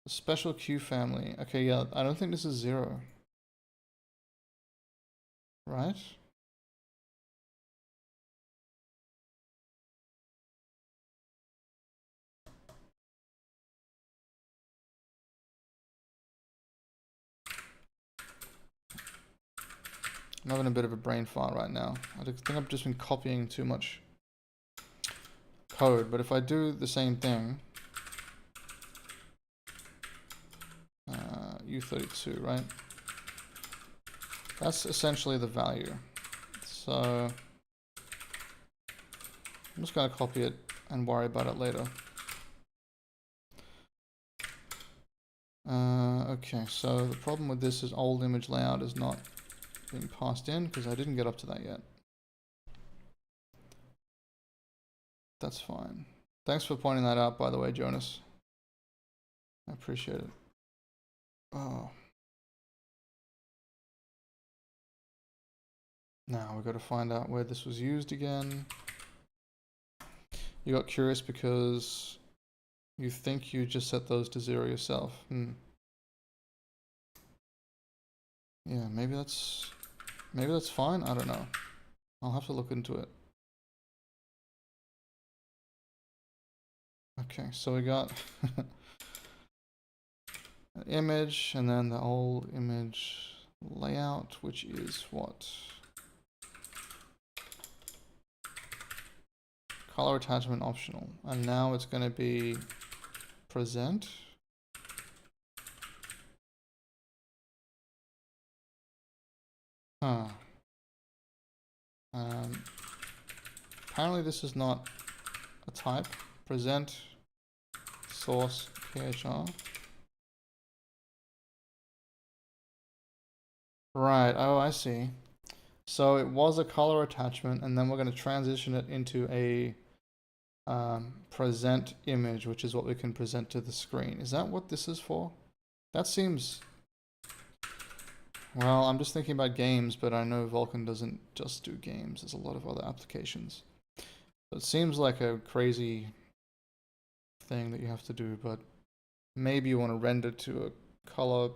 a special queue family. Okay, yeah, I don't think this is 0. Right? I'm having a bit of a brain fart right now. I think I've just been copying too much code, but if I do the same thing, U32, right? That's essentially the value. So I'm just going to copy it and worry about it later. Okay, so the problem with this is old image layout is not being passed in because I didn't get up to that yet. That's fine. Thanks for pointing that out, by the way, Jonas. I appreciate it. Oh. Now we've got to find out where this was used again. You got curious because you think you just set those to 0 yourself. Yeah, maybe that's fine. I don't know. I'll have to look into it. Okay, so we got an image and then the old image layout, which is what? Color attachment optional. And now it's going to be present. Huh. Apparently this is not a type. Present source PHR. Right, oh, I see. So it was a color attachment, and then we're going to transition it into a present image, which is what we can present to the screen. Is that what this is for? That seems... Well, I'm just thinking about games, but I know Vulkan doesn't just do games. There's a lot of other applications. So it seems like a crazy thing that you have to do, but maybe you want to render to a color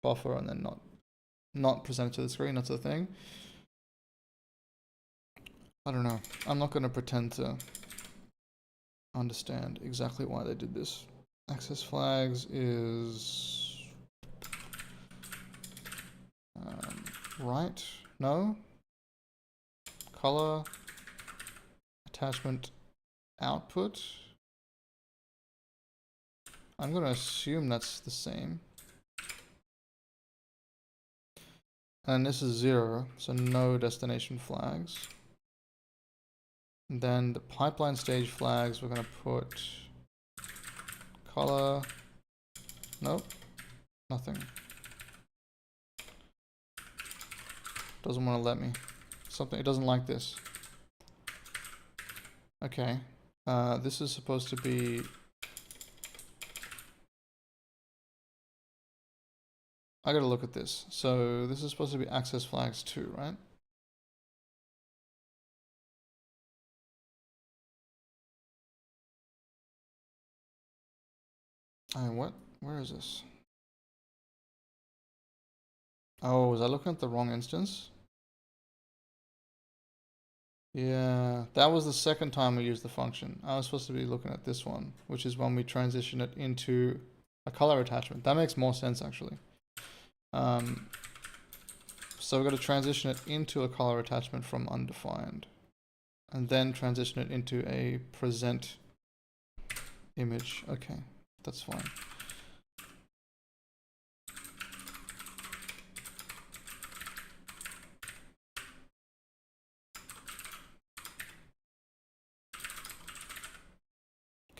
buffer and then not present it to the screen. That's the thing. I don't know. I'm not going to pretend to understand exactly why they did this. Access flags is right. No. Color attachment output. I'm going to assume that's the same. And this is 0, so no destination flags. And then the pipeline stage flags, we're going to put color. Nope, nothing. Doesn't want to let me. Something, it doesn't like this. Okay, this is supposed to be... I gotta look at this. So this is supposed to be access flags too, right? What? Where is this? Oh, was I looking at the wrong instance? Yeah, that was the second time we used the function. I was supposed to be looking at this one, which is when we transition it into a color attachment. That makes more sense, actually. So we're going to transition it into a color attachment from undefined. And then transition it into a present image. Okay, that's fine.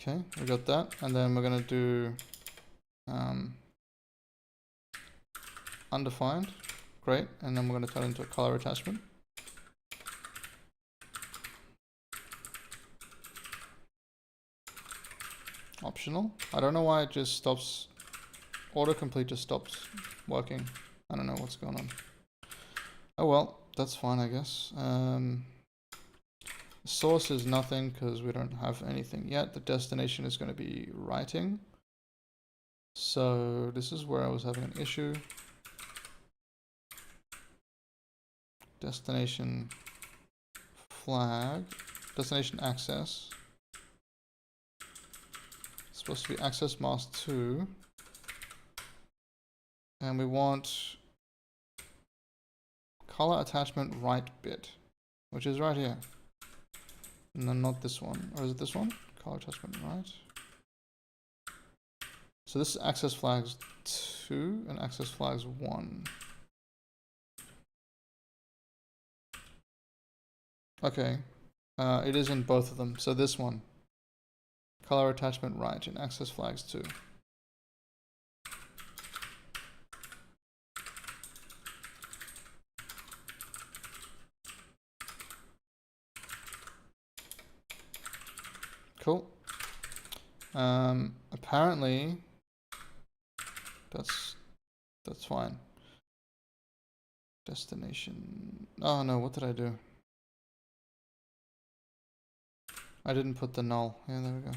Okay, we got that, and then we're gonna do undefined. Great, and then we're gonna turn it into a color attachment. Optional. I don't know why it just stops. Autocomplete just stops working. I don't know what's going on. Oh well, that's fine, I guess. Source is nothing because we don't have anything yet. The destination is going to be writing. So this is where I was having an issue. Destination flag, destination access. It's supposed to be access mask 2. And we want color attachment right bit, which is right here. No, not this one. Or is it this one? Color attachment right. So this is access flags 2 and access flags 1. Okay. It is in both of them. So this one. Color attachment right in access flags 2. Cool. Apparently that's fine. Destination. Oh no, what did I do? I didn't put the null. Yeah, there we go.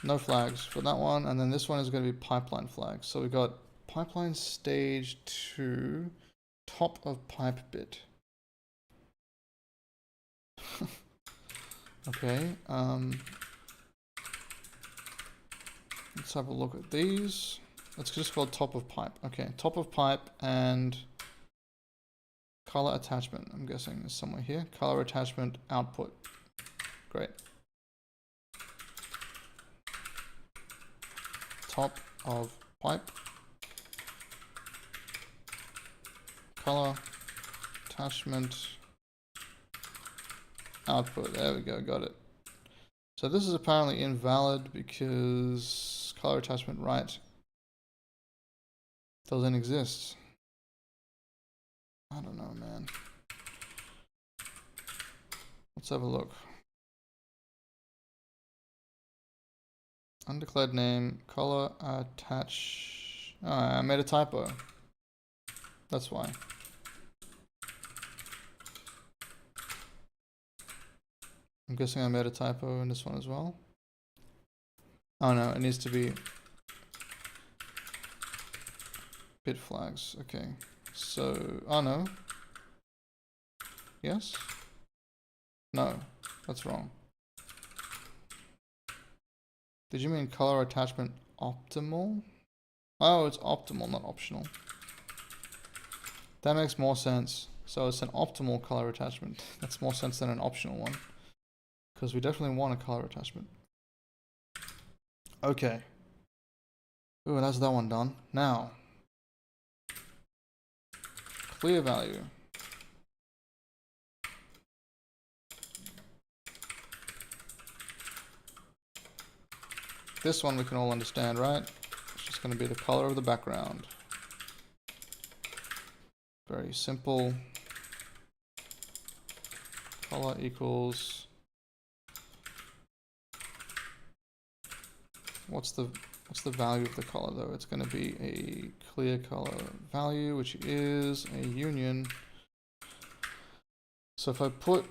No flags for that one, and then this one is going to be pipeline flags. So we got pipeline stage 2, top of pipe bit. Okay. Let's have a look at these. It's just called top of pipe. Okay, top of pipe and color attachment. I'm guessing is somewhere here. Color attachment output. Great. Top of pipe. Color attachment output. There we go, got it. So this is apparently invalid because color attachment right doesn't exist. I don't know, man. Let's have a look. Undeclared name, color attach. Oh, I made a typo. That's why. I'm guessing I made a typo in this one as well. Oh no, it needs to be bit flags. Okay. So, oh no. Yes? No, that's wrong. Did you mean color attachment optimal? Oh, it's optimal, not optional. That makes more sense. So it's an optimal color attachment. That's more sense than an optional one. Because we definitely want a color attachment. Okay. Ooh, that's that one done. Now, clear value. This one we can all understand, right? It's just going to be the color of the background. Very simple. Color equals. What's the value of the color though? It's going to be a clear color value, which is a union. So if I put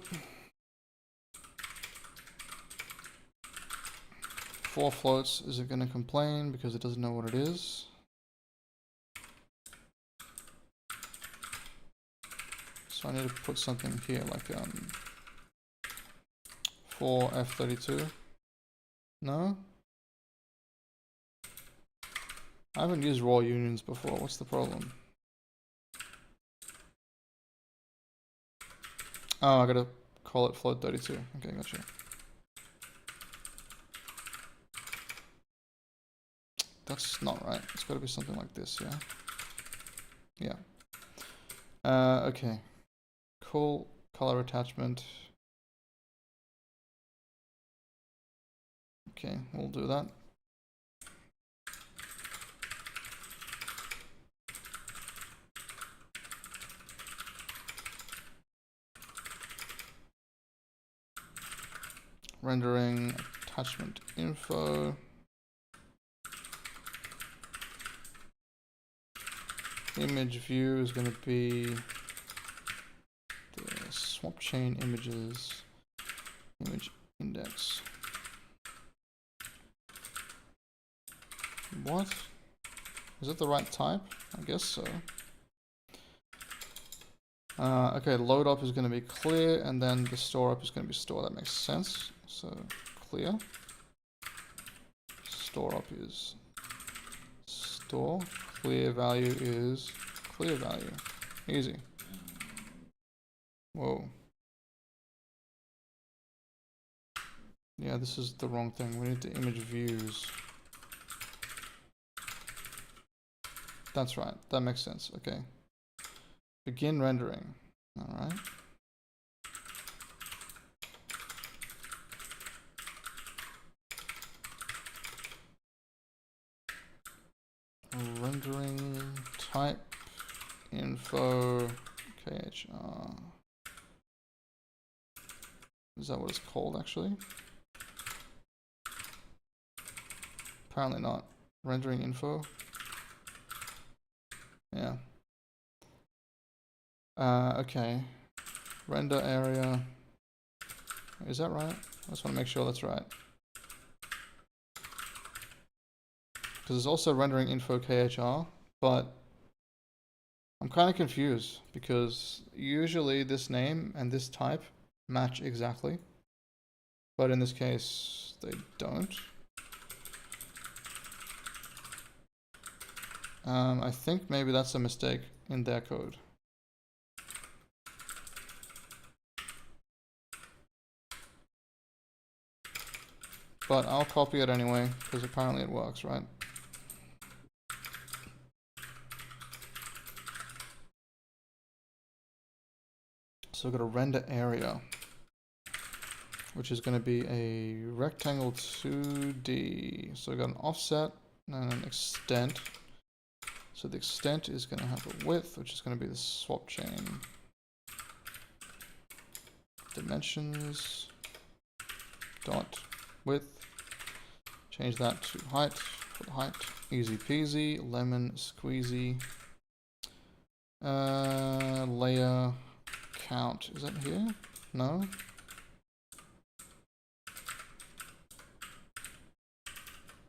4 floats, is it going to complain because it doesn't know what it is? So I need to put something here like 4 F32. No? I haven't used raw unions before. What's the problem? Oh, I gotta call it float 32. Okay, gotcha. That's not right. It's gotta be something like this, yeah? Yeah. Okay. Cool. Color attachment. Okay, we'll do that. Rendering attachment info. Image view is going to be the swapchain images, image index. What? Is it the right type? I guess so. Okay, load up is going to be clear, and then the store up is going to be store. That makes sense. So clear. Store up is store. Clear value is clear value. Easy. Whoa. Yeah, this is the wrong thing. We need the image views. That's right. That makes sense. Okay. Begin rendering. All right. Rendering type info KHR. Is that what it's called actually? Apparently not. Rendering info. Yeah. Okay. Render area. Is that right? I just want to make sure that's right. Because it's also rendering info KHR, but I'm kind of confused because usually this name and this type match exactly, but in this case they don't. I think maybe that's a mistake in their code. But I'll copy it anyway, because apparently it works, right? So we've got a render area, which is going to be a rectangle 2D. So we've got an offset and an extent. So the extent is going to have a width, which is going to be the swap chain. Dimensions, dot width. Change that to height, put height. Easy peasy, lemon squeezy. Layer count, is that here? No.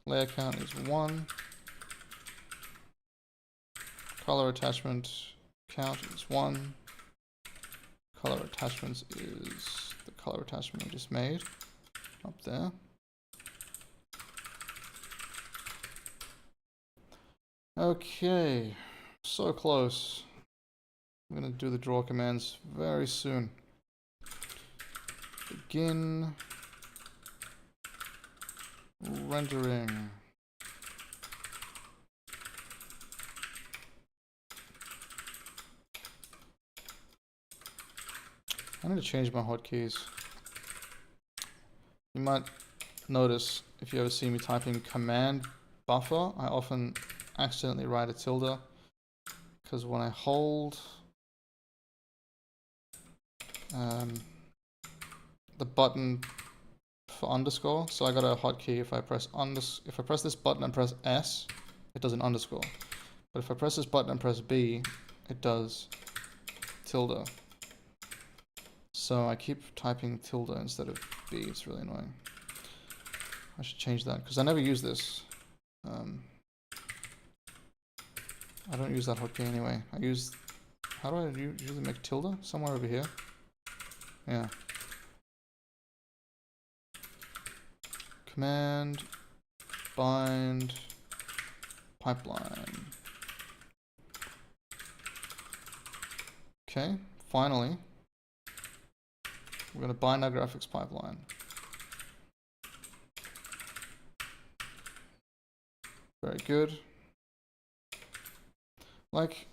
Layer count is 1. Color attachment count is 1. Color attachments is the color attachment we just made up there. Okay, so close. I'm going to do the draw commands very soon. Begin rendering. I need to change my hotkeys. You might notice if you ever see me typing command buffer, I often accidentally write a tilde because when I hold the button for underscore, so I got a hotkey. If I press this button and press S, it does an underscore. But if I press this button and press B, it does tilde. So I keep typing tilde instead of B. It's really annoying. I should change that because I never use this. I don't use that hotkey anyway. I use, how do I usually make tilde? Somewhere over here. Yeah. Command bind pipeline. Okay, finally, we're going to bind our graphics pipeline. Very good. Like,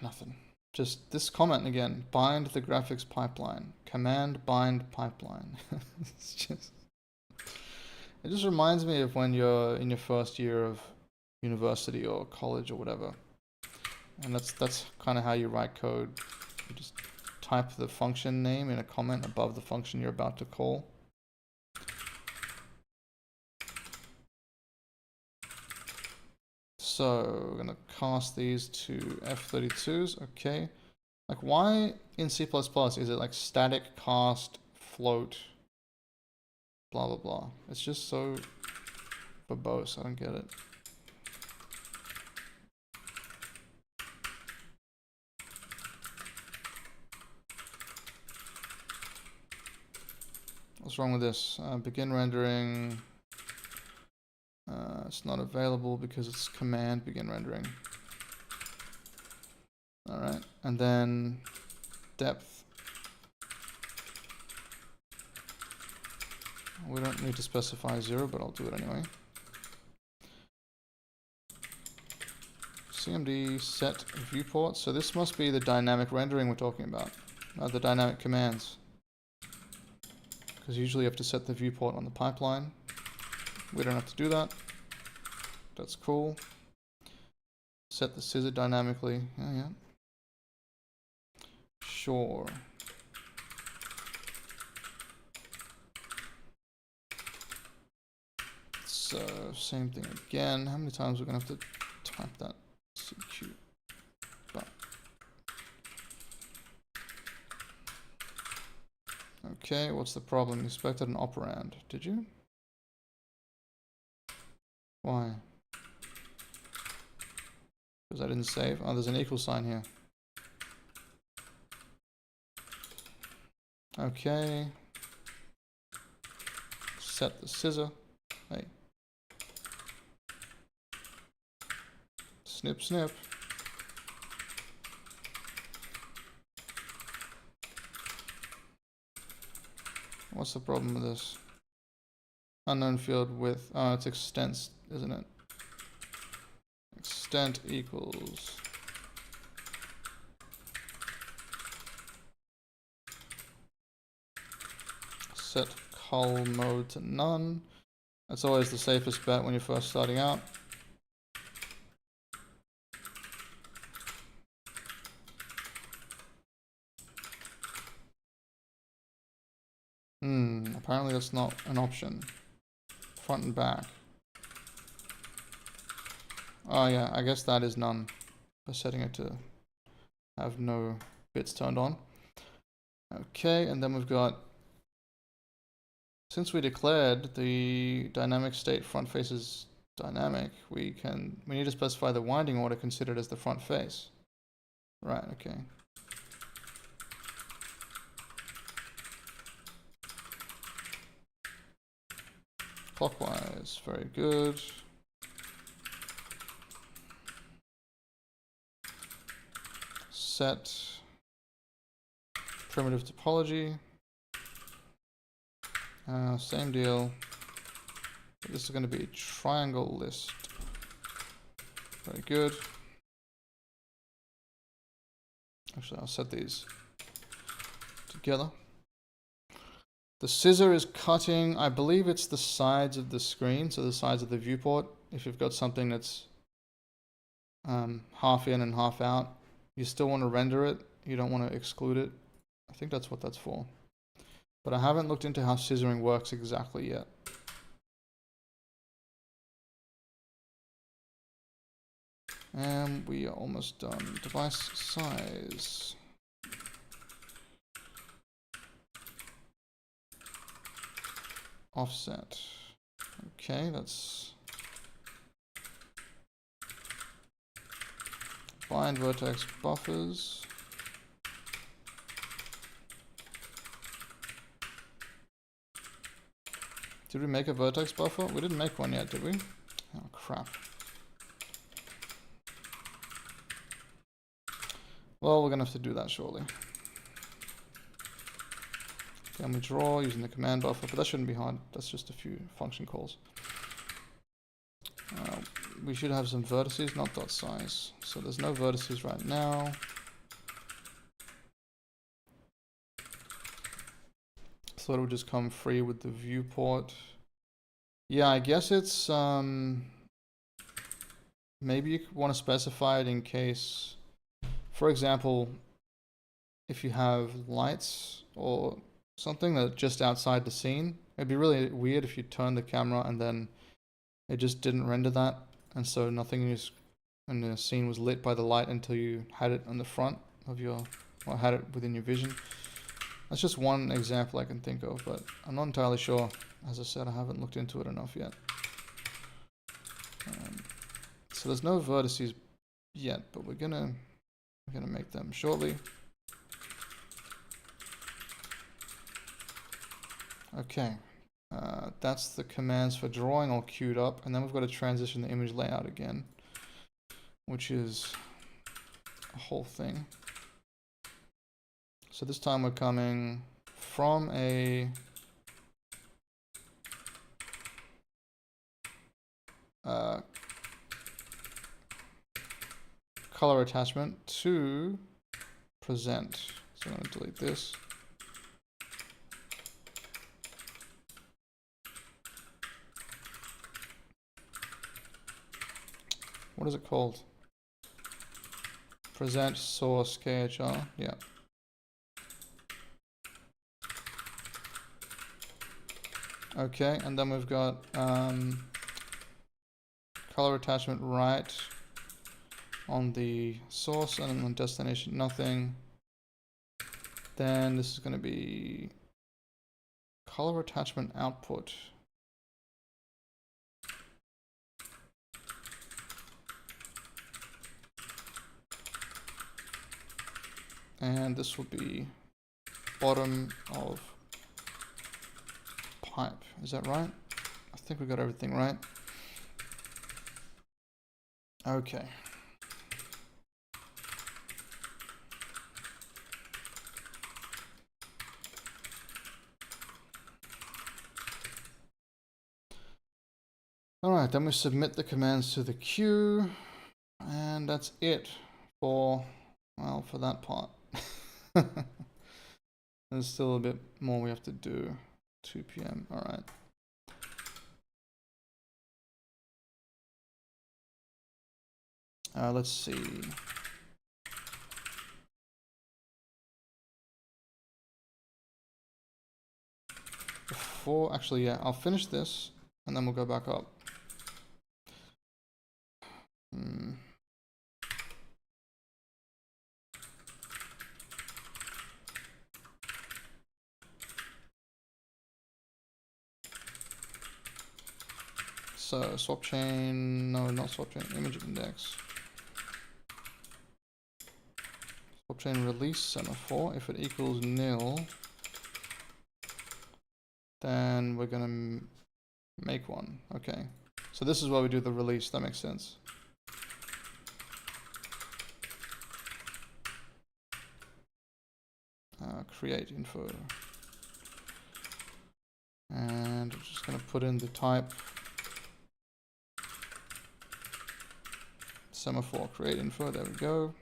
nothing. just this comment again, bind the graphics pipeline, command bind pipeline. It just reminds me of when you're in your first year of university or college or whatever. And that's kind of how you write code. You just type the function name in a comment above the function you're about to call. So we're gonna cast these to F32s, okay. Like why in C++ is it like static cast float blah blah blah? It's just so verbose, I don't get it. What's wrong with this? Begin rendering. It's not available because it's command begin rendering. Alright, and then depth. We don't need to specify 0, but I'll do it anyway. CMD set viewport. So this must be the dynamic rendering we're talking about. The dynamic commands. Because usually you have to set the viewport on the pipeline. We don't have to do that. That's cool. Set the scissor dynamically. Oh, yeah. Sure. So, same thing again. How many times we're going to have to type that? CQ. But. Okay, what's the problem? You expected an operand, did you? Why? Because I didn't save. Oh, there's an equal sign here. Okay. Set the scissor. Hey. Snip, snip. What's the problem with this? Unknown field width. Oh, it's extents, isn't it? Extent equals. Set col mode to none. That's always the safest bet when you're first starting out. Apparently that's not an option. Front and back. Oh yeah, I guess that is none. By setting it to have no bits turned on. Okay, and then we've got, since we declared the dynamic state front face is dynamic, we need to specify the winding order considered as the front face. Right, okay. Clockwise, very good. Set primitive topology. Same deal. This is going to be a triangle list. Very good. Actually, I'll set these together. The scissor is cutting, I believe it's the sides of the screen, so the sides of the viewport. If you've got something that's half in and half out, you still want to render it, you don't want to exclude it. I think that's what that's for. But I haven't looked into how scissoring works exactly yet. And we are almost done. Device size. Offset. Okay, that's bind vertex buffers. Did we make a vertex buffer? We didn't make one yet, did we? Oh crap. Well, we're gonna have to do that shortly. Can we draw using the command buffer? But that shouldn't be hard. That's just a few function calls. We should have some vertices, not dot size. So there's no vertices right now. thought it would just come free with the viewport. Yeah, I guess it's maybe you want to specify it in case, for example, if you have lights or something that just outside the scene. It'd be really weird if you turned the camera and then it just didn't render that, and so nothing in the scene was lit by the light until you had it on the front of your, or had it within your vision. That's just one example I can think of, but I'm not entirely sure. As I said, I haven't looked into it enough yet. So there's no vertices yet, but we're gonna make them shortly. Okay, that's the commands for drawing all queued up, and then we've got to transition the image layout again, which is a whole thing. So this time we're coming from a color attachment to present. So I'm going to delete this. What is it called? Present source KHR. Yeah. Okay, and then we've got color attachment right on the source, and on destination nothing. Then this is going to be color attachment output. And this will be bottom of pipe. Is that right? I think we got everything right. Okay. Alright, then we submit the commands to the queue, and that's it for, well, for that part. There's still a bit more we have to do. 2 p.m. Alright. Let's see. Before, actually, yeah, I'll finish this and then we'll go back up. So swapchain, no, not swapchain, image index. Swapchain release semaphore. If it equals nil, then we're gonna make one. Okay. So this is why we do the release. That makes sense. Create info. And we're just gonna put in the type. Semaphore create info. There we go.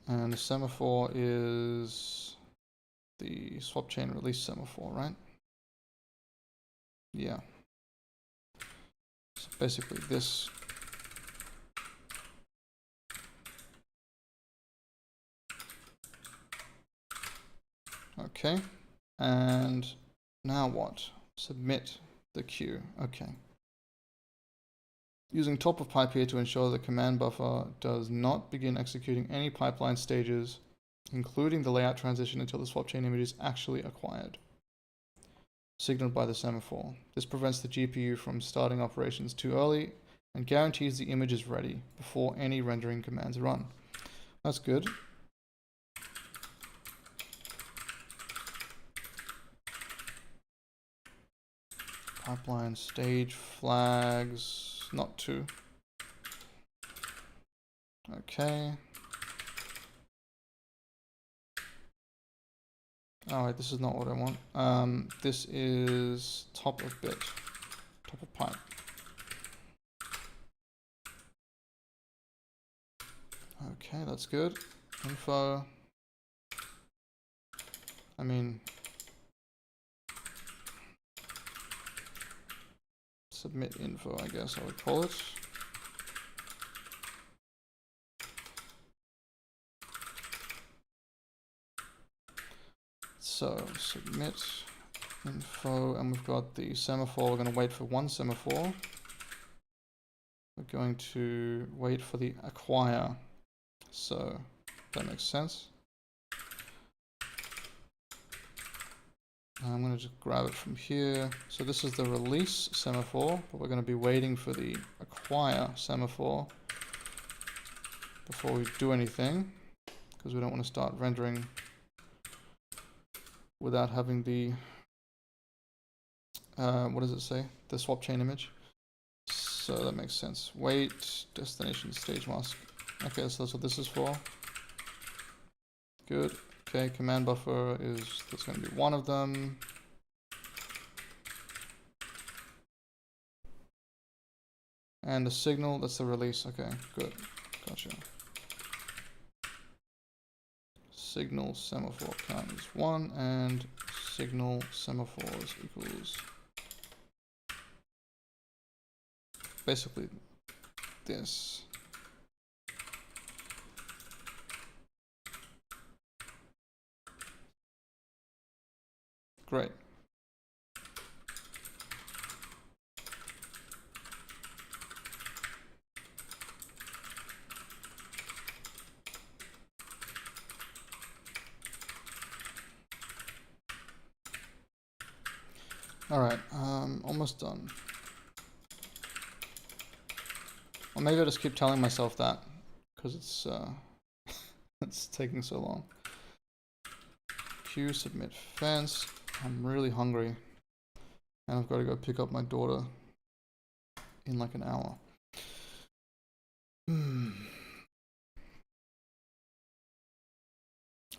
And the semaphore is the swapchain release semaphore, right? Yeah. So basically this. Okay. And now what? Submit the queue. Okay. Using top of pipe here to ensure the command buffer does not begin executing any pipeline stages, including the layout transition, until the swapchain image is actually acquired, signaled by the semaphore. This prevents the GPU from starting operations too early and guarantees the image is ready before any rendering commands run. That's good. Pipeline stage flags. Not 2. Okay. Alright, this is not what I want. This is top of bit. top of pipe. Okay, that's good. Info. I mean, submit info, I guess I would call it. So submit info, and we've got the semaphore. We're going to wait for one semaphore. We're going to wait for the acquire. So that makes sense. I'm going to just grab it from here. So this is the release semaphore, but we're going to be waiting for the acquire semaphore before we do anything, because we don't want to start rendering without having the, what does it say? The swap chain image. So that makes sense. Wait, destination, stage mask. Okay, so that's what this is for. Good. Okay, command buffer is, that's going to be one of them. And the signal, that's the release. Okay, good. Gotcha. Signal semaphore count is 1, and signal semaphores equals basically this. Great. All right, almost done. Or maybe I'll just keep telling myself that because it's it's taking so long. Queue submit fence. I'm really hungry, and I've got to go pick up my daughter in like an hour.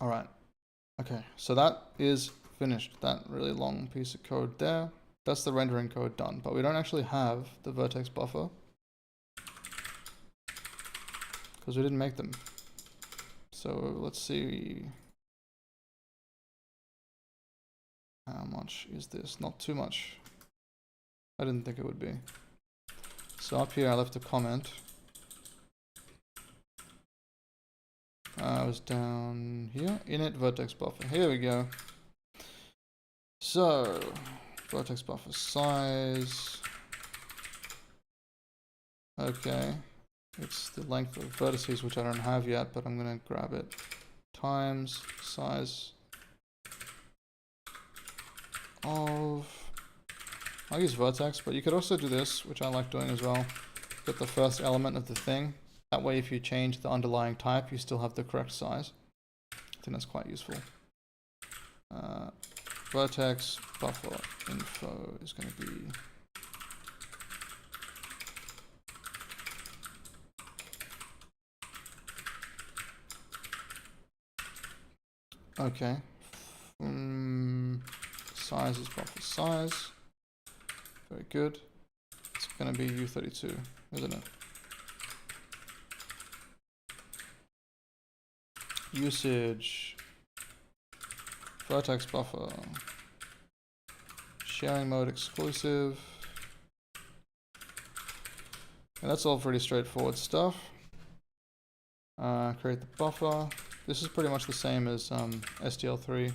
All right. Okay, so that is finished. That really long piece of code there. That's the rendering code done, but we don't actually have the vertex buffer because we didn't make them. So let's see. How much is this? Not too much. I didn't think it would be. So up here I left a comment. I was down here. Init vertex buffer. Here we go. So vertex buffer size. Okay. It's the length of vertices, which I don't have yet, but I'm gonna grab it. Times size of, I'll use vertex, but you could also do this, which I like doing as well. Get the first element of the thing. That way, if you change the underlying type, you still have the correct size. I think that's quite useful. Vertex buffer info is going to be okay. Size is buffer size. Very good. It's going to be U32, isn't it? Usage, vertex buffer, sharing mode exclusive, and that's all pretty straightforward stuff. Create the buffer. This is pretty much the same as SDL3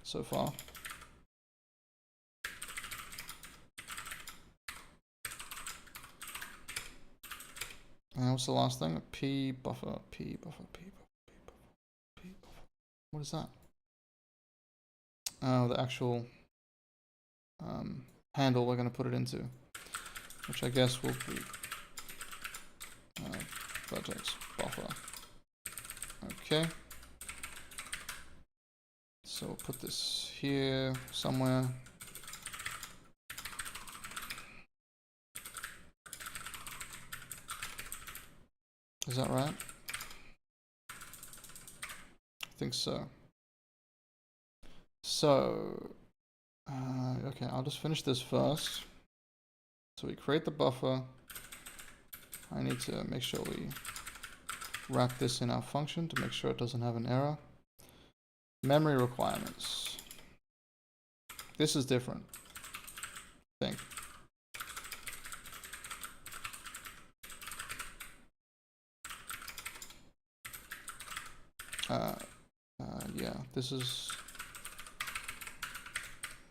so far. And what's the last thing? A P buffer, P buffer, P buffer, P buffer, P buffer. What is that? Oh, the actual handle we're going to put it into, which I guess will be vertex buffer. Okay. So we'll put this here somewhere. Is that right? I think so. So Okay, I'll just finish this first. So we create the buffer. I need to make sure we wrap this in our function to make sure it doesn't have an error. Memory requirements. This is different, I think. Yeah, this is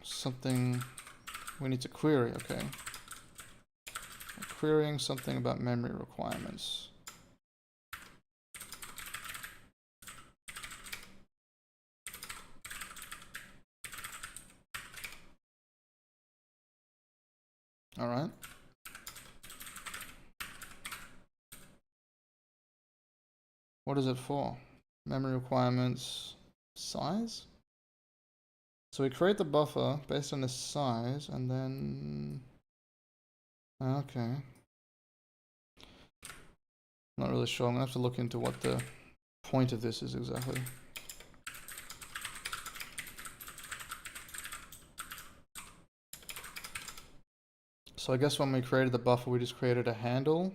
something we need to query, okay. We're querying something about memory requirements. All right. What is it for? Memory requirements size? So we create the buffer based on the size and then... Okay. Not really sure. I'm gonna have to look into what the point of this is exactly. So I guess when we created the buffer, we just created a handle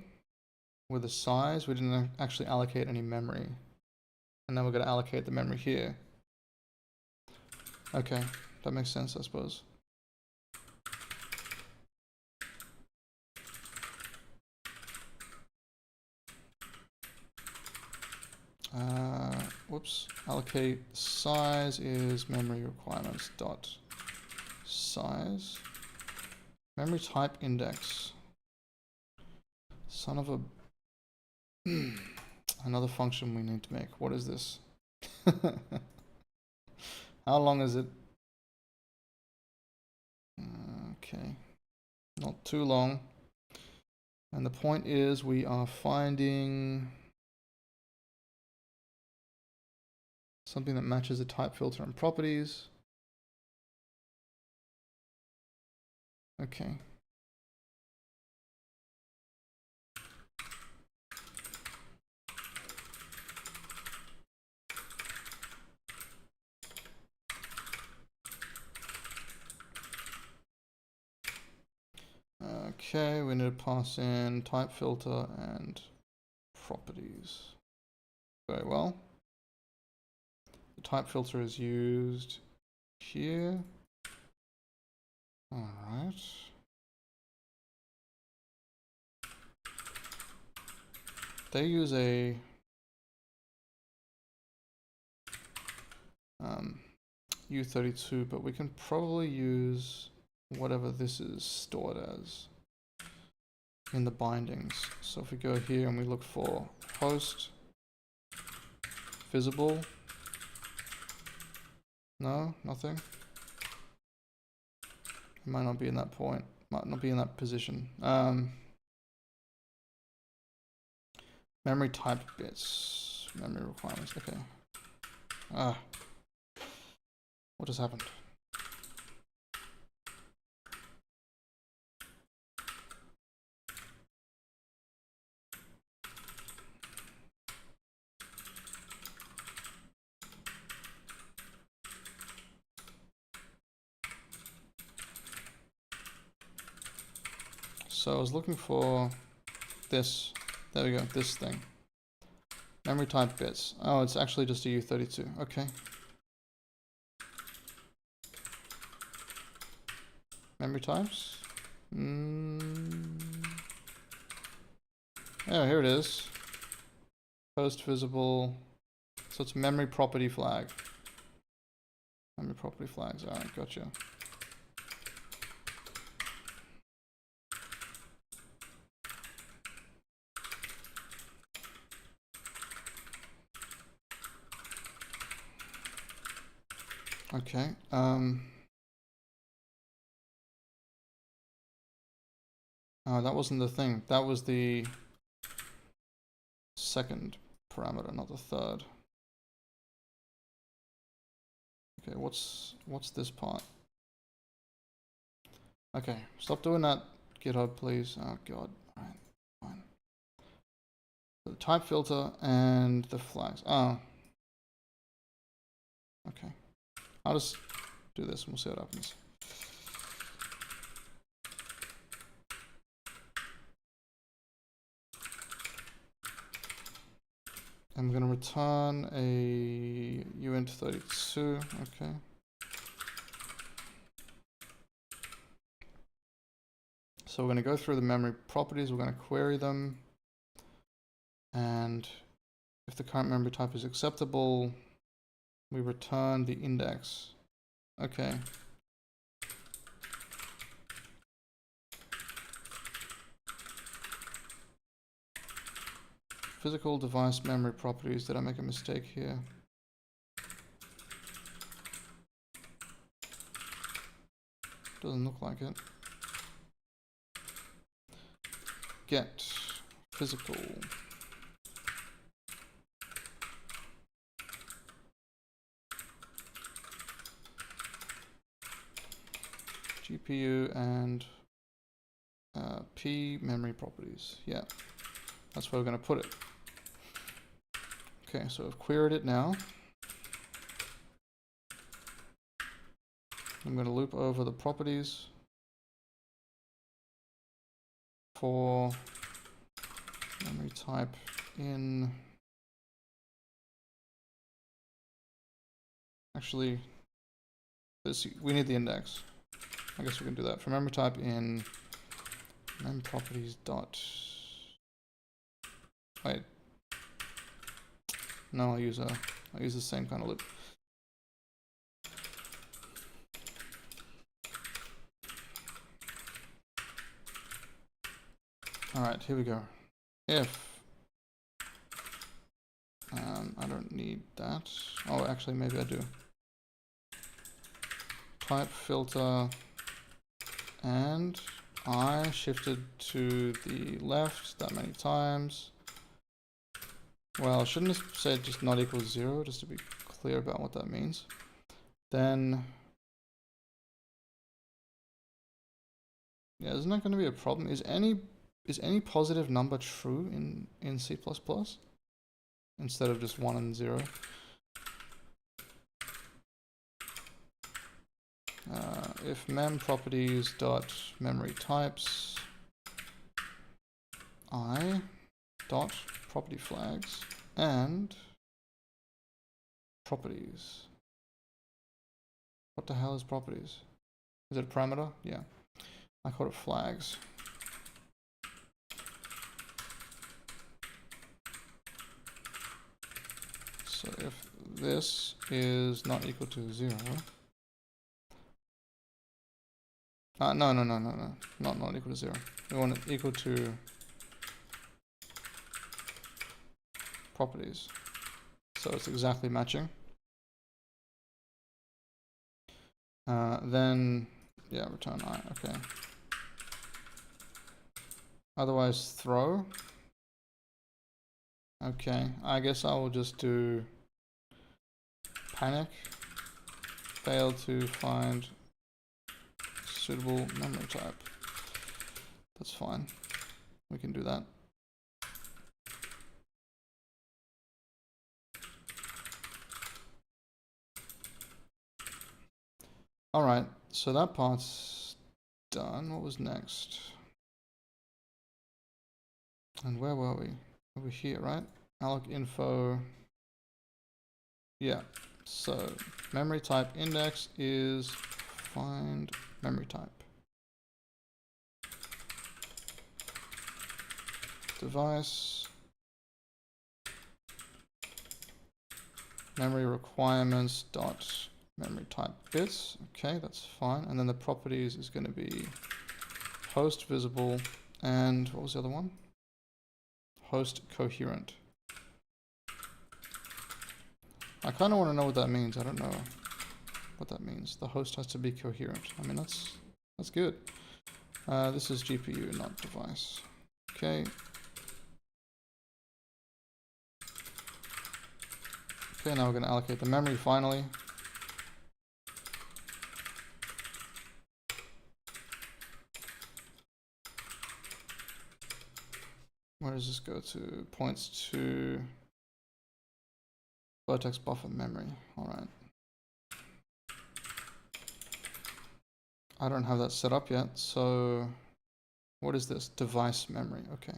with a size. We didn't actually allocate any memory. And then we're gonna allocate the memory here. Okay, that makes sense, I suppose. Whoops. Allocate size is memory requirements dot size. Memory type index. Son of a... Another function we need to make. What is this? How long is it? Okay. Not too long. And the point is we are finding something that matches the type filter and properties. Okay. Okay, we need to pass in type filter and properties. Very well. The type filter is used here. All right. They use a U32, but we can probably use whatever this is stored as in the bindings. So if we go here and we look for host visible, no, nothing. It might not be in that point, might not be in that position. Memory type bits, memory requirements, okay. What just happened? So I was looking for this. There we go, this thing. Memory type bits. Oh, it's actually just a U32. Okay. Memory types. Oh, here it is. Host visible. So it's memory property flag. Memory property flags. Alright, gotcha. Okay. Oh, that wasn't the thing. That was the second parameter, not the third. Okay, what's this part? Okay, stop doing that, GitHub, please. Oh god. Alright, fine. So the type filter and the flags. Oh. Okay. I'll just do this and we'll see what happens. I'm going to return a uint32. Okay. So we're going to go through the memory properties. We're going to query them. And if the current memory type is acceptable, we return the index. Okay. Physical device memory properties. Did I make a mistake here? Doesn't look like it. Get physical. GPU and P memory properties. Yeah, that's where we're going to put it. Okay, so I've queried it now. I'm going to loop over the properties for memory type in. Actually, we need the index. I guess we can do that. For memory type in mem properties dot. Wait. No, I'll use the same kind of loop. All right, here we go. If I don't need that. Oh, actually, maybe I do. Type filter, and I shifted to the left that many times. Well, I shouldn't have said just not equals 0, just to be clear about what that means. Then, yeah, isn't that going to be a problem? Is any positive number true in C++ instead of just 1 and 0? If mem properties dot memory types I dot property flags and properties. What the hell is properties? Is it a parameter? Yeah. I call it flags. So if this is not equal to 0. No, not equal to 0. We want it equal to properties. So it's exactly matching. Then, yeah, return I, okay. Otherwise, throw. Okay, I guess I will just do panic. Fail to find suitable memory type. That's fine. We can do that. All right, so that part's done. What was next? And where were we? Over here, right? Alloc info. Yeah, so memory type index is find memory type. Device. Memory requirements dot memory type bits. Okay, that's fine. And then the properties is going to be host visible and what was the other one? Host coherent. I kind of want to know what that means. I don't know what that means. The host has to be coherent. I mean, that's good. This is GPU, not device. Okay. Okay, now we're going to allocate the memory finally. Where does this go to? Points to Vertex buffer memory. All right. I don't have that set up yet. So what is this? Device memory. Okay.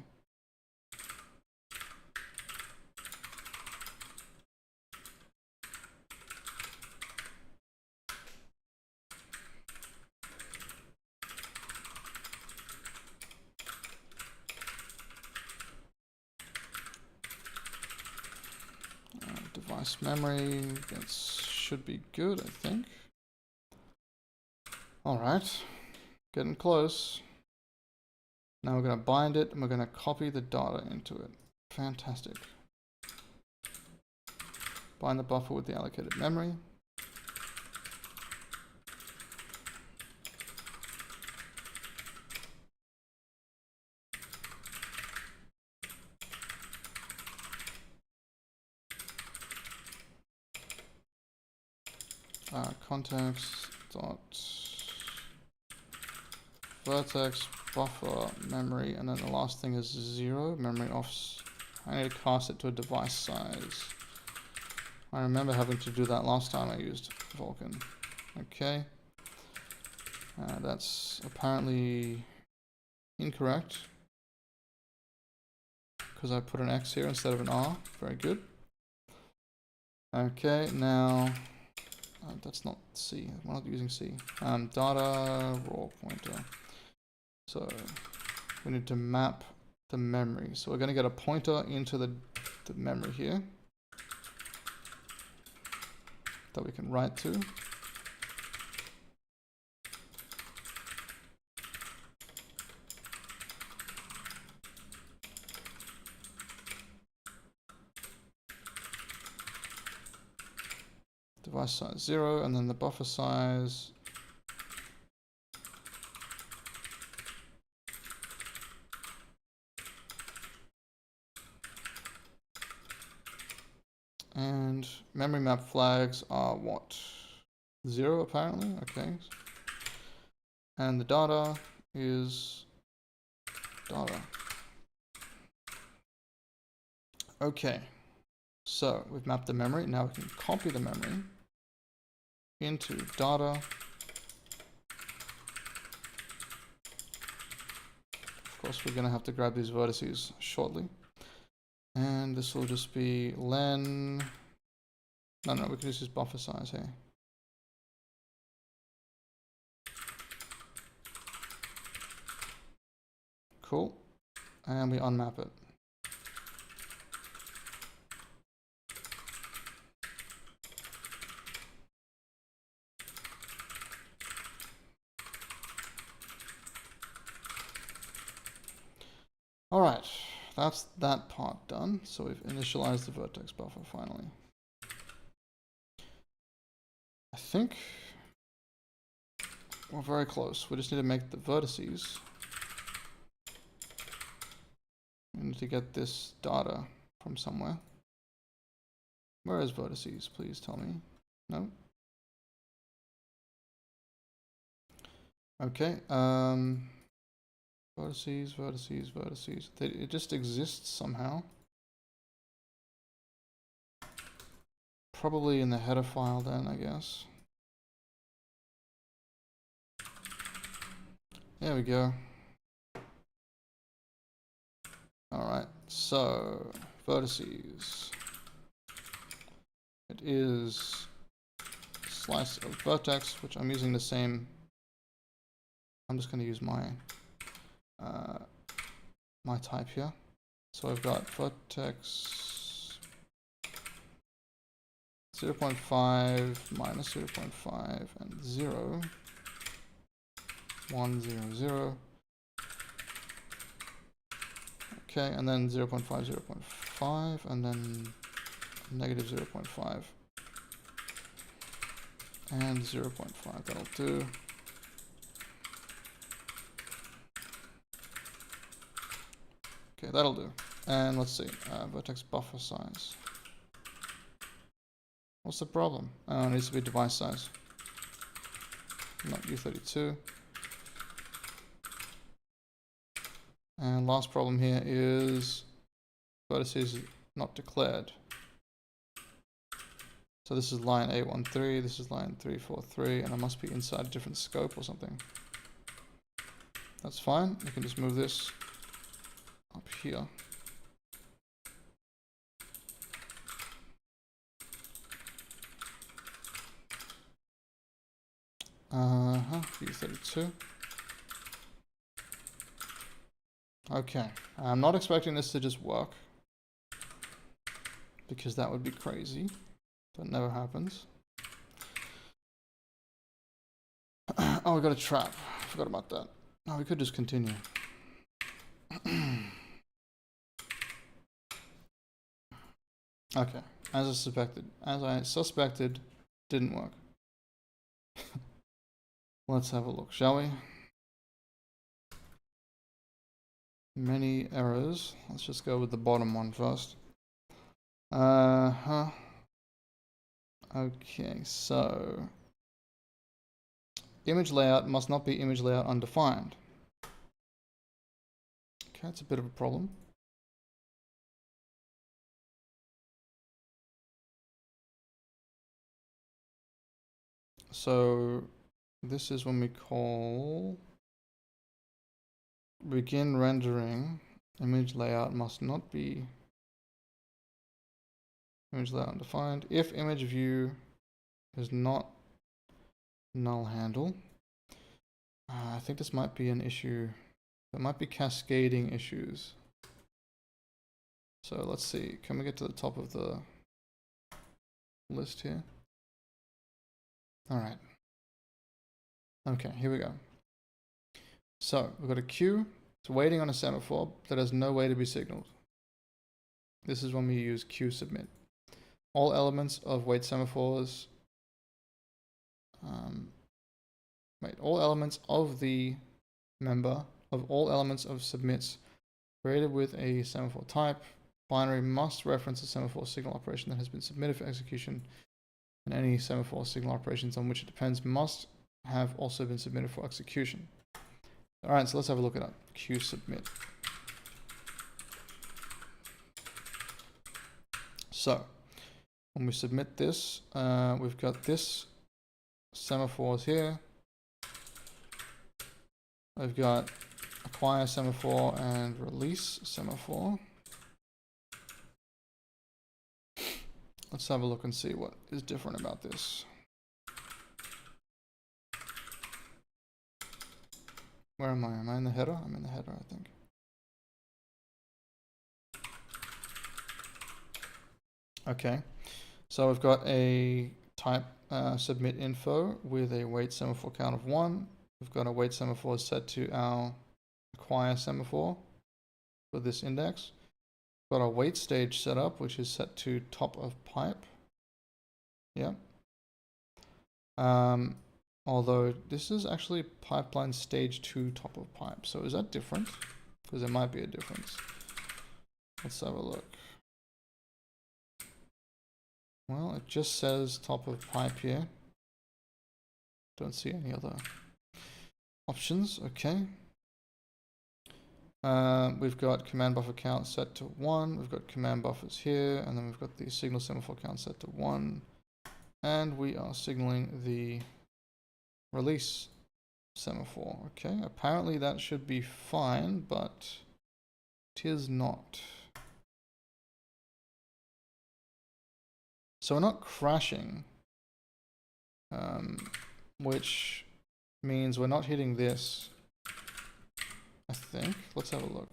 device memory. That should be good, I think. Alright, getting close. Now we're going to bind it and we're going to copy the data into it. Fantastic. Bind the buffer with the allocated memory. Context dot vertex buffer memory, and then the last thing is 0 memory offs. I need to cast it to a device size. I remember having to do that last time I used Vulkan. Okay, that's apparently incorrect because I put an X here instead of an R. Very good. Okay, now that's not C. We're not using C. Data raw pointer. So we need to map the memory. So we're going to get a pointer into the memory here that we can write to. Device size 0, and then the buffer size and memory map flags are what? 0 apparently. Okay, and the data is data. Okay, so we've mapped the memory. Now we can copy the memory into data. Of course, we're going to have to grab these vertices shortly. And this will just be len. No, we can just use buffer size here. Cool. And we unmap it. All right, that's that part done. So we've initialized the vertex buffer finally. I think we're very close. We just need to make the vertices. We need to get this data from somewhere. Where is vertices? Please tell me. No? Okay. Vertices, vertices, vertices. It just exists somehow. Probably in the header file then, I guess. There we go. Alright, so vertices. It is slice of vertex, which I'm using the same. I'm just going to use my my type here. So I've got vertex 0.5 minus 0.5 and 0, 1, 0, 0. Okay, and then 0.5, 0.5, and then negative 0.5 and 0.5. That'll do. Okay, that'll do. And let's see, vertex buffer size. What's the problem? It needs to be device size, not U32. And last problem here is vertices not declared. So this is line 813, this is line 343, and I must be inside a different scope or something. That's fine, we can just move this up here. U32. Okay, I'm not expecting this to just work. because that would be crazy. That never happens. Oh, we got a trap. Forgot about that. Oh, we could just continue. Okay, as I suspected, didn't work. Let's have a look, shall we? Many errors. Let's just go with the bottom one first. Okay, so image layout must not be image layout undefined. Okay, that's a bit of a problem. So this is when we call begin rendering. Image layout must not be image layout undefined. If image view is not null handle, I think this might be an issue. There might be cascading issues. So let's see. Can we get to the top of the list here? All right. Okay, here we go. So we've got a queue. It's waiting on a semaphore that has no way to be signaled. This is when we use queue submit. All elements of wait semaphores. All elements of the member of all elements of submits created with a semaphore type binary must reference a semaphore signal operation that has been submitted for execution, and any semaphore signal operations on which it depends must have also been submitted for execution. All right, so let's have a look at that. Queue submit. So when we submit this, we've got this semaphores here. We've got acquire semaphore and release semaphore. Let's have a look and see what is different about this. Where am I? Am I in the header? I'm in the header, I think. Okay, so we've got a type submit info with a wait semaphore count of 1. We've got a wait semaphore set to our acquire semaphore for this index. We've got our wait stage set up, which is set to top of pipe. Yeah. Although this is actually pipeline stage 2 top of pipe. So is that different? Because there might be a difference. Let's have a look. Well, it just says top of pipe here. Don't see any other options. Okay. We've got command buffer count set to 1. We've got command buffers here, and then we've got the signal semaphore count set to 1. And we are signaling the release semaphore. Okay, apparently that should be fine, but tis not. So we're not crashing, which means we're not hitting this, I think. Let's have a look.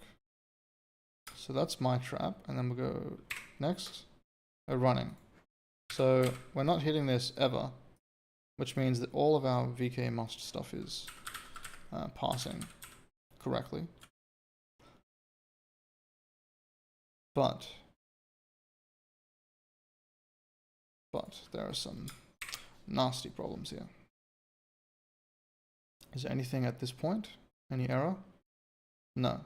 So that's my trap, and then we'll go next. We're running. So we're not hitting this ever, which means that all of our VK must stuff is passing correctly. But there are some nasty problems here. Is there anything at this point? Any error? No.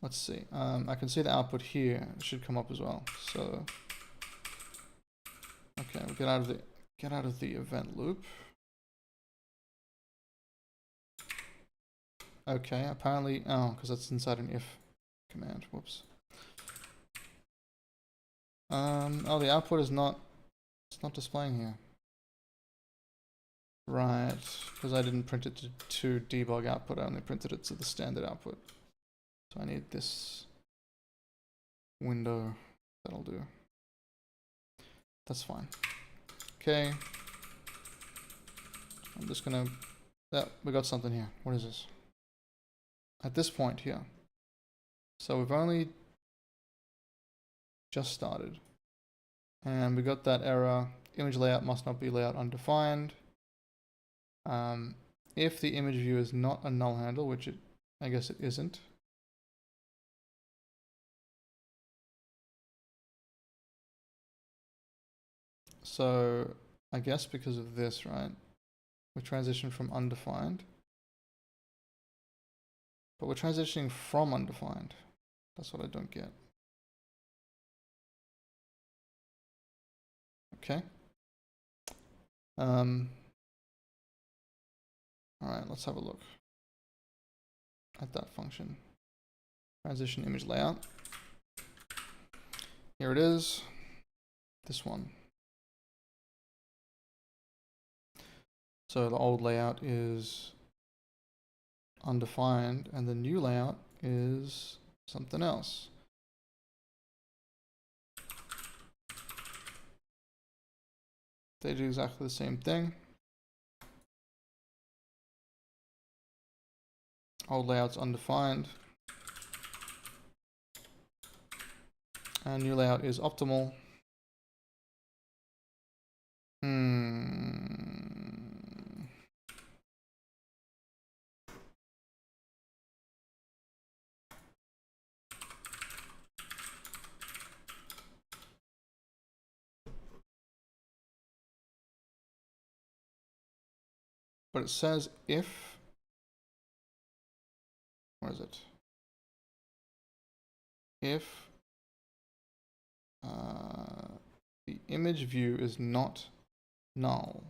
Let's see. I can see the output here. It should come up as well. So, okay, we'll get out of the event loop. Okay, apparently, oh, because that's inside an if command. Whoops. Oh, the output is not. It's not displaying here. Right, because I didn't print it to debug output. I only printed it to the standard output. So I need this window. That'll do. That's fine. Okay. I'm just gonna. Yeah, we got something here. What is this? At this point here. So we've only just started. And we got that error, image layout must not be layout undefined. If the image view is not a null handle, which I guess it isn't. So I guess because of this, right? We transition from undefined. But we're transitioning from undefined. That's what I don't get. Okay. All right, let's have a look at that function. Transition image layout. Here it is. This one. So the old layout is undefined, and the new layout is something else. They do exactly the same thing. Old layout's undefined. And new layout is optimal. But it says if, where is it? If the image view is not null.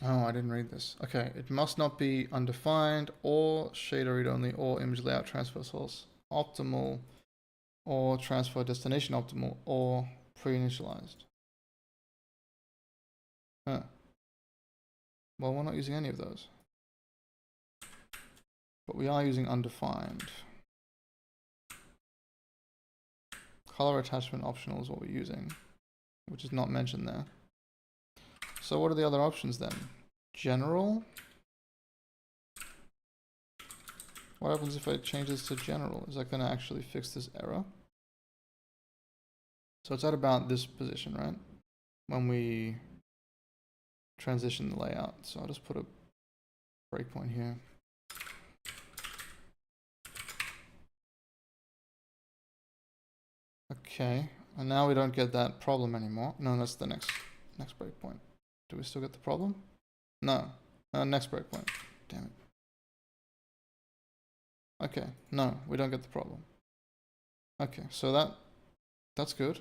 Oh, I didn't read this. Okay, it must not be undefined or shader read only or image layout transfer source optimal or transfer destination optimal or pre-initialized. Huh. Well, we're not using any of those. But we are using undefined. Color attachment optional is what we're using, which is not mentioned there. So what are the other options then? General? What happens if I change this to general? Is that going to actually fix this error? So it's at about this position, right? When we transition the layout. So I'll just put a breakpoint here. Okay, and now we don't get that problem anymore. No, that's the next breakpoint. Do we still get the problem? No. Next breakpoint. Damn it. Okay, no, we don't get the problem. Okay, so that's good.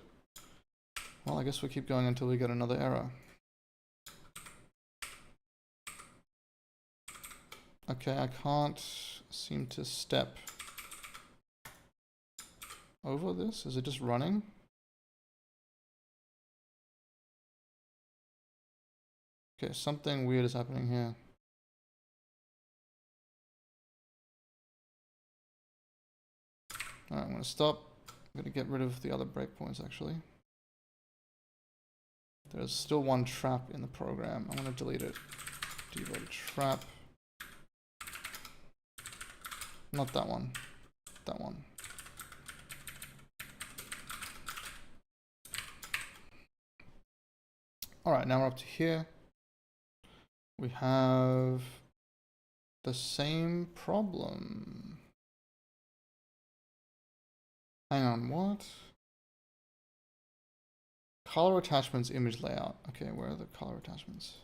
Well, I guess we keep going until we get another error. Okay, I can't seem to step over this. Is it just running? Okay, something weird is happening here. Alright, I'm going to stop. I'm going to get rid of the other breakpoints actually. There's still one trap in the program. I'm going to delete it. Debug trap. Not that one. That one. Alright, now we're up to here. We have the same problem. Hang on, what? Color attachments, image layout. Okay, where are the color attachments?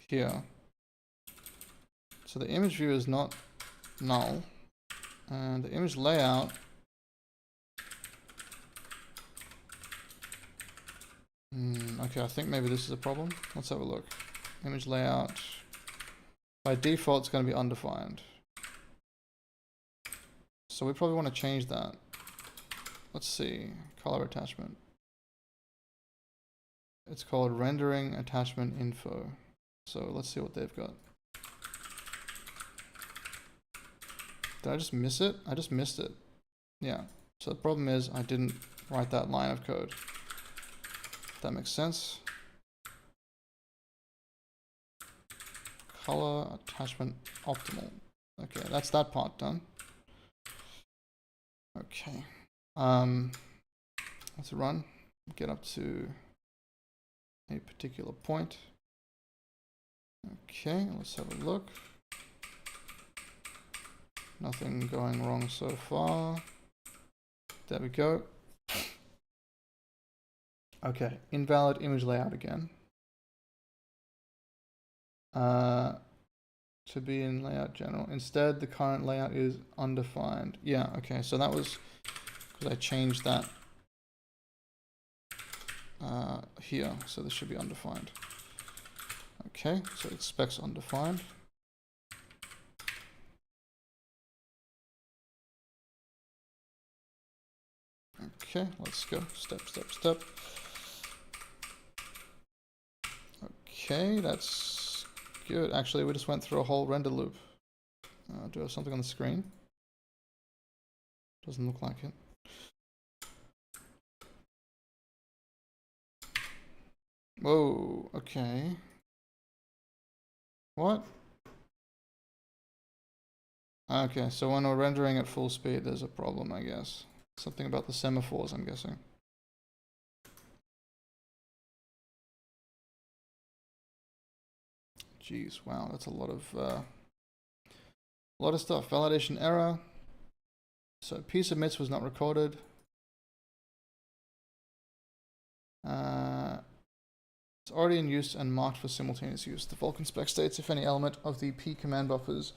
Here. So the image view is not null. And the image layout okay, I think maybe this is a problem. Let's have a look. Image layout. By default, it's going to be undefined. So we probably want to change that. Let's see. Color attachment. It's called rendering attachment info. So let's see what they've got. Did I just miss it? I just missed it. Yeah. So the problem is I didn't write that line of code. That makes sense. color attachment optimal. Okay, that's that part done. Okay. Let's run. Get up to a particular point. Okay, let's have a look. Nothing going wrong so far. There we go. Okay, invalid image layout again. To be in layout general. Instead, the current layout is undefined. Yeah, okay, so that was because I changed that here, so this should be undefined. Okay, so it expects undefined. Okay, let's go step, step, step. Okay, that's good. Actually, we just went through a whole render loop. Do I have something on the screen? Doesn't look like it. Whoa, okay. What? Okay, so when we're rendering at full speed, there's a problem, I guess. Something about the semaphores, I'm guessing. Jeez, wow, that's a lot of stuff. Validation error. So P submits was not recorded. It's already in use and marked for simultaneous use. The Vulkan spec states if any element of the P command buffers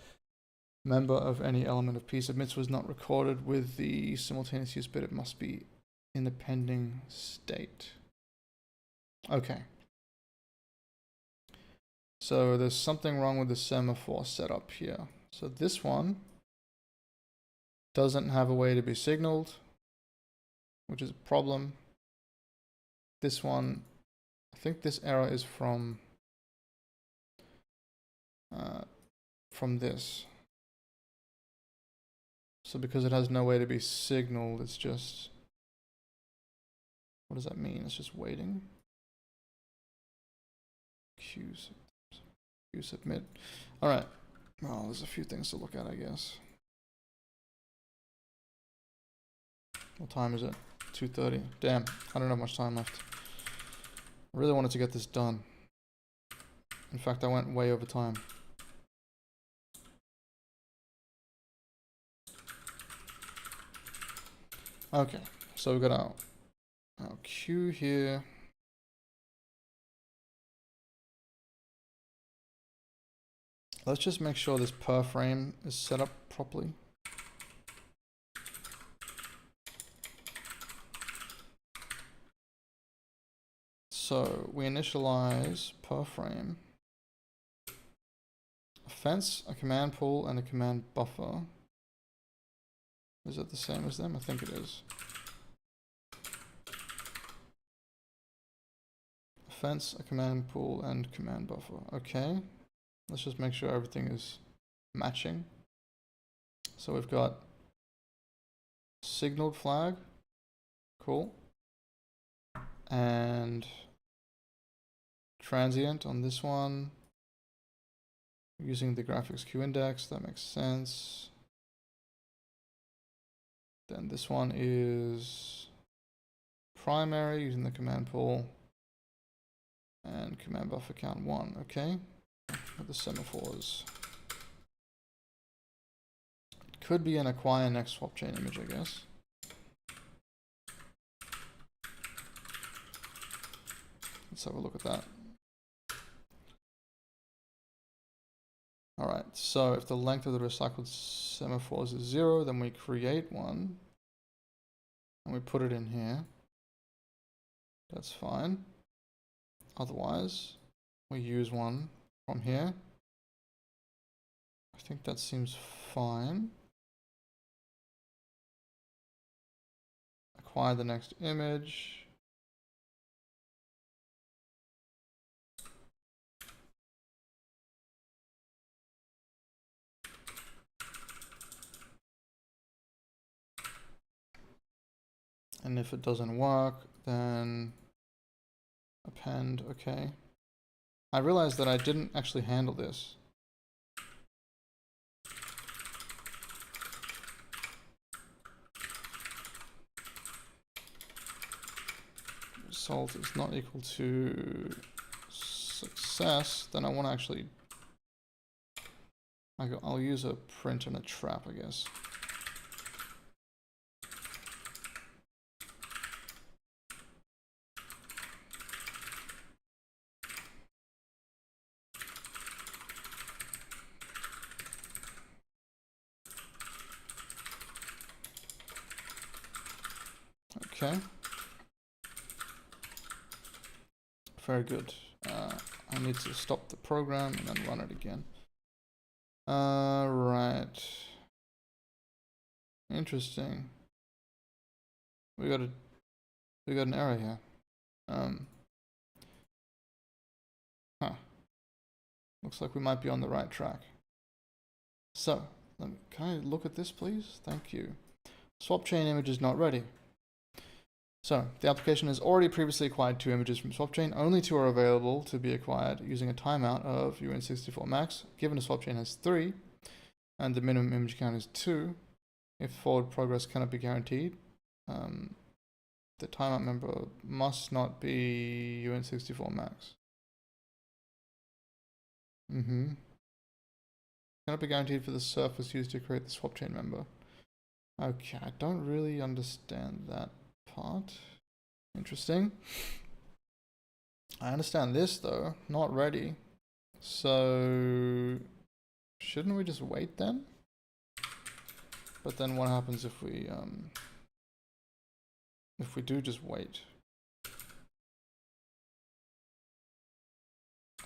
member of any element of P submits was not recorded with the simultaneous use bit, it must be in the pending state. Okay. So there's something wrong with the semaphore setup here. So this one doesn't have a way to be signaled, which is a problem. This one, I think this error is from this. So because it has no way to be signaled, it's just, what does that mean? It's just waiting. Q submit. All right. Well, there's a few things to look at, I guess. What time is it? 2:30. Damn, I don't have much time left. I really wanted to get this done. In fact, I went way over time. Okay, so we've got our queue here. Let's just make sure this per frame is set up properly. So we initialize per frame a fence, a command pool, and a command buffer. Is it the same as them? I think it is. A fence, a command pool, and command buffer. Okay. Let's just make sure everything is matching. So we've got signaled flag. Cool. And transient on this one. Using the graphics Q index, that makes sense. Then this one is primary using the command pool and command buffer count 1. Okay. With the semaphores. It could be an acquire next swapchain image, I guess. Let's have a look at that. Alright, so if the length of the recycled semaphores is 0, then we create one and we put it in here. That's fine. Otherwise, we use one from here. I think that seems fine. Acquire the next image. And if it doesn't work, then append, okay. I realized that I didn't actually handle this. result is not equal to success, then I want to actually, I'll use a print and a trap, I guess. Okay. Very good. I need to stop the program and then run it again. Right. Interesting. We got an error here. Looks like we might be on the right track. So, can I look at this, please? Thank you. Swapchain image is not ready. So, the application has already previously acquired 2 images from swapchain. Only 2 are available to be acquired using a timeout of UN64 max. Given the swapchain has 3, and the minimum image count is 2, if forward progress cannot be guaranteed, the timeout member must not be UN64 max. Cannot be guaranteed for the surface used to create the swapchain member. Okay, I don't really understand that part. Interesting. I understand this though, not ready. So shouldn't we just wait then? But then what happens if we do just wait?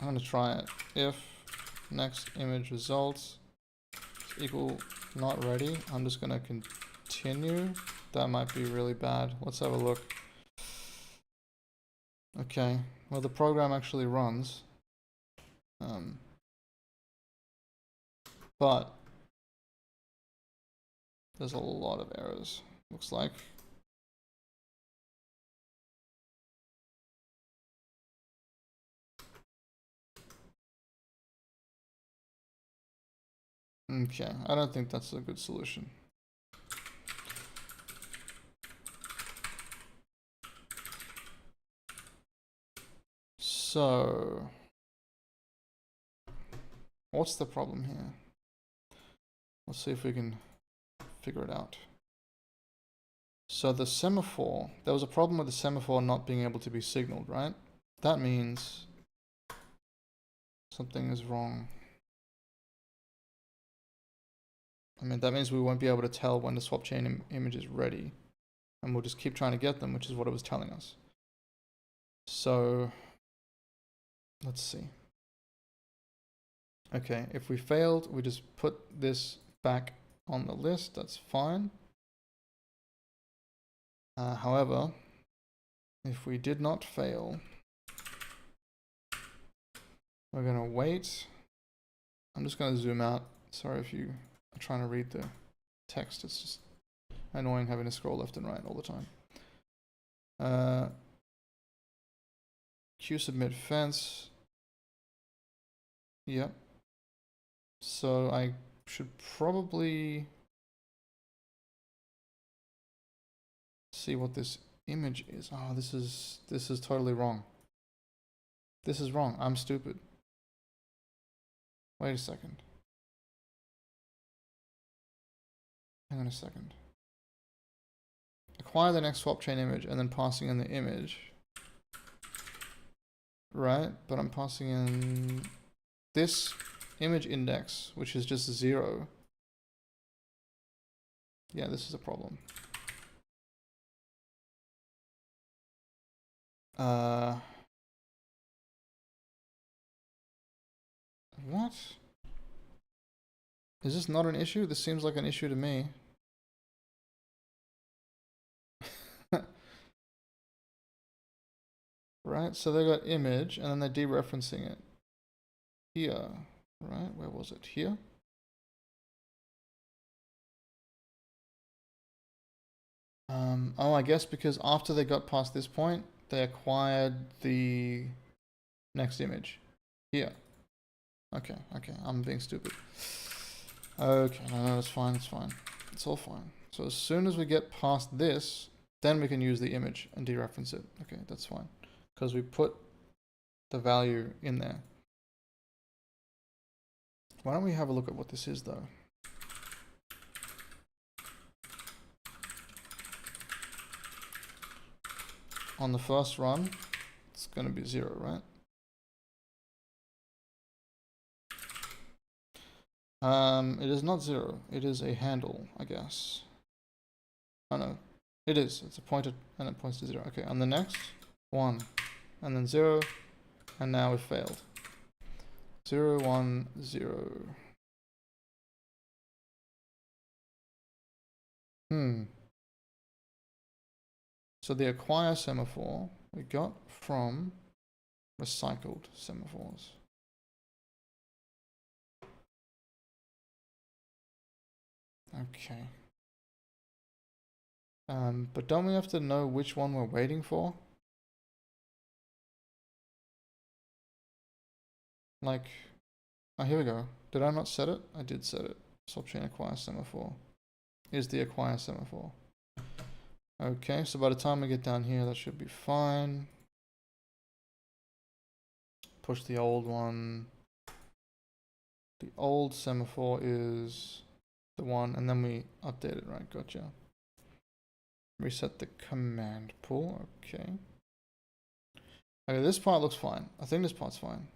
I'm gonna try it. If next image results equal not ready, I'm just gonna continue. That might be really bad. Let's have a look. Okay, well the program actually runs. But there's a lot of errors, looks like. Okay, I don't think that's a good solution. So, what's the problem here? Let's see if we can figure it out. So the semaphore, there was a problem with the semaphore not being able to be signaled, right? That means something is wrong. I mean, that means we won't be able to tell when the swapchain image is ready. And we'll just keep trying to get them, which is what it was telling us. So, let's see. Okay, if we failed, we just put this back on the list. That's fine. However, if we did not fail, we're going to wait. I'm just going to zoom out. Sorry if you are trying to read the text. It's just annoying having to scroll left and right all the time. Queue submit fence. Yep. So I should probably see what this image is. Oh, this is totally wrong. This is wrong. I'm stupid. Wait a second. Hang on a second. Acquire the next swapchain image and then passing in the image. Right, but I'm passing in this image index, which is just 0. Yeah, this is a problem. What? Is this not an issue? This seems like an issue to me. Right, so they got image and then they're dereferencing it here, right? Where was it? Here? Oh, I guess because after they got past this point, they acquired the next image here. Okay, I'm being stupid. Okay, no, it's fine, it's fine. It's all fine. So as soon as we get past this, then we can use the image and dereference it. Okay, that's fine. Because we put the value in there. Why don't we have a look at what this is though? On the first run, it's going to be 0, right? It is not 0. It is a handle, I guess. Oh no, it is. It's a pointed and it points to 0. Okay, on the next 1, and then 0, and now it failed. 0, 1, 0. So the acquire semaphore we got from recycled semaphores. Okay. But don't we have to know which one we're waiting for? Like, oh, here we go. Did I not set it? I did set it. Swapchain acquire semaphore is the acquire semaphore. Okay, so by the time we get down here, that should be fine. Push the old one. The old semaphore is the one, and then we update it, right? Gotcha. Reset the command pool. Okay. Okay, this part looks fine. I think this part's fine.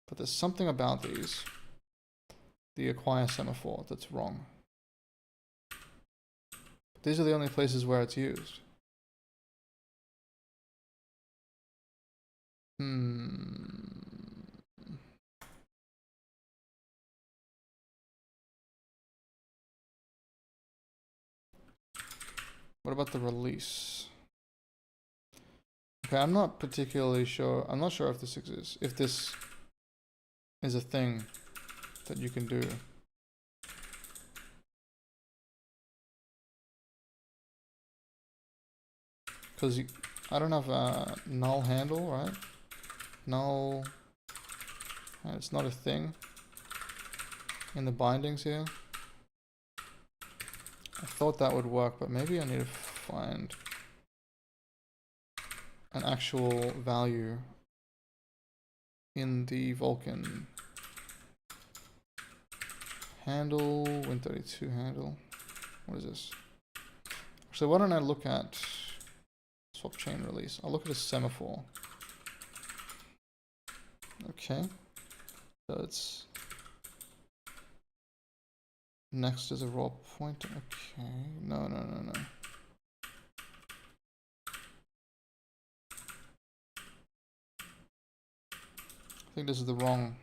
But there's something about these, the acquire semaphore, that's wrong. These are the only places where it's used. What about the release? Okay, I'm not particularly sure. I'm not sure if this exists. If this is a thing that you can do. Because I don't have a null handle, right? Null. It's not a thing in the bindings here. I thought that would work, but maybe I need to find an actual value in the Vulkan handle, Win32 handle. What is this? So why don't I look at swapchain release? I'll look at a semaphore. Okay, so it's next is a raw pointer. Okay, no. I think this is the wrong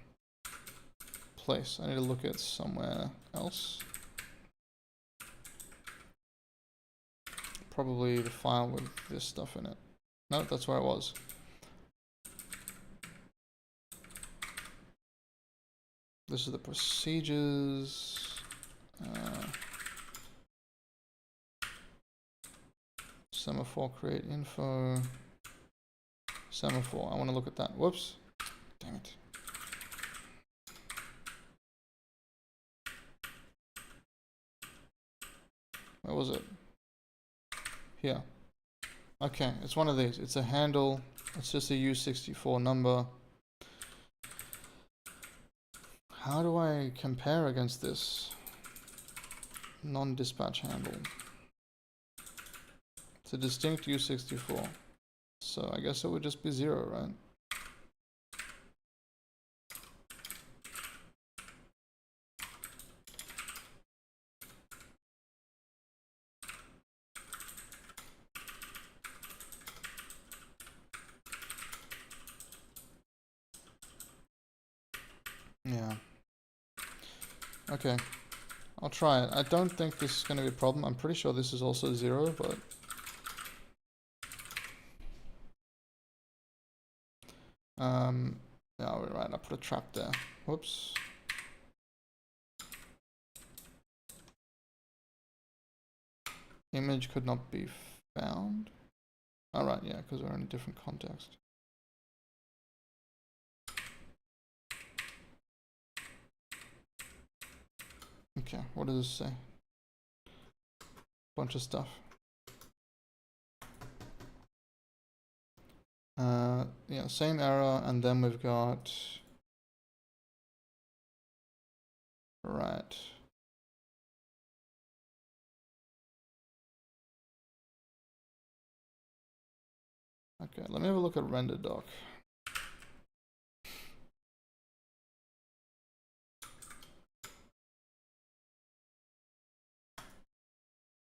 place. I need to look at somewhere else. Probably the file with this stuff in it. No, that's where it was. This is the procedures. Semaphore create info. Semaphore. I want to look at that. Whoops. Damn it. Where was it? Here. Okay, it's one of these. It's a handle. It's just a U64 number. How do I compare against this? Non-dispatch handle. It's a distinct U64. So I guess it would just be 0, right? Yeah. Okay. I'll try it. I don't think this is going to be a problem. I'm pretty sure this is also 0, but... yeah, we're right. I put a trap there. Whoops. Image could not be found. Alright, yeah, because we're in a different context. Okay, what does this say? Bunch of stuff. Yeah, same error, and then we've got, right. Okay, let me have a look at render doc.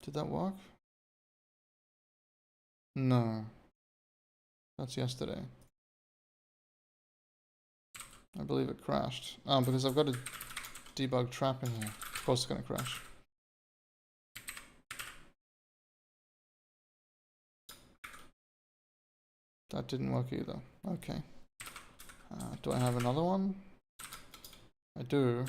Did that work? No. That's yesterday. I believe it crashed. Oh, because I've got a debug trap in here. Of course it's gonna crash. That didn't work either. Okay. Do I have another one? I do.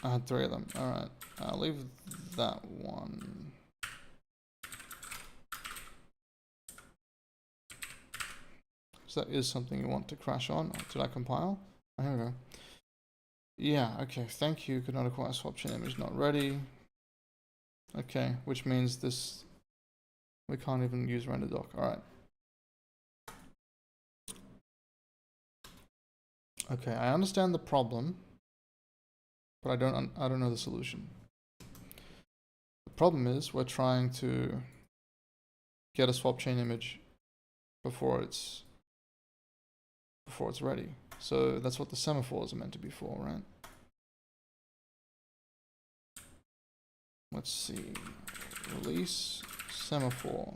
I had 3 of them. Alright. I'll leave that one. So that is something you want to crash on. Did I compile? Oh, here we go. Yeah, okay. Thank you. Could not acquire swapchain image not ready. Okay, which means this... we can't even use render doc. Alright. Okay, I understand the problem, but I don't know the solution. The problem is we're trying to get a swapchain image before it's ready. So that's what the semaphores are meant to be for, right? Let's see. Release semaphore.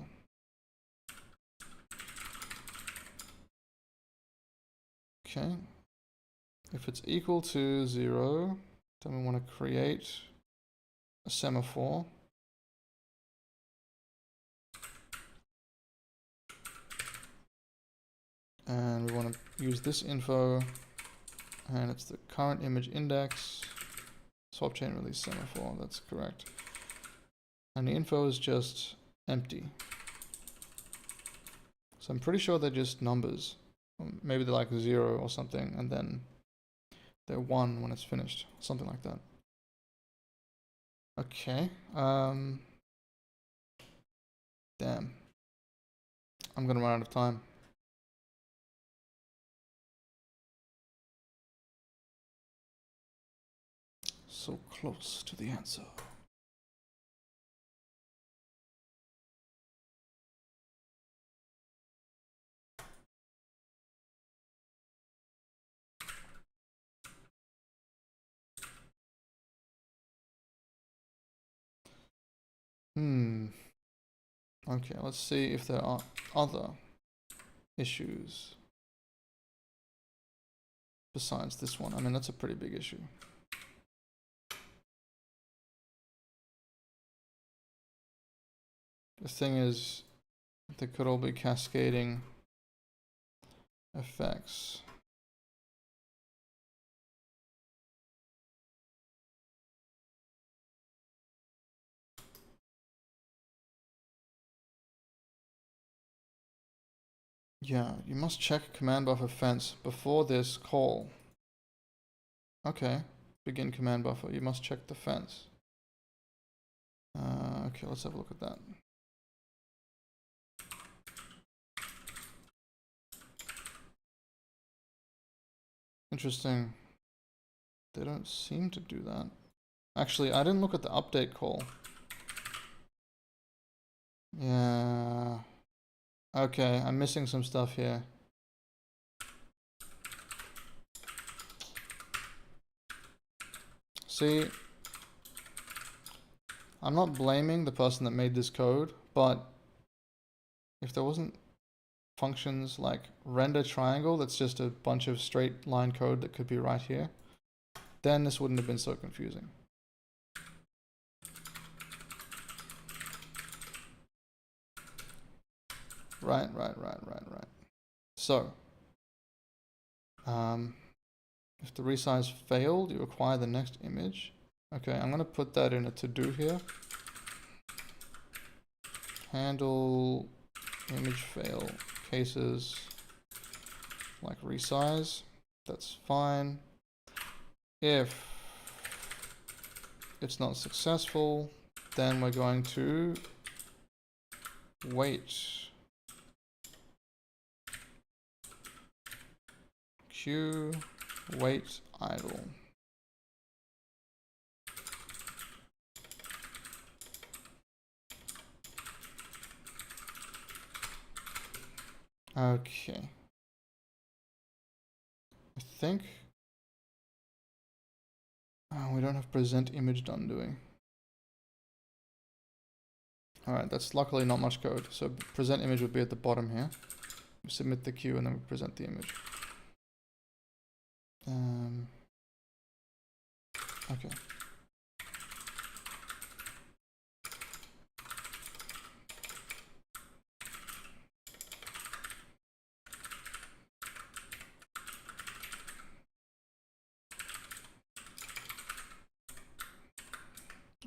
Okay. If it's equal to 0, then we want to create a semaphore. And we want to use this info, and it's the current image index, swapchain release semaphore, that's correct. And the info is just empty. So I'm pretty sure they're just numbers. Maybe they're like 0 or something, and then they're 1 when it's finished, something like that. Okay. Damn. I'm gonna run out of time. So close to the answer. Okay, let's see if there are other issues besides this one. I mean, that's a pretty big issue. The thing is, they could all be cascading effects. Yeah, you must check command buffer fence before this call. Okay, begin command buffer. You must check the fence. Okay, let's have a look at that. Interesting. They don't seem to do that. Actually, I didn't look at the update call. Yeah. Okay, I'm missing some stuff here. See, I'm not blaming the person that made this code, but if there wasn't functions like render triangle, that's just a bunch of straight line code that could be right here, then this wouldn't have been so confusing. Right. So, if the resize failed, you acquire the next image. Okay, I'm gonna put that in a to-do here. Handle image fail cases like resize. That's fine. If it's not successful, then we're going to wait. Queue, wait, idle. Okay. I think we don't have present image done, do we? Alright, that's luckily not much code. So present image would be at the bottom here. We submit the queue and then we present the image. Okay.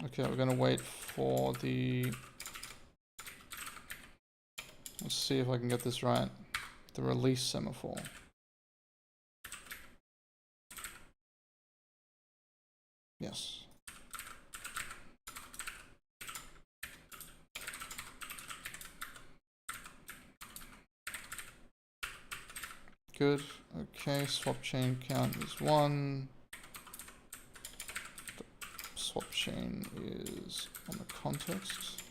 Okay, we're gonna wait for the... Let's see if I can get this right. The release semaphore. Yes. Good. Okay, swap chain count is 1. Swap chain is on the context.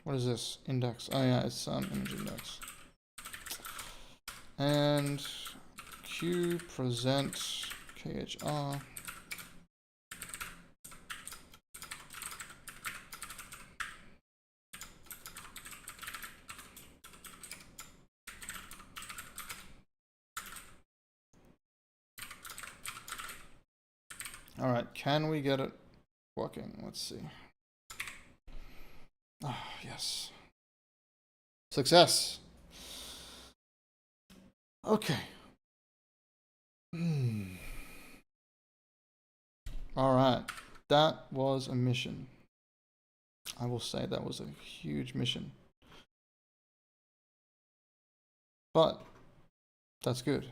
What is this? Index. Oh yeah, it's image index. And queue present KHR. All right, can we get it working? Let's see. Ah, yes. Success. Okay. All right, that was a mission. I will say that was a huge mission. But that's good.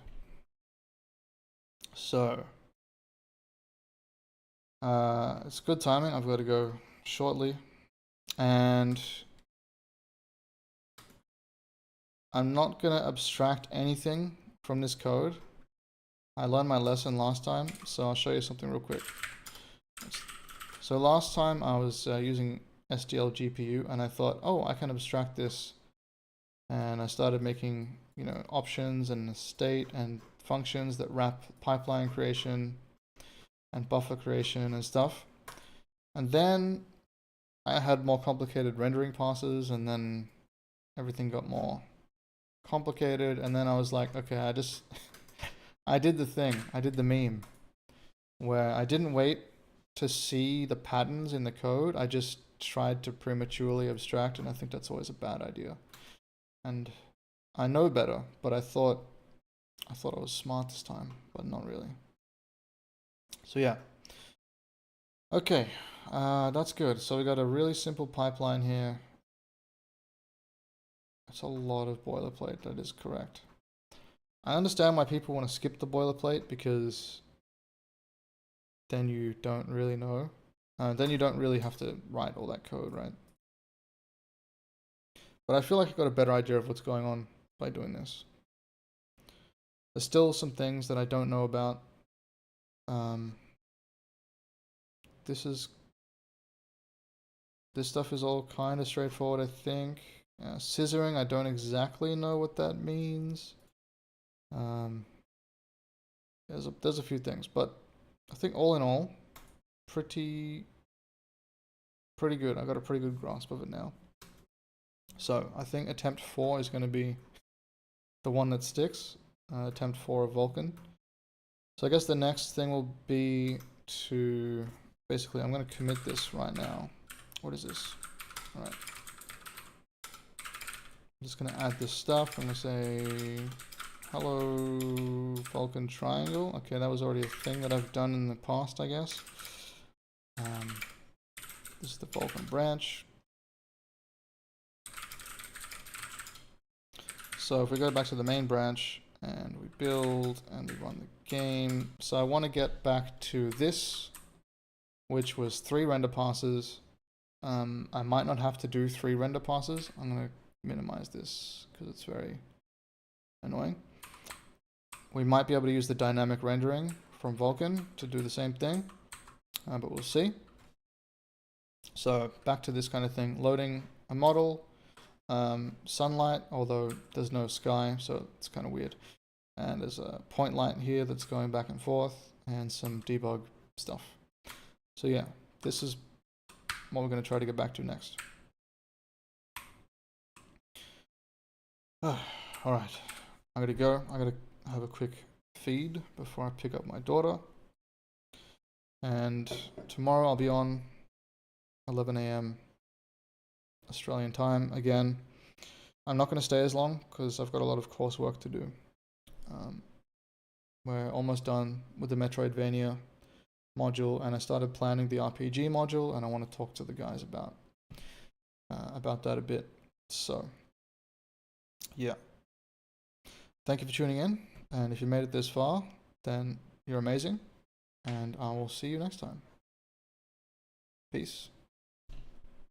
So it's good timing. I've got to go shortly, and I'm not gonna abstract anything from this code. I learned my lesson last time, so I'll show you something real quick. So last time I was using SDL GPU, and I thought, oh, I can abstract this, and I started making, you know, options and state and functions that wrap pipeline creation and buffer creation and stuff. And then I had more complicated rendering passes, and then everything got more complicated, and then I was like, okay, I did the thing, I did the meme, where I didn't wait to see the patterns in the code, I just tried to prematurely abstract, and I think that's always a bad idea. And I know better, but I thought I was smart this time, but not really. So yeah. Okay, that's good. So we got a really simple pipeline here. That's a lot of boilerplate, that is correct. I understand why people want to skip the boilerplate, because then you don't really know. Then you don't really have to write all that code, right? But I feel like I got a better idea of what's going on by doing this. There's still some things that I don't know about. This stuff is all kind of straightforward, I think. Scissoring, I don't exactly know what that means. There's a few things, but I think all in all, pretty good. I got a pretty good grasp of it now. So I think attempt 4 is going to be the one that sticks. Attempt 4 of Vulkan. So I guess the next thing will be to basically, I'm going to commit this right now. What is this? All right. I'm just going to add this stuff. I'm going to say hello Vulkan triangle. Okay, that was already a thing that I've done in the past, I guess. This is the Vulkan branch. So if we go back to the main branch and we build and we run the game. So I want to get back to this, which was 3 render passes. I might not have to do 3 render passes. I'm going to minimize this because it's very annoying. We might be able to use the dynamic rendering from Vulkan to do the same thing, but we'll see. So back to this kind of thing, loading a model, sunlight, although there's no sky, so it's kind of weird. And there's a point light here that's going back and forth, and some debug stuff. So yeah, this is what we're going to try to get back to next. All right, I'm going to go. I'm going to have a quick feed before I pick up my daughter. And tomorrow I'll be on 11 a.m. Australian time again. I'm not going to stay as long because I've got a lot of coursework to do. We're almost done with the Metroidvania module, and I started planning the RPG module, and I want to talk to the guys about that a bit. So yeah, thank you for tuning in, and if you made it this far, then you're amazing, and I will see you next time. Peace.